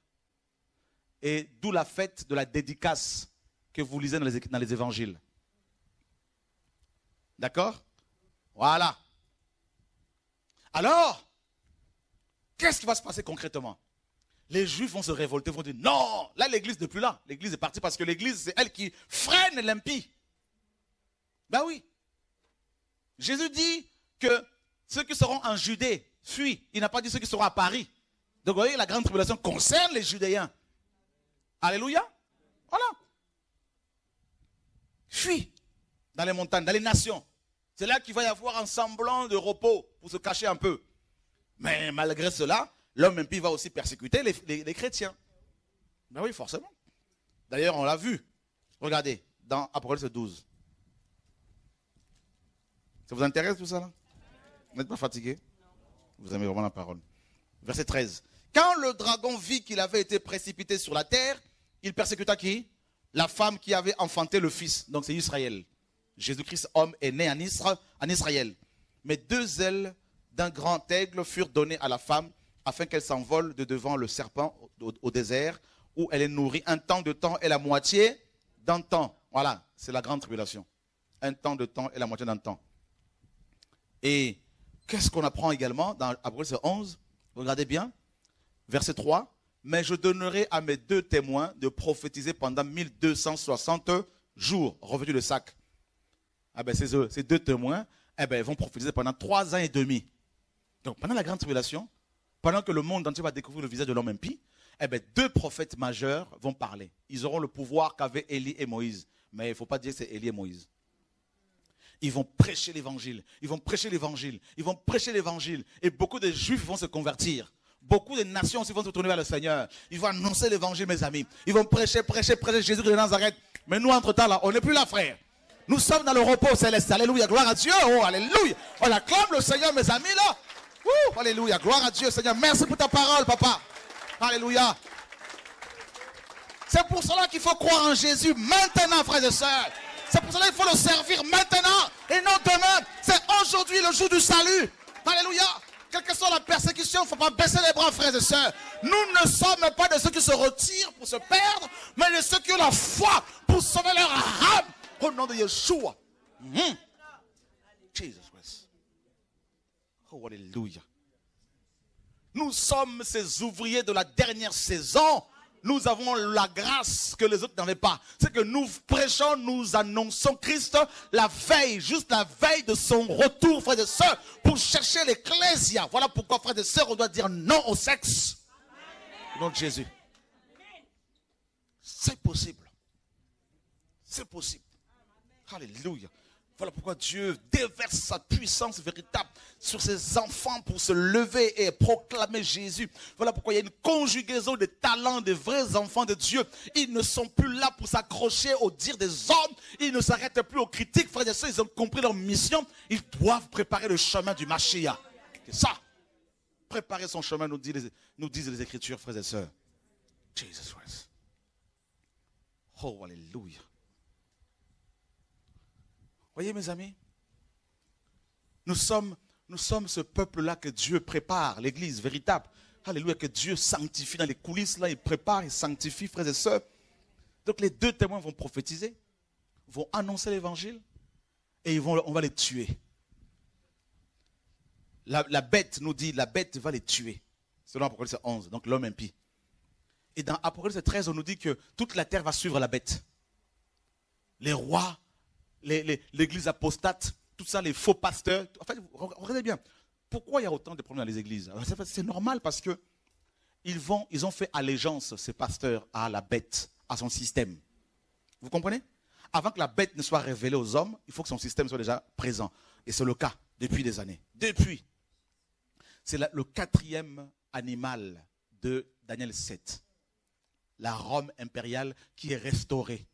Et d'où la fête de la dédicace que vous lisez dans les évangiles. D'accord? Voilà. Alors, qu'est-ce qui va se passer concrètement? Les Juifs vont se révolter, vont dire non, là l'église n'est plus là. L'église est partie parce que l'église, c'est elle qui freine l'impie. Ben oui. Jésus dit que ceux qui seront en Judée fuient. Il n'a pas dit ceux qui seront à Paris. Donc vous voyez, la grande tribulation concerne les Judéens. Alléluia. Voilà. Fuis dans les montagnes, dans les nations. C'est là qu'il va y avoir un semblant de repos pour se cacher un peu. Mais malgré cela, l'homme impie va aussi persécuter les chrétiens. Ben oui, forcément. D'ailleurs, on l'a vu. Regardez, dans Apocalypse 12. Ça vous intéresse tout ça là? Vous n'êtes pas fatigué? Vous aimez vraiment la parole. Verset 13. Quand le dragon vit qu'il avait été précipité sur la terre, il persécuta qui? La femme qui avait enfanté le fils. Donc c'est Israël. Jésus-Christ, homme, est né en Israël. Mais 2 ailes d'un grand aigle furent données à la femme afin qu'elle s'envole de devant le serpent au désert où elle est nourrie un temps de temps et la moitié d'un temps. Voilà, c'est la grande tribulation. Un temps de temps et la moitié d'un temps. Et qu'est-ce qu'on apprend également dans Apocalypse 11? Regardez bien. Verset 3. Mais je donnerai à mes 2 témoins de prophétiser pendant 1260 jours, revêtus de sac. Ah ben ces 2 témoins, eh ben, ils vont prophétiser pendant 3 ans et demi. Donc pendant la grande tribulation, pendant que le monde entier va découvrir le visage de l'homme impie, eh ben, 2 prophètes majeurs vont parler. Ils auront le pouvoir qu'avaient Élie et Moïse. Mais il ne faut pas dire que c'est Élie et Moïse. Ils vont prêcher l'évangile. Ils vont prêcher l'évangile. Ils vont prêcher l'évangile. Et beaucoup de Juifs vont se convertir. Beaucoup de nations aussi vont se tourner vers le Seigneur. Ils vont annoncer l'évangile, mes amis. Ils vont prêcher Jésus de Nazareth. Mais nous, entre-temps, là, on n'est plus là, frère. Nous sommes dans le repos céleste. Alléluia, gloire à Dieu. Oh, alléluia. On acclame le Seigneur, mes amis, là. Ouh, alléluia, gloire à Dieu, Seigneur. Merci pour ta parole, papa. Alléluia. C'est pour cela qu'il faut croire en Jésus maintenant, frères et sœurs. C'est pour cela qu'il faut le servir maintenant et non demain. C'est aujourd'hui le jour du salut. Alléluia. Quelle que soit la persécution, il ne faut pas baisser les bras, frères et sœurs. Nous ne sommes pas de ceux qui se retirent pour se perdre, mais de ceux qui ont la foi pour sauver leur âme. Au nom de Yeshua. Jesus Christ. Oh, alléluia. Nous sommes ces ouvriers de la dernière saison. Nous avons la grâce que les autres n'avaient pas. C'est que nous prêchons, nous annonçons Christ la veille, juste la veille de son retour, frères et sœurs, pour chercher l'ecclésia. Voilà pourquoi, frères et sœurs, on doit dire non au sexe. Au nom de Jésus. C'est possible. C'est possible. Alléluia. Voilà pourquoi Dieu déverse sa puissance véritable sur ses enfants pour se lever et proclamer Jésus. Voilà pourquoi il y a une conjugaison des talents des vrais enfants de Dieu. Ils ne sont plus là pour s'accrocher aux dires des hommes. Ils ne s'arrêtent plus aux critiques. Frères et sœurs, ils ont compris leur mission. Ils doivent préparer le chemin du Mashiach. C'est ça. Préparer son chemin, nous disent les Écritures, frères et sœurs. Jesus Christ. Oh, alléluia. Voyez mes amis, nous sommes ce peuple-là que Dieu prépare, l'église véritable. Alléluia, que Dieu sanctifie dans les coulisses, là, il prépare, il sanctifie, frères et sœurs. Donc les 2 témoins vont prophétiser, vont annoncer l'évangile et on va les tuer. La bête nous dit, la bête va les tuer. Selon Apocalypse 11, donc l'homme impie. Et dans Apocalypse 13, on nous dit que toute la terre va suivre la bête. Les rois, l'église apostate, tout ça, les faux pasteurs. En fait, regardez bien, pourquoi il y a autant de problèmes dans les églises? C'est normal parce que ils ont fait allégeance, ces pasteurs, à la bête, à son système. Vous comprenez? Avant que la bête ne soit révélée aux hommes, il faut que son système soit déjà présent. Et c'est le cas depuis des années. Depuis. C'est le 4e animal de Daniel 7. La Rome impériale qui est restaurée.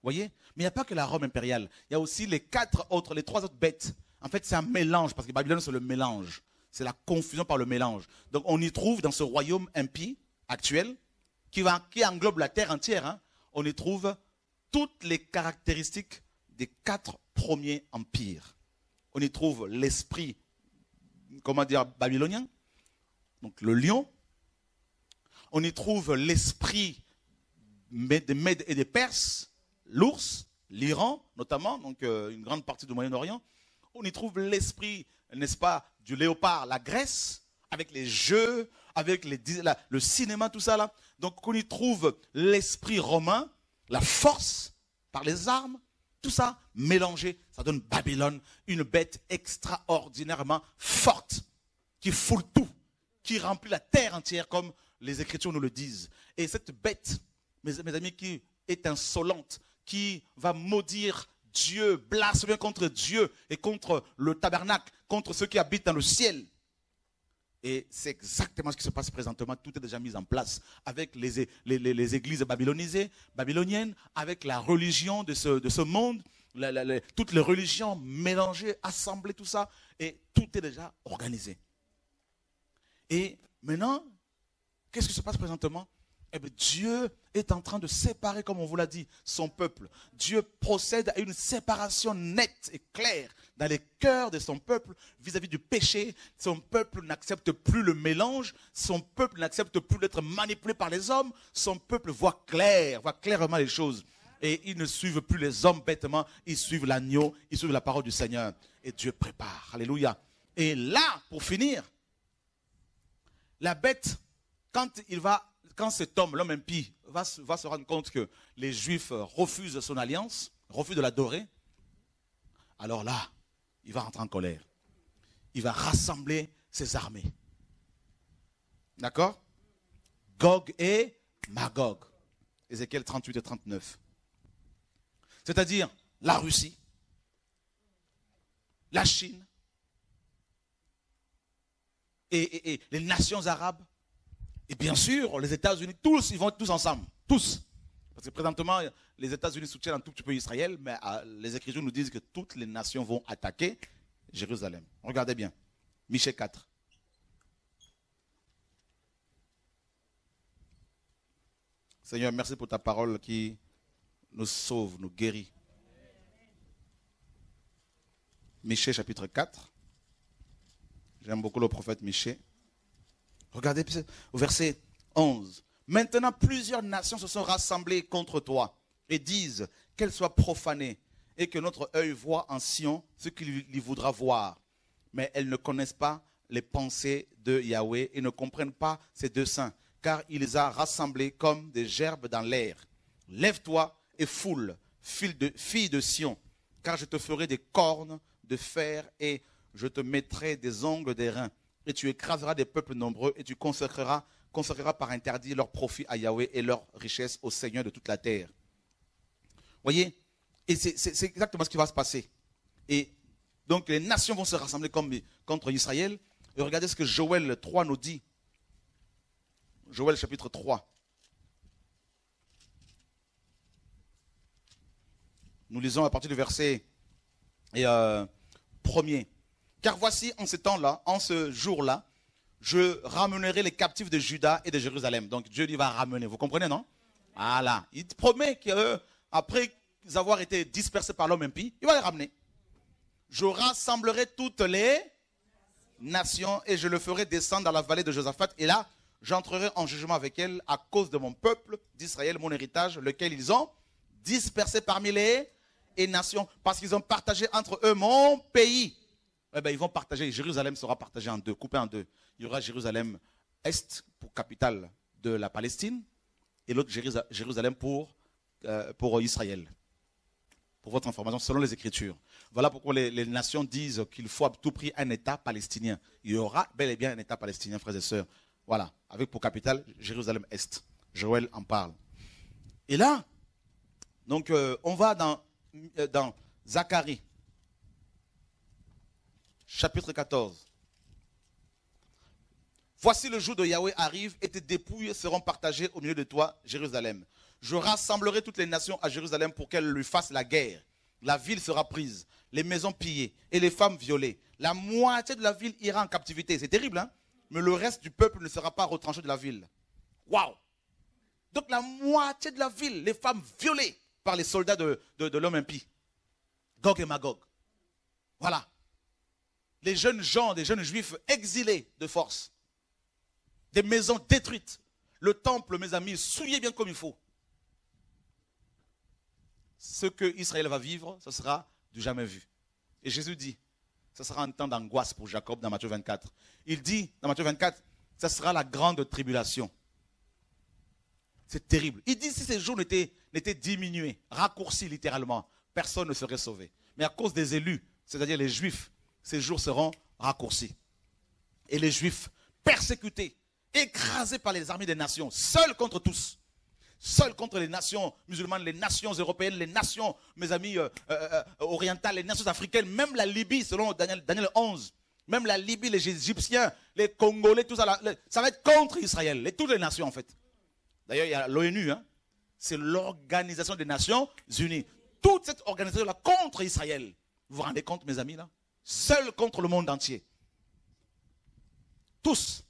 Vous voyez? Mais il n'y a pas que la Rome impériale. Il y a aussi les 3 autres bêtes. En fait, c'est un mélange, parce que Babylone, c'est le mélange. C'est la confusion par le mélange. Donc, on y trouve dans ce royaume impie actuel, qui englobe la terre entière, hein, on y trouve toutes les caractéristiques des 4 premiers empires. On y trouve l'esprit, babylonien, donc le lion. On y trouve l'esprit des Mèdes et des Perses, l'ours, l'Iran notamment, donc une grande partie du Moyen-Orient. On y trouve l'esprit, n'est-ce pas, du léopard, la Grèce, avec les jeux, avec le cinéma, tout ça là. Donc on y trouve l'esprit romain, la force par les armes, tout ça mélangé, ça donne Babylone, une bête extraordinairement forte, qui foule tout, qui remplit la terre entière comme les Écritures nous le disent. Et cette bête, mes amis, qui est insolente, qui va maudire Dieu, blasphémer contre Dieu et contre le tabernacle, contre ceux qui habitent dans le ciel. Et c'est exactement ce qui se passe présentement. Tout est déjà mis en place avec les églises babyloniennes, avec la religion de ce monde, toutes les religions mélangées, assemblées, tout ça. Et tout est déjà organisé. Et maintenant, qu'est-ce qui se passe présentement? Eh bien, Dieu est en train de séparer, comme on vous l'a dit, son peuple. Dieu procède à une séparation nette et claire dans les cœurs de son peuple vis-à-vis du péché. Son peuple n'accepte plus le mélange. Son peuple n'accepte plus d'être manipulé par les hommes. Son peuple voit clairement les choses. Et ils ne suivent plus les hommes bêtement. Ils suivent l'agneau, ils suivent la parole du Seigneur. Et Dieu prépare. Alléluia. Et là, pour finir, la bête, quand cet homme, l'homme impie, va se rendre compte que les Juifs refusent son alliance, refusent de l'adorer, alors là, il va rentrer en colère. Il va rassembler ses armées. D'accord? Gog et Magog. Ézéchiel 38 et 39. C'est-à-dire la Russie, la Chine, et les nations arabes, et bien sûr, les États-Unis, tous, ils vont être tous ensemble. Tous. Parce que présentement, les États-Unis soutiennent un tout petit peu Israël, mais les Écritures nous disent que toutes les nations vont attaquer Jérusalem. Regardez bien. Michée 4. Seigneur, merci pour ta parole qui nous sauve, nous guérit. Michée chapitre 4. J'aime beaucoup le prophète Michée. Regardez au verset 11. Maintenant, plusieurs nations se sont rassemblées contre toi et disent qu'elles soient profanées et que notre œil voit en Sion ce qu'il y voudra voir. Mais elles ne connaissent pas les pensées de Yahweh et ne comprennent pas ses desseins, car il les a rassemblées comme des gerbes dans l'air. Lève-toi et foule, fille de Sion, car je te ferai des cornes de fer et je te mettrai des ongles d'airain. Et tu écraseras des peuples nombreux et tu consacreras par interdit leur profit à Yahweh et leur richesse au Seigneur de toute la terre. Voyez? Et c'est exactement ce qui va se passer. Et donc les nations vont se rassembler contre Israël. Et regardez ce que Joël 3 nous dit. Joël chapitre 3. Nous lisons à partir du verset 1er. Car voici, en ce temps-là, en ce jour-là, je ramènerai les captifs de Juda et de Jérusalem. Donc Dieu lui va ramener. Vous comprenez, non? Voilà. Il promet qu'après avoir été dispersés par l'homme impie, il va les ramener. Je rassemblerai toutes les nations et je le ferai descendre dans la vallée de Josaphat. Et là, j'entrerai en jugement avec elles à cause de mon peuple d'Israël, mon héritage, lequel ils ont dispersé parmi les nations. Parce qu'ils ont partagé entre eux mon pays. Eh bien, ils vont partager, Jérusalem sera partagé en deux, coupé en deux. Il y aura Jérusalem Est pour capitale de la Palestine et l'autre Jérusalem pour Israël. Pour votre information, selon les Écritures. Voilà pourquoi les nations disent qu'il faut à tout prix un État palestinien. Il y aura bel et bien un État palestinien, frères et sœurs. Voilà, avec pour capitale Jérusalem-Est. Joël en parle. Et là, donc on va dans Zacharie, chapitre 14. Voici le jour de Yahweh arrive et tes dépouilles seront partagées au milieu de toi, Jérusalem. Je rassemblerai toutes les nations à Jérusalem pour qu'elles lui fassent la guerre. La ville sera prise, les maisons pillées et les femmes violées. La moitié de la ville ira en captivité. C'est terrible, hein? Mais le reste du peuple ne sera pas retranché de la ville. Waouh! Donc la moitié de la ville, les femmes violées par les soldats de l'homme impie. Gog et Magog. Voilà. Les jeunes gens, des jeunes juifs exilés de force. Des maisons détruites. Le temple, mes amis, souillé bien comme il faut. Ce que Israël va vivre, ce sera du jamais vu. Et Jésus dit, ce sera un temps d'angoisse pour Jacob dans Matthieu 24. Il dit, dans Matthieu 24, ce sera la grande tribulation. C'est terrible. Il dit, si ces jours n'étaient diminués, raccourcis littéralement, personne ne serait sauvé. Mais à cause des élus, c'est-à-dire les Juifs, ces jours seront raccourcis. Et les Juifs, persécutés, écrasés par les armées des nations, seuls contre tous. Seuls contre les nations musulmanes, les nations européennes, les nations, mes amis, orientales, les nations africaines, même la Libye, selon Daniel 11. Même la Libye, les Égyptiens, les Congolais, tout ça, ça va être contre Israël. Toutes les nations, en fait. D'ailleurs, il y a l'ONU, hein, c'est l'Organisation des Nations Unies. Toute cette organisation-là contre Israël. Vous vous rendez compte, mes amis, là? Seul contre le monde entier. Tous.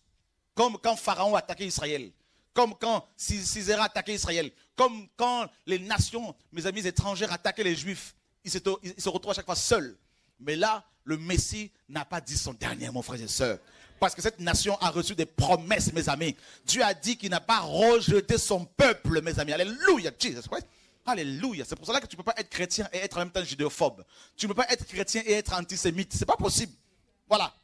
Comme quand Pharaon a attaqué Israël. Comme quand Sisera a attaqué Israël. Comme quand les nations, mes amis étrangères, attaquaient les Juifs. Ils se retrouvent à chaque fois seuls. Mais là, le Messie n'a pas dit son dernier mot, frères et sœurs. Parce que cette nation a reçu des promesses, mes amis. Dieu a dit qu'il n'a pas rejeté son peuple, mes amis. Alléluia, Jesus Christ. Alléluia. C'est pour cela que tu ne peux pas être chrétien et être en même temps judéophobe. Tu ne peux pas être chrétien et être antisémite. Ce n'est pas possible. Voilà.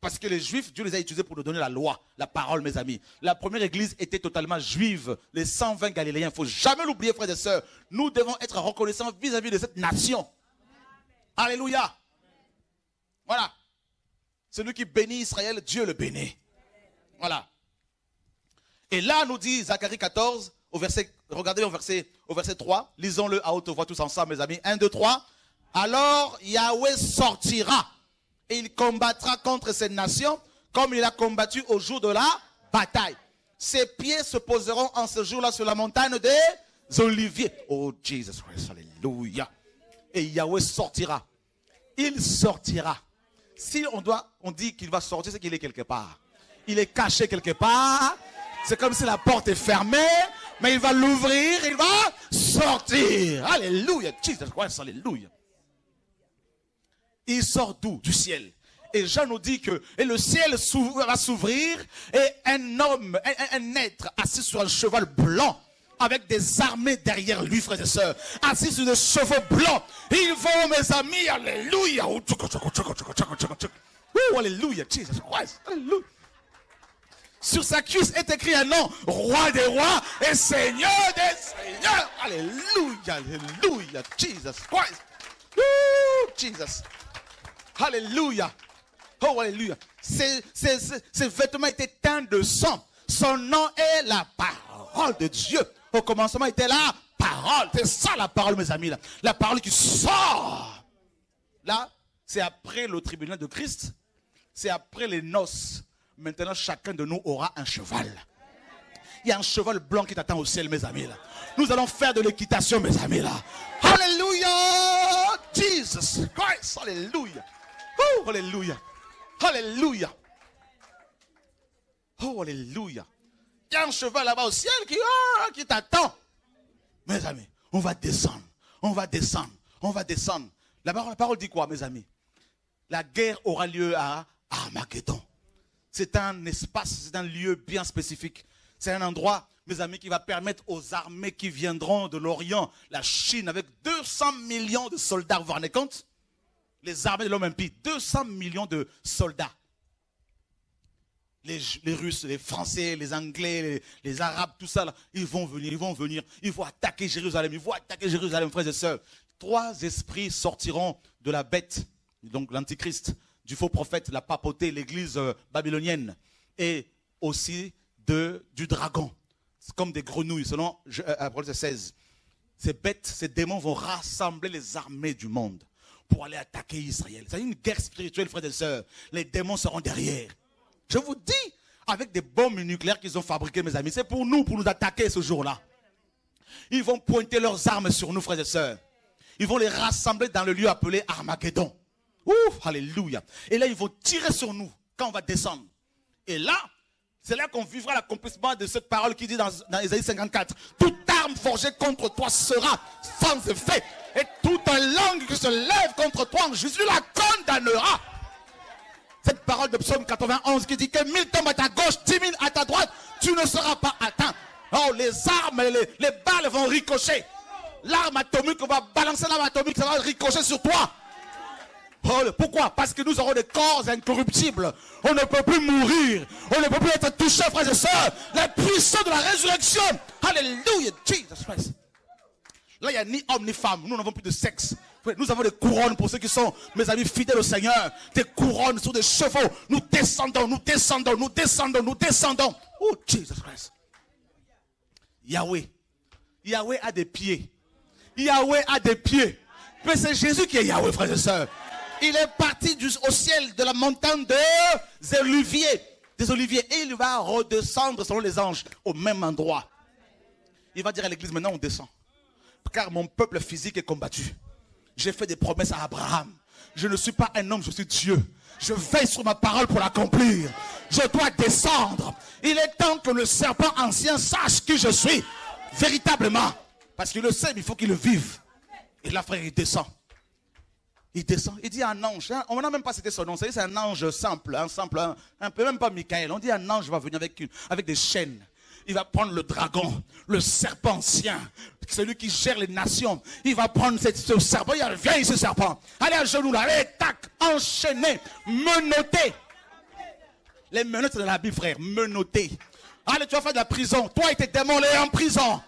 Parce que les Juifs, Dieu les a utilisés pour nous donner la loi, la parole, mes amis. La première église était totalement juive. Les 120 Galiléens, il ne faut jamais l'oublier, frères et sœurs. Nous devons être reconnaissants vis-à-vis de cette nation. Alléluia. Voilà. Celui qui bénit Israël, Dieu le bénit. Voilà. Et là, nous dit Zacharie 14, regardez au verset 3. Lisons-le à haute voix tous ensemble, mes amis. 1, 2, 3. Alors Yahweh sortira et il combattra contre ces nations comme il a combattu au jour de la bataille. Ses pieds se poseront en ce jour-là sur la montagne des Oliviers. Oh, Jesus Christ, alléluia. Et Yahweh sortira. Il sortira. Si on dit qu'il va sortir, c'est qu'il est quelque part. Il est caché quelque part. C'est comme si la porte est fermée, mais il va l'ouvrir, il va sortir. Alléluia. Jesus Christ, alléluia. Il sort d'où? Du ciel. Et Jean nous dit que le ciel va s'ouvrir et un homme, un être assis sur un cheval blanc, avec des armées derrière lui, frères et sœurs, assis sur des chevaux blancs. Ils vont, mes amis, alléluia. Oh, alléluia, Jesus Christ, alléluia. Sur sa cuisse est écrit un nom, roi des rois et seigneur des seigneurs. Alléluia, alléluia, Jesus Christ. Woo, Jesus. Alléluia. Oh, alléluia. Ses vêtements étaient teints de sang. Son nom est la parole de Dieu. Au commencement était la parole. C'est ça la parole, mes amis. Là. La parole qui sort. Là, c'est après le tribunal de Christ. C'est après les noces. Maintenant, chacun de nous aura un cheval. Il y a un cheval blanc qui t'attend au ciel, mes amis. Là. Nous allons faire de l'équitation, mes amis. Là. Alléluia. Jesus Christ. Alléluia. Oh, alléluia. Alléluia. Oh, alléluia. Il y a un cheval là-bas au ciel qui t'attend. Mes amis, on va descendre. On va descendre. On va descendre. La parole dit quoi, mes amis? La guerre aura lieu à Armageddon. C'est un espace, c'est un lieu bien spécifique. C'est un endroit, mes amis, qui va permettre aux armées qui viendront de l'Orient, la Chine, avec 200 millions de soldats, vous vous rendez compte? Les armées de l'homme impie, 200 millions de soldats. Les Russes, les Français, les Anglais, les Arabes, tout ça, là, ils vont venir. Ils vont attaquer Jérusalem, frères et sœurs. 3 esprits sortiront de la bête, donc l'antichrist, du faux prophète, la papauté, l'église babylonienne. Et aussi du dragon. C'est comme des grenouilles, selon Apocalypse 16. Ces bêtes, ces démons vont rassembler les armées du monde pour aller attaquer Israël. C'est une guerre spirituelle, frères et sœurs. Les démons seront derrière. Je vous dis, avec des bombes nucléaires qu'ils ont fabriquées, mes amis, c'est pour nous attaquer ce jour-là. Ils vont pointer leurs armes sur nous, frères et sœurs. Ils vont les rassembler dans le lieu appelé Armageddon. Ouf, alléluia. Et là, ils vont tirer sur nous quand on va descendre. Et là, c'est là qu'on vivra l'accomplissement de cette parole qui dit dans Ésaïe 54. Toute arme forgée contre toi sera sans effet. Et toute langue qui se lève contre toi en Jésus la condamnera. Cette parole de Psaume 91 qui dit que 1000 tombent à ta gauche, 10 000 à ta droite, tu ne seras pas atteint. Oh, les armes, les balles vont ricocher. L'arme atomique, on va balancer l'arme atomique, ça va ricocher sur toi. Oh, pourquoi? Parce que nous aurons des corps incorruptibles. On ne peut plus mourir. On ne peut plus être touché, frères et sœurs. La puissance de la résurrection. Alléluia, Jesus Christ. Là, il n'y a ni homme ni femme. Nous n'avons plus de sexe. Nous avons des couronnes pour ceux qui sont, mes amis, fidèles au Seigneur. Des couronnes sur des chevaux. Nous descendons, nous descendons, nous descendons, nous descendons. Oh, Jesus Christ. Yahweh. Yahweh a des pieds. Yahweh a des pieds. Mais c'est Jésus qui est Yahweh, frères et sœurs. Il est parti au ciel de la montagne des oliviers. Et il va redescendre selon les anges au même endroit. Il va dire à l'église, maintenant on descend. Car mon peuple physique est combattu. J'ai fait des promesses à Abraham. Je ne suis pas un homme, je suis Dieu. Je veille sur ma parole pour l'accomplir. Je dois descendre. Il est temps que le serpent ancien sache qui je suis. Véritablement. Parce qu'il le sait, mais il faut qu'il le vive. Et là, frère, il descend. Il descend. Il dit à un ange. Hein, on n'a même pas cité son nom. C'est un ange simple. Un peu, même pas Michael. On dit un ange va venir avec des chaînes. Il va prendre le dragon, le serpent ancien, celui qui gère les nations. Il va prendre ce serpent. Il vient ici, ce serpent. Allez à genoux là. Allez, tac, enchaîné, menotté. Les menottes de la Bible, frère. Menotté. Allez, tu vas faire de la prison. Toi et tes démons, les en prison.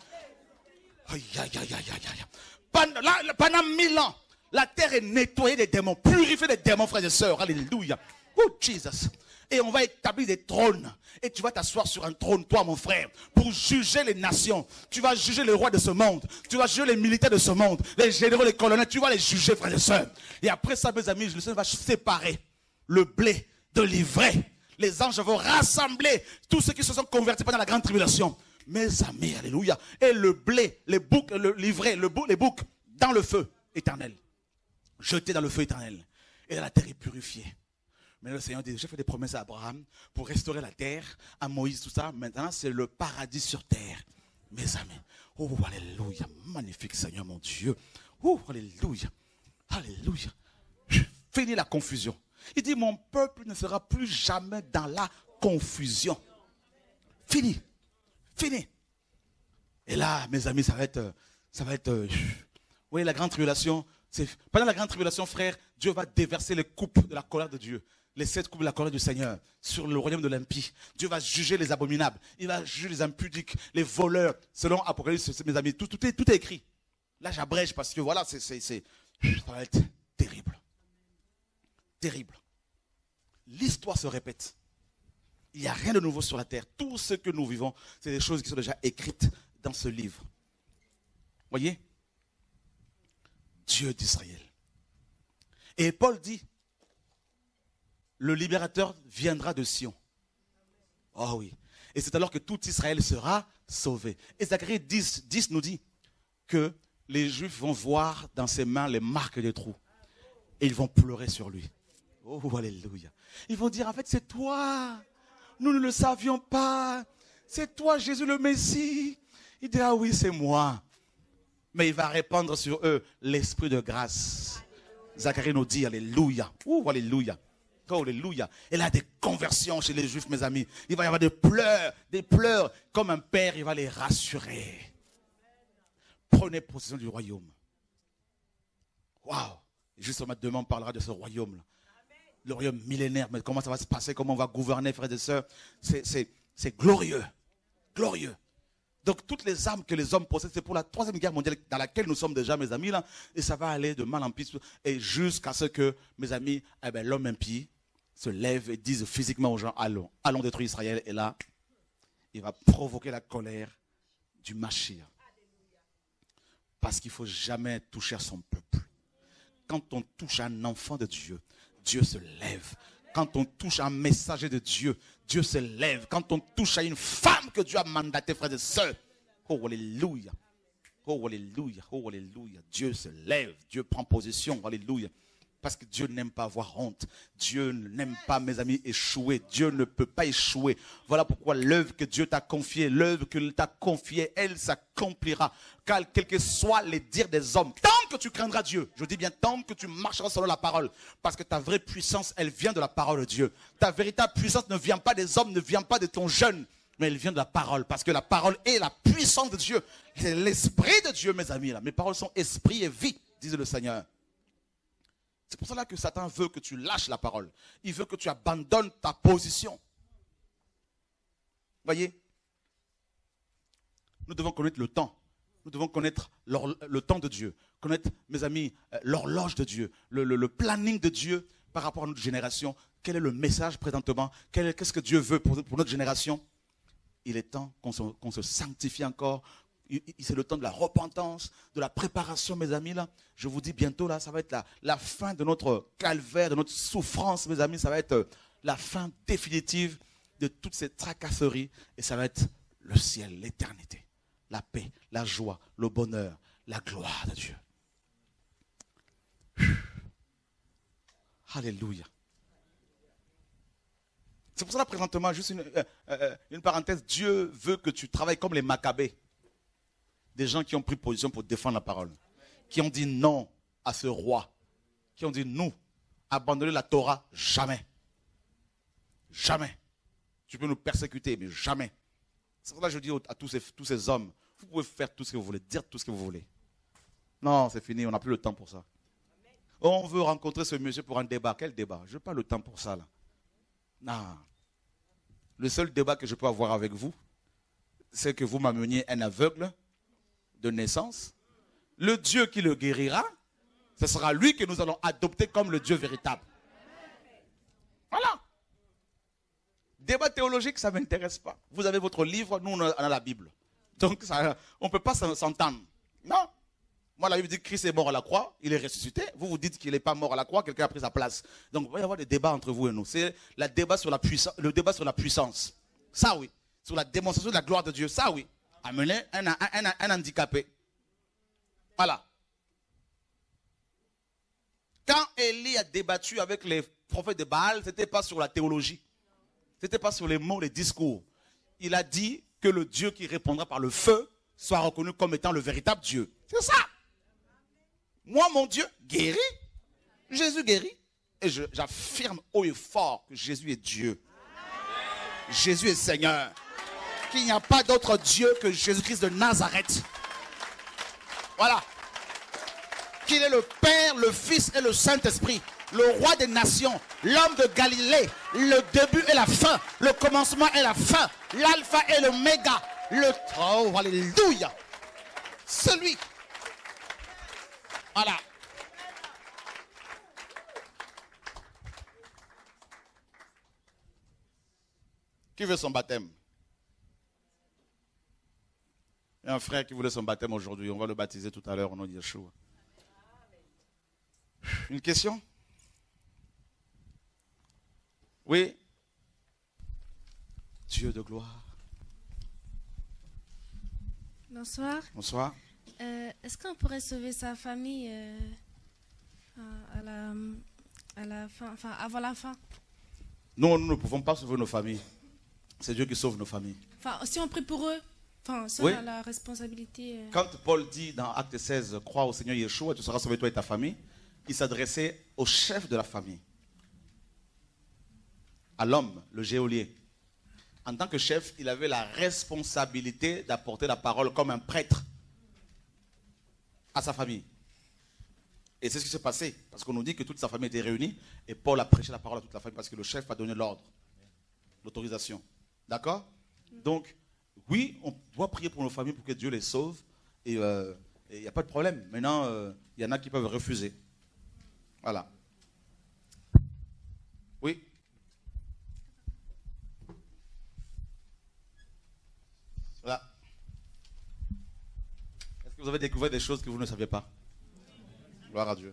Aïe, aïe, aïe, aïe, aïe, aïe. Pendant 1000 ans, la terre est nettoyée des démons, purifiée des démons, frères et sœurs. Alléluia. Oh, Jesus. Et on va établir des trônes. Et tu vas t'asseoir sur un trône, toi, mon frère, pour juger les nations. Tu vas juger les rois de ce monde. Tu vas juger les militaires de ce monde. Les généraux, les colonels. Tu vas les juger, frères et sœurs. Et après ça, mes amis, le Seigneur va séparer le blé de l'ivraie. Les anges vont rassembler tous ceux qui se sont convertis pendant la grande tribulation. Mes amis, alléluia. Et le blé, les boucs, l'ivraie, les boucs, dans le feu éternel. Jetés dans le feu éternel. Et la terre est purifiée. Mais le Seigneur dit, j'ai fait des promesses à Abraham pour restaurer la terre, à Moïse, tout ça. Maintenant, c'est le paradis sur terre. Mes amis. Oh, alléluia. Magnifique Seigneur, mon Dieu. Oh, alléluia. Alléluia. Fini la confusion. Il dit, mon peuple ne sera plus jamais dans la confusion. Fini. Fini. Et là, mes amis, ça va être, vous voyez, la grande tribulation. Pendant la grande tribulation, frère, Dieu va déverser les coupes de la colère de Dieu. Les 7 coupes de la colère du Seigneur sur le royaume de l'impie. Dieu va juger les abominables. Il va juger les impudiques, les voleurs. Selon Apocalypse, mes amis, tout est écrit. Là, j'abrège parce que voilà, ça va être terrible. Terrible. L'histoire se répète. Il n'y a rien de nouveau sur la terre. Tout ce que nous vivons, c'est des choses qui sont déjà écrites dans ce livre. Voyez? Dieu d'Israël. Et Paul dit, le libérateur viendra de Sion. Oh oui. Et c'est alors que tout Israël sera sauvé. Et Zacharie 10 nous dit que les Juifs vont voir dans ses mains les marques des trous. Et ils vont pleurer sur lui. Oh, alléluia. Ils vont dire, en fait, c'est toi. Nous ne le savions pas. C'est toi, Jésus le Messie. Il dit, ah oui, c'est moi. Mais il va répandre sur eux l'esprit de grâce. Zacharie nous dit, alléluia. Oh, alléluia. Oh, alléluia. Et là, des conversions chez les Juifs, mes amis. Il va y avoir des pleurs. Comme un père, il va les rassurer. Prenez possession du royaume. Waouh. Justement, demain, on parlera de ce royaume-là. Le royaume millénaire. Mais comment ça va se passer? Comment on va gouverner, frères et sœurs? C'est glorieux. Glorieux. Donc, toutes les armes que les hommes possèdent, c'est pour la 3e guerre mondiale dans laquelle nous sommes déjà, mes amis, là. Et ça va aller de mal en pis. Et jusqu'à ce que, mes amis, l'homme impie se lève et dise physiquement aux gens, allons détruire Israël. Et là, il va provoquer la colère du Mashiach. Parce qu'il ne faut jamais toucher à son peuple. Quand on touche à un enfant de Dieu, Dieu se lève. Quand on touche à un messager de Dieu, Dieu se lève. Quand on touche à une femme que Dieu a mandatée, frères et sœurs, oh alléluia, oh alléluia, oh alléluia. Dieu se lève, Dieu prend position, alléluia. Parce que Dieu n'aime pas avoir honte. Dieu n'aime pas, mes amis, échouer. Dieu ne peut pas échouer. Voilà pourquoi l'œuvre que Dieu t'a confiée, l'œuvre qu'il t'a confiée, elle s'accomplira. Car quels que soient les dires des hommes, tant que tu craindras Dieu, je dis bien tant que tu marcheras selon la parole. Parce que ta vraie puissance, elle vient de la parole de Dieu. Ta véritable puissance ne vient pas des hommes, ne vient pas de ton jeûne, mais elle vient de la parole. Parce que la parole est la puissance de Dieu. C'est l'esprit de Dieu, mes amis. Là. Mes paroles sont esprit et vie, disait le Seigneur. C'est pour cela que Satan veut que tu lâches la parole. Il veut que tu abandonnes ta position. Voyez, nous devons connaître le temps. Nous devons connaître le temps de Dieu. Connaître, mes amis, l'horloge de Dieu. Le planning de Dieu par rapport à notre génération. Quel est le message présentement? Qu'est-ce que Dieu veut pour notre génération? Il est temps qu'on se sanctifie encore. C'est le temps de la repentance, de la préparation, mes amis. Là, je vous dis bientôt, là, ça va être la fin de notre calvaire, de notre souffrance, mes amis. Ça va être la fin définitive de toutes ces tracasseries. Et ça va être le ciel, l'éternité, la paix, la joie, le bonheur, la gloire de Dieu. Alléluia. C'est pour cela, présentement, juste une parenthèse, Dieu veut que tu travailles comme les Maccabées. Des gens qui ont pris position pour défendre la parole. Qui ont dit non à ce roi. Qui ont dit nous, abandonner la Torah, jamais. Jamais. Tu peux nous persécuter, mais jamais. C'est pour ça que je dis à tous ces hommes, vous pouvez faire tout ce que vous voulez, dire tout ce que vous voulez. Non, c'est fini, on n'a plus le temps pour ça. On veut rencontrer ce monsieur pour un débat. Quel débat? Je n'ai pas le temps pour ça, là. Non. Le seul débat que je peux avoir avec vous, c'est que vous m'ameniez un aveugle de naissance. Le Dieu qui le guérira, ce sera lui que nous allons adopter comme le Dieu véritable. Voilà. Débat théologique, ça ne m'intéresse pas. Vous avez votre livre, nous on a la Bible. Donc ça, on ne peut pas s'entendre. Non. Moi la Bible dit que Christ est mort à la croix, il est ressuscité. Vous vous dites qu'il n'est pas mort à la croix, quelqu'un a pris sa place. Donc il va y avoir des débats entre vous et nous. C'est le débat sur la puissance. Ça oui. Sur la démonstration de la gloire de Dieu. Ça oui. Amener un handicapé. Voilà. Quand Élie a débattu avec les prophètes de Baal, ce n'était pas sur la théologie. Ce n'était pas sur les mots, les discours. Il a dit que le Dieu qui répondra par le feu soit reconnu comme étant le véritable Dieu. C'est ça. Moi, mon Dieu, guérit. Jésus guérit. Et j'affirme haut et fort que Jésus est Dieu. Jésus est Seigneur. Qu'il n'y a pas d'autre Dieu que Jésus-Christ de Nazareth. Voilà. Qu'il est le Père, le Fils et le Saint-Esprit. Le roi des nations, l'homme de Galilée, le début et la fin, le commencement et la fin, l'alpha et l'oméga, oh, alléluia. Celui. Voilà. Qui veut son baptême? Il y a un frère qui voulait son baptême aujourd'hui. On va le baptiser tout à l'heure au nom de Yeshua. Une question? Oui? Dieu de gloire. Bonsoir. Bonsoir. Est-ce qu'on pourrait sauver sa famille à la fin, enfin avant la fin? Non, nous ne pouvons pas sauver nos familles. C'est Dieu qui sauve nos familles. Enfin, si on prie pour eux, enfin, ça oui. a la responsabilité. Quand Paul dit dans Acte 16, crois au Seigneur Yeshua, tu seras sauvé toi et ta famille, il s'adressait au chef de la famille. À l'homme, le geôlier. En tant que chef, il avait la responsabilité d'apporter la parole comme un prêtre à sa famille. Et c'est ce qui s'est passé. Parce qu'on nous dit que toute sa famille était réunie et Paul a prêché la parole à toute la famille parce que le chef a donné l'ordre, l'autorisation. D'accord? Donc, oui, on doit prier pour nos familles pour que Dieu les sauve. Et il n'y a pas de problème. Maintenant, il y en a qui peuvent refuser. Voilà. Oui? Vous avez découvert des choses que vous ne saviez pas. Gloire à Dieu.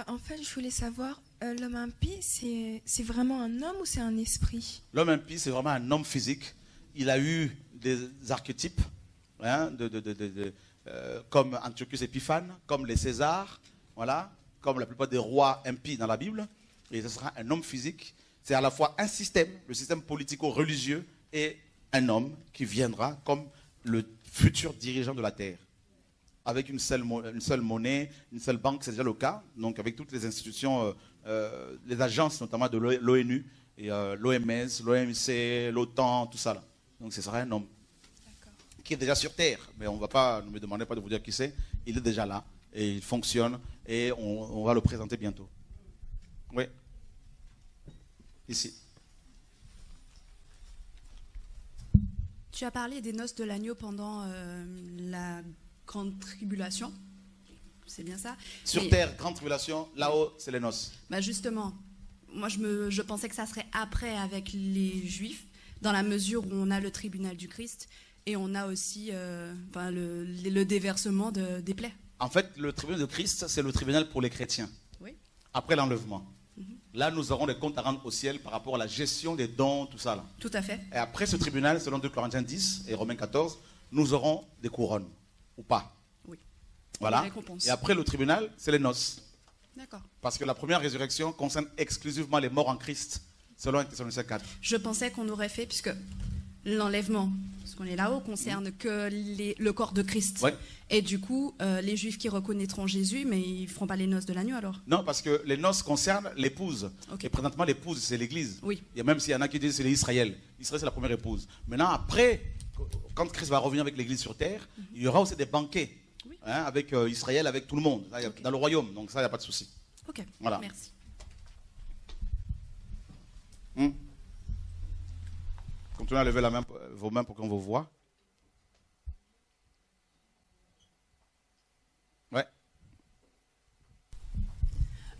En fait, je voulais savoir, l'homme impie, c'est vraiment un homme ou c'est un esprit? L'homme impie, c'est vraiment un homme physique. Il a eu des archétypes, hein, comme Antiochus Épiphane, comme les Césars, voilà, comme la plupart des rois impies dans la Bible. Et ce sera un homme physique. C'est à la fois un système, le système politico-religieux, et un homme qui viendra comme le futur dirigeant de la terre. Avec une seule monnaie, une seule banque, c'est déjà le cas. Donc avec toutes les institutions, les agences notamment de l'ONU, et l'OMS, l'OMC, l'OTAN, tout ça là. Donc ce sera un homme qui est déjà sur terre. Mais on va pas, ne me demandez pas de vous dire qui c'est. Il est déjà là et il fonctionne et on va le présenter bientôt. Oui. Ici. Tu as parlé des noces de l'agneau pendant la grande tribulation. C'est bien ça? Sur terre, grande tribulation, là-haut, c'est les noces. Bah justement, moi je pensais que ça serait après avec les Juifs, dans la mesure où on a le tribunal du Christ et on a aussi le déversement des plaies. En fait, le tribunal de Christ, c'est le tribunal pour les chrétiens. Oui. Après l'enlèvement. Là, nous aurons des comptes à rendre au ciel par rapport à la gestion des dons, tout ça là. Tout à fait. Et après ce tribunal, selon 2 Corinthiens 10 et Romains 14, nous aurons des couronnes, ou pas. Oui. Voilà. Des récompenses. Et après le tribunal, c'est les noces. D'accord. Parce que la première résurrection concerne exclusivement les morts en Christ, selon 1 Thessaloniciens 4. Je pensais qu'on aurait fait, puisque l'enlèvement, parce qu'on est là-haut, concerne que le corps de Christ. Ouais. Et du coup, les Juifs qui reconnaîtront Jésus, mais ils ne feront pas les noces de l'agneau alors? Non, parce que les noces concernent l'épouse. Ok. Et présentement, l'épouse, c'est l'Église. Oui. Et même s'il y en a qui disent que c'est l'Israël. Israël, c'est la première épouse. Maintenant, après, quand Christ va revenir avec l'Église sur terre, il y aura aussi des banquets. Oui. Hein, avec Israël, avec tout le monde, là, Ok. dans le royaume. Donc ça, il n'y a pas de souci. Ok, Voilà. merci. Continuez à lever vos mains pour qu'on vous voit. Ouais.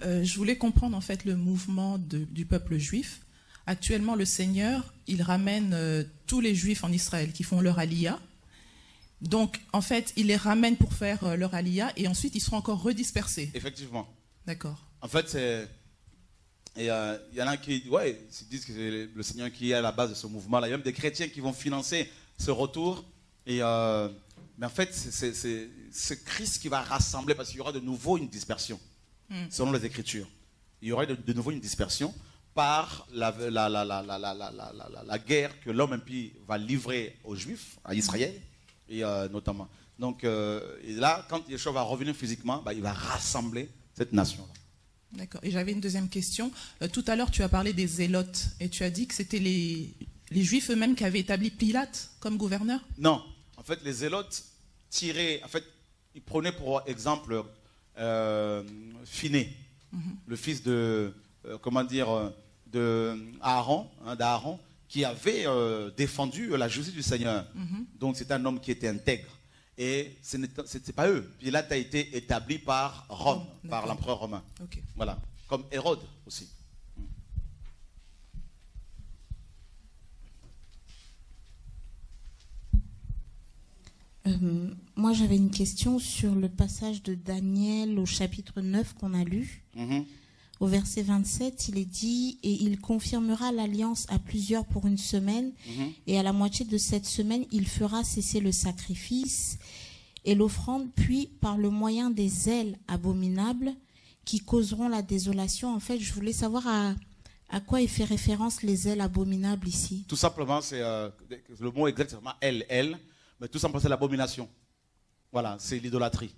Je voulais comprendre en fait le mouvement du peuple juif. Actuellement, le Seigneur, il ramène tous les Juifs en Israël qui font leur aliyah. Donc, en fait, il les ramène pour faire leur aliyah et ensuite, ils seront encore redispersés. Effectivement. D'accord. En fait, il y en a qui disent que c'est le Seigneur qui est à la base de ce mouvement-là. Il y a même des chrétiens qui vont financer ce retour. Mais en fait, c'est Christ qui va rassembler parce qu'il y aura de nouveau une dispersion, selon les Écritures. Il y aura de nouveau une dispersion par la guerre que l'homme impie va livrer aux Juifs, à Israël, et notamment. Donc et là, quand Yeshua va revenir physiquement, il va rassembler cette nation-là. D'accord. Et j'avais une deuxième question. Tout à l'heure, tu as parlé des zélotes et tu as dit que c'était les Juifs eux-mêmes qui avaient établi Pilate comme gouverneur? Non. En fait, les zélotes tiraient... En fait, ils prenaient pour exemple Phiné, le fils de... d'Aaron, qui avait défendu la justice du Seigneur. Donc, c'était un homme qui était intègre. Et ce n'était pas eux. Pilate a été établi par Rome, par l'empereur romain. Ok. Voilà. Comme Hérode aussi. Moi, j'avais une question sur le passage de Daniel au chapitre 9 qu'on a lu. Au verset 27, il est dit « Et il confirmera l'alliance à plusieurs pour une semaine, et à la moitié de cette semaine, il fera cesser le sacrifice et l'offrande, puis par le moyen des ailes abominables qui causeront la désolation. » En fait, je voulais savoir à quoi il fait référence les ailes abominables ici. Tout simplement, c'est le mot exactement elle, mais tout simplement c'est l'abomination. Voilà, c'est l'idolâtrie.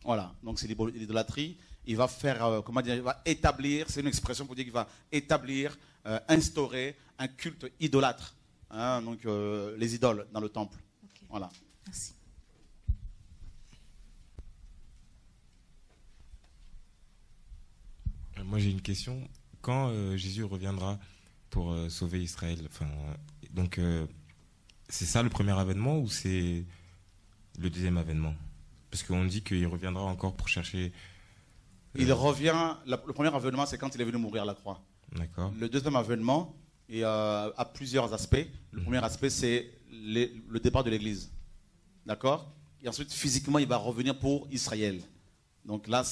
Voilà, donc c'est l'idolâtrie. Il va faire, il va établir, c'est une expression pour dire qu'il va établir, instaurer un culte idolâtre. Hein, donc les idoles dans le temple. Okay. Voilà. Merci. Moi j'ai une question. Quand Jésus reviendra pour sauver Israël, c'est ça le premier avènement ou c'est le deuxième avènement? Parce qu'on dit qu'il reviendra encore pour chercher... Il revient, le premier avènement c'est quand il est venu mourir à la croix. D'accord. Le deuxième avènement a plusieurs aspects. Le premier aspect c'est le départ de l'Église. D'accord? Et ensuite, physiquement, il va revenir pour Israël. Donc là,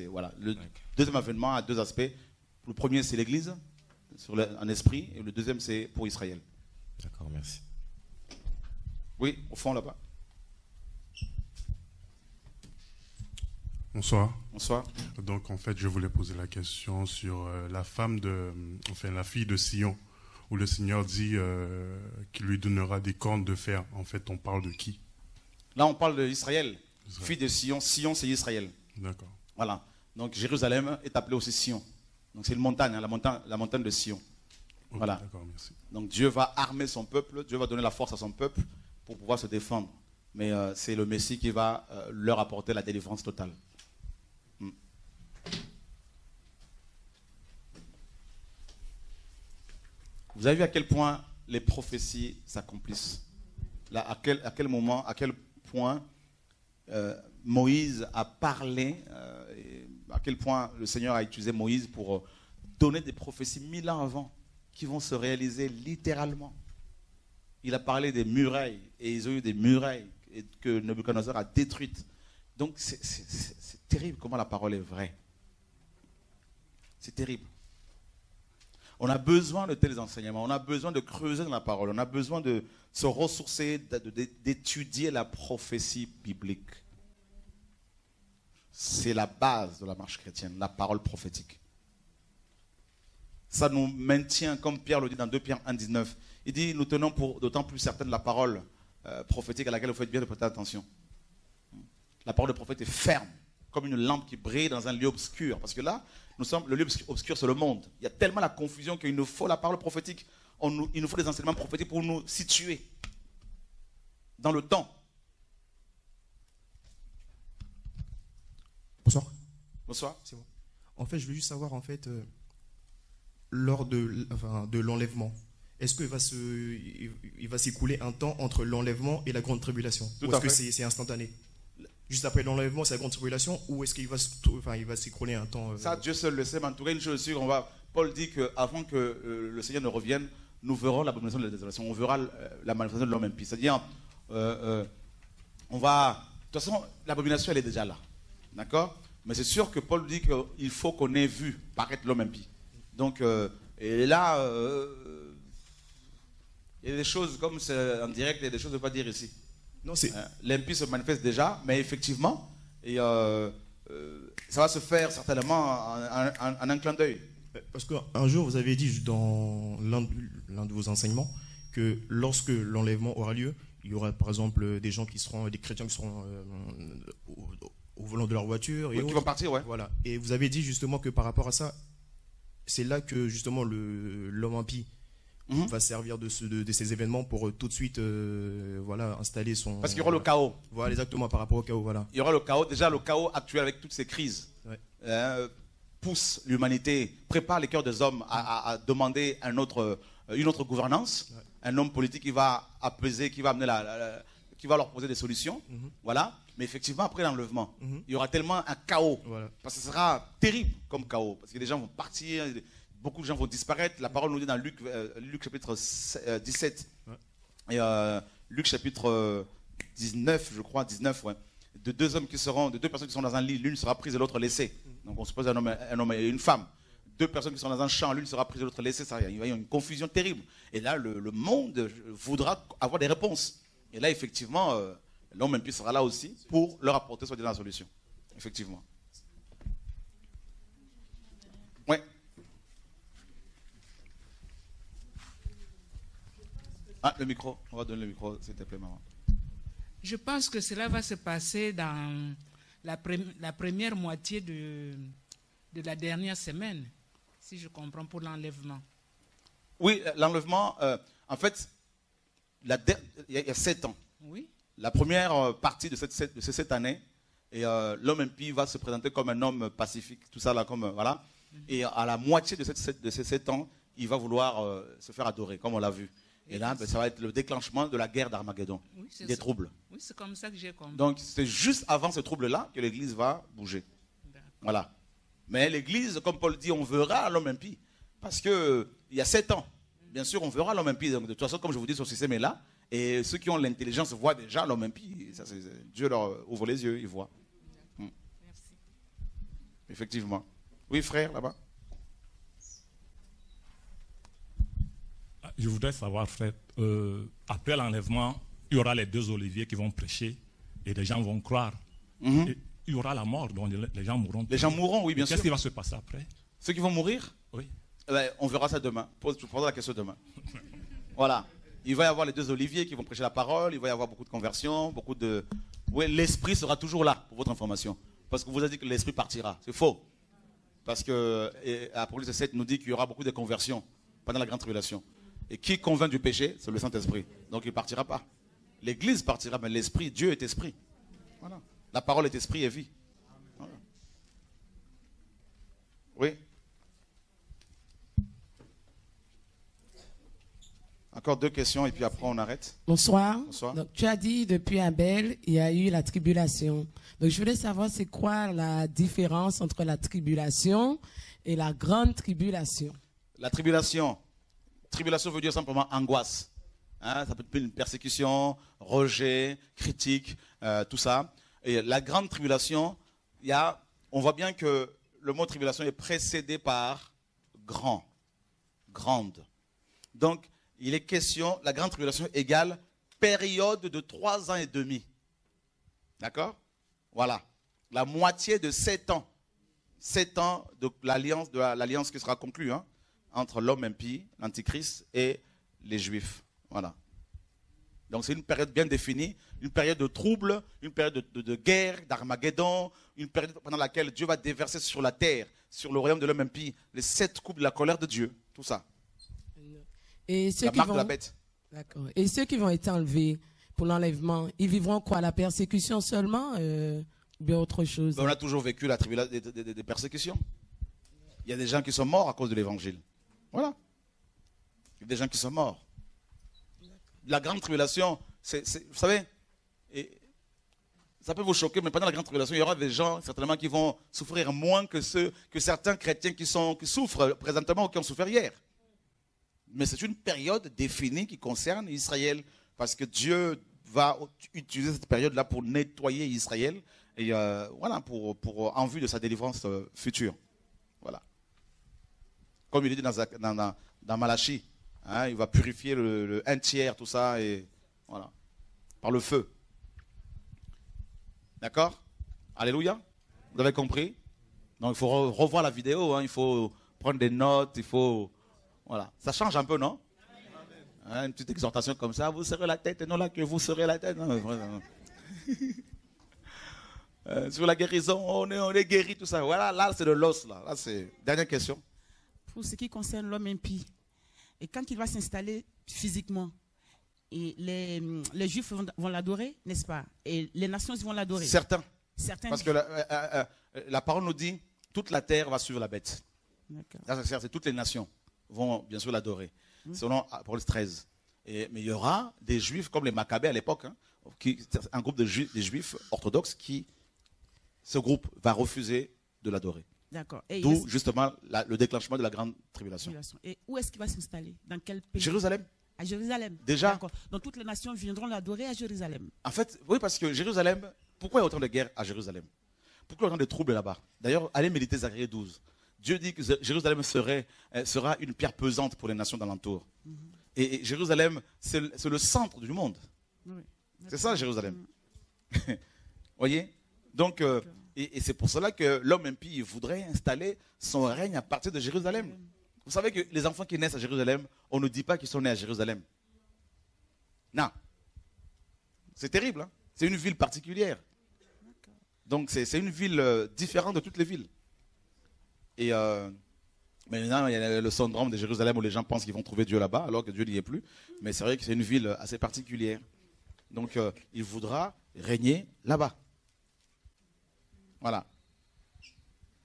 voilà. Le deuxième avènement a deux aspects. Le premier, c'est l'Église, en esprit, et le deuxième, c'est pour Israël. D'accord, merci. Oui, au fond, là-bas. Bonsoir. Bonsoir. Donc, en fait, je voulais poser la question sur la fille de Sion, où le Seigneur dit qu'il lui donnera des cornes de fer. En fait, on parle de qui? Là, on parle d'Israël. Fille de Sion. Sion, c'est Israël. D'accord. Voilà. Donc, Jérusalem est appelée aussi Sion. Donc, c'est une montagne, hein, la montagne de Sion. Okay, voilà. D'accord, merci. Donc, Dieu va armer son peuple. Dieu va donner la force à son peuple pour pouvoir se défendre. Mais c'est le Messie qui va leur apporter la délivrance totale. Vous avez vu à quel point les prophéties s'accomplissent. Là, à quel moment, à quel point Moïse a parlé, à quel point le Seigneur a utilisé Moïse pour donner des prophéties 1000 ans avant, qui vont se réaliser littéralement. Il a parlé des murailles, et ils ont eu des murailles que Nebuchadnezzar a détruites. Donc c'est terrible comment la parole est vraie. C'est terrible. On a besoin de tels enseignements, on a besoin de creuser dans la parole, on a besoin de se ressourcer, d'étudier la prophétie biblique. C'est la base de la marche chrétienne, la parole prophétique. Ça nous maintient, comme Pierre le dit dans 2 Pierre 1,19. Il dit, nous tenons pour d'autant plus certaine la parole prophétique à laquelle vous faites bien de prêter attention. La parole de prophète est ferme, comme une lampe qui brille dans un lieu obscur. Parce que là, le lieu obscur, c'est le monde. Il y a tellement la confusion qu'il nous faut la parole prophétique. Il nous faut des enseignements prophétiques pour nous situer dans le temps. Bonsoir. Bonsoir. C'est bon. En fait, je veux juste savoir, en fait, lors de l'enlèvement, est-ce qu'il va s'écouler un temps entre l'enlèvement et la grande tribulation? Ou est-ce que c'est instantané? Juste après l'enlèvement, c'est la grande tribulation, ou est-ce qu'il va s'écrouler un temps Ça, Dieu seul le sait, mais en tout cas, une chose sûre, Paul dit qu'avant que le Seigneur ne revienne, nous verrons l'abomination de la désolation, on verra la manifestation de l'homme impie. C'est-à-dire, on va... De toute façon, l'abomination, elle est déjà là. D'accord? Mais c'est sûr que Paul dit qu'il faut qu'on ait vu paraître l'homme impie. Donc, et là, il y a des choses, comme c'est en direct, il y a des choses à ne pas dire ici. L'impie se manifeste déjà, mais effectivement, ça va se faire certainement en un clin d'œil. Parce qu'un jour, vous avez dit dans l'un de vos enseignements que lorsque l'enlèvement aura lieu, il y aura par exemple des chrétiens qui seront au volant de leur voiture. Oui, qui vont partir, ouais. Voilà. Et vous avez dit justement que par rapport à ça, c'est là que justement l'homme impie va servir de ces événements pour tout de suite installer son... Parce qu'il y aura le chaos. Voilà, exactement, par rapport au chaos. Voilà. Il y aura le chaos. Déjà, le chaos actuel avec toutes ces crises pousse l'humanité, prépare les cœurs des hommes à demander une autre gouvernance. Ouais. Un homme politique qui va apaiser, qui va amener qui va leur poser des solutions. Voilà. Mais effectivement, après l'enlèvement, il y aura tellement un chaos. Voilà. Parce que ce sera terrible comme chaos. Parce que les gens vont partir... Beaucoup de gens vont disparaître. La parole nous dit dans Luc chapitre 17 et Luc chapitre 19, je crois, 19, ouais. De deux personnes qui sont dans un lit, l'une sera prise et l'autre laissée. Donc on suppose un homme et une femme. Deux personnes qui sont dans un champ, l'une sera prise et l'autre laissée. Il va y avoir une confusion terrible. Et là, le monde voudra avoir des réponses. Et là, effectivement, l'homme impie sera là aussi pour leur apporter soi-disant la solution. Effectivement. Ouais. Ah, le micro. On va donner le micro, s'il te plaît, maman. Je pense que cela va se passer dans la première moitié de la dernière semaine, si je comprends, pour l'enlèvement. Oui, l'enlèvement, en fait, il y a 7 ans. Oui. La première partie de ces 7 années, et l'homme impie va se présenter comme un homme pacifique, tout ça là, comme voilà. Et à la moitié de ces 7 ans, il va vouloir se faire adorer, comme on l'a vu. Et là, ça va être le déclenchement de la guerre d'Armageddon, des troubles. Oui, c'est comme ça que j'ai compris. Donc, c'est juste avant ce trouble-là que l'Église va bouger. Voilà. Mais l'Église, comme Paul dit, on verra l'homme impie. Parce qu'il y a 7 ans, bien sûr, on verra l'homme impie. Donc, de toute façon, comme je vous dis, ce système est là. Et ceux qui ont l'intelligence voient déjà l'homme impie. Dieu leur ouvre les yeux, ils voient. Merci. Effectivement. Oui, frère, là-bas. Je voudrais savoir, frère, après l'enlèvement, il y aura les 2 oliviers qui vont prêcher et les gens vont croire. Et il y aura la mort, donc les gens mourront. Les gens mourront, oui, bien sûr. Qu'est-ce qui va se passer après? Ceux qui vont mourir? Oui. On verra ça demain. Je poserai la question demain. Voilà. Il va y avoir les 2 oliviers qui vont prêcher la parole. Il va y avoir beaucoup de conversions, beaucoup de... Oui, l'esprit sera toujours là, pour votre information. Parce qu'on vous a dit que l'esprit partira. C'est faux. Parce que Apocalypse 7 nous dit qu'il y aura beaucoup de conversions pendant la grande tribulation. Et qui convainc du péché, c'est le Saint-Esprit. Donc il ne partira pas. L'église partira, mais l'esprit, Dieu est esprit. Voilà. La parole est esprit et vie. Voilà. Oui. Encore 2 questions et puis après on arrête. Bonsoir. Bonsoir. Donc, tu as dit depuis Abel, il y a eu la tribulation. Donc je voulais savoir c'est quoi la différence entre la tribulation et la grande tribulation. La tribulation. Tribulation veut dire simplement angoisse. Hein, ça peut être une persécution, rejet, critique, tout ça. Et la grande tribulation, on voit bien que le mot tribulation est précédé par grand, grande. Donc, il est question, la grande tribulation égale période de 3 ans et demi. D'accord? Voilà. La moitié de 7 ans. 7 ans de l'alliance qui sera conclue, hein, entre l'homme impie, l'antichrist et les juifs. Voilà. Donc c'est une période bien définie, une période de trouble, une période de guerre, d'Armageddon, une période pendant laquelle Dieu va déverser sur la terre, sur le royaume de l'homme impie, les 7 coups de la colère de Dieu, tout ça. Et ceux la marque de la bête. D'accord. Et ceux qui vont être enlevés pour l'enlèvement, ils vivront quoi? La persécution seulement ou bien autre chose? On a toujours vécu la tribulation des persécutions. Il y a des gens qui sont morts à cause de l'évangile. Voilà. Il y a des gens qui sont morts. La grande tribulation, vous savez, ça peut vous choquer, mais pendant la grande tribulation, il y aura des gens certainement qui vont souffrir moins que certains chrétiens qui souffrent présentement ou qui ont souffert hier. Mais c'est une période définie qui concerne Israël, parce que Dieu va utiliser cette période-là pour nettoyer Israël, et voilà, en vue de sa délivrance future. Voilà. Comme il est dit dans Malachie, hein, il va purifier le 1/3, tout ça, et voilà, par le feu. D'accord? Alléluia. Vous avez compris? Donc il faut revoir la vidéo, hein, il faut prendre des notes, il faut... Voilà. Ça change un peu, non? Hein, une petite exhortation comme ça, vous serez la tête et non là que vous serez la tête. Non, sur la guérison, on est guéri, tout ça. Voilà, là c'est de l'os. Là c'est... Dernière question. Pour ce qui concerne l'homme impie, et quand il va s'installer physiquement, et les Juifs vont l'adorer, n'est-ce pas? Et les nations vont l'adorer. Certains. Parce que la parole nous dit, toute la terre va suivre la bête. C'est toutes les nations vont bien sûr l'adorer, selon Apocalypse 13. Mais il y aura des Juifs comme les Maccabées à l'époque, hein, un groupe des Juifs orthodoxes ce groupe va refuser de l'adorer. D'accord. D'où justement le déclenchement de la grande tribulation. Et où est-ce qu'il va s'installer? Dans quel pays? Jérusalem. À Jérusalem. Déjà. Donc toutes les nations viendront l'adorer à Jérusalem. En fait, oui, parce que Jérusalem, pourquoi il y a autant de guerres à Jérusalem? Pourquoi il y a autant de troubles là-bas? D'ailleurs, allez méditer Zacharie 12. Dieu dit que Jérusalem sera une pierre pesante pour les nations d'alentour. Et Jérusalem, c'est le centre du monde. Oui. C'est ça, Jérusalem. Voyez? Donc, et c'est pour cela que l'homme impie voudrait installer son règne à partir de Jérusalem. Vous savez que les enfants qui naissent à Jérusalem, on ne dit pas qu'ils sont nés à Jérusalem. Non. C'est terrible. Hein? C'est une ville particulière. Donc, c'est une ville différente de toutes les villes. Et maintenant, il y a le syndrome de Jérusalem où les gens pensent qu'ils vont trouver Dieu là-bas, alors que Dieu n'y est plus. Mais c'est vrai que c'est une ville assez particulière. Donc, il voudra régner là-bas. Voilà.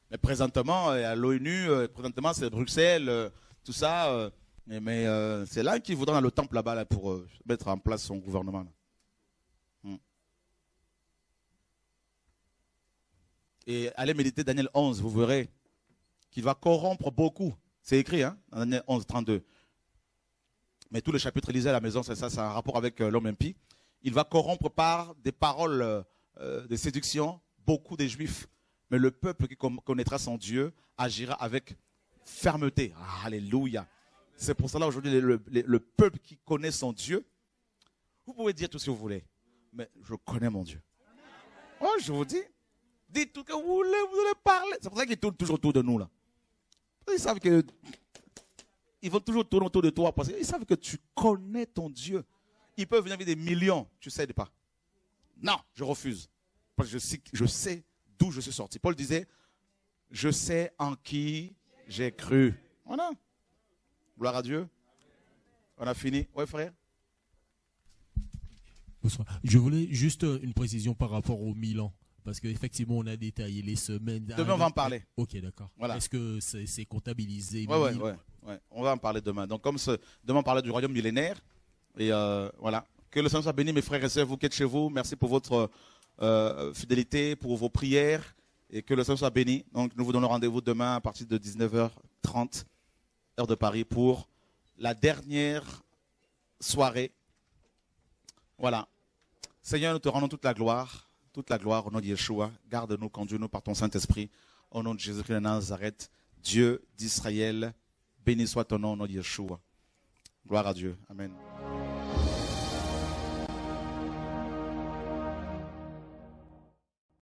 Mais présentement, à l'ONU, présentement, c'est Bruxelles, tout ça. Mais c'est là qu'il voudra dans le temple là-bas pour mettre en place son gouvernement. Là. Et allez méditer Daniel 11, vous verrez qu'il va corrompre beaucoup. C'est écrit, hein, dans Daniel 11, 32. mais tout le chapitre lisé à la maison, c'est ça, c'est un rapport avec l'homme impie. Il va corrompre par des paroles de séduction beaucoup des Juifs. Mais le peuple qui connaîtra son Dieu agira avec fermeté. Alléluia. C'est pour cela aujourd'hui, le peuple qui connaît son Dieu, vous pouvez dire tout ce que vous voulez, mais je connais mon Dieu. Oh, je vous dis, dites tout ce que vous voulez parler. C'est pour ça qu'ils tournent toujours autour de nous là. Ils savent que ils vont toujours tourner autour de toi parce qu'ils savent que tu connais ton Dieu. Ils peuvent venir avec des millions, tu ne cèdes pas. Non, je refuse. Parce que je sais d'où je suis sorti. Paul disait, je sais en qui j'ai cru. Voilà. Gloire à Dieu. On a fini. Oui, frère. Bonsoir. Je voulais juste une précision par rapport au Milan. Parce qu'effectivement, on a détaillé les semaines. Demain, on va en parler. Ok, d'accord. Voilà. Est-ce que c'est comptabilisé? Oui. On va en parler demain. Donc, comme demain, on parlait du royaume millénaire. Et voilà. Que le Seigneur soit béni, mes frères et sœurs, vous qui êtes chez vous. Merci pour votre fidélité, pour vos prières. Et que le Seigneur soit béni. Donc, nous vous donnons rendez-vous demain à partir de 19h30, heure de Paris, pour la dernière soirée. Voilà. Seigneur, nous te rendons toute la gloire au nom de Yeshua. Garde-nous, conduis-nous par ton Saint-Esprit. Au nom de Jésus-Christ de Nazareth, Dieu d'Israël, béni soit ton nom au nom de Yeshua. Gloire à Dieu. Amen.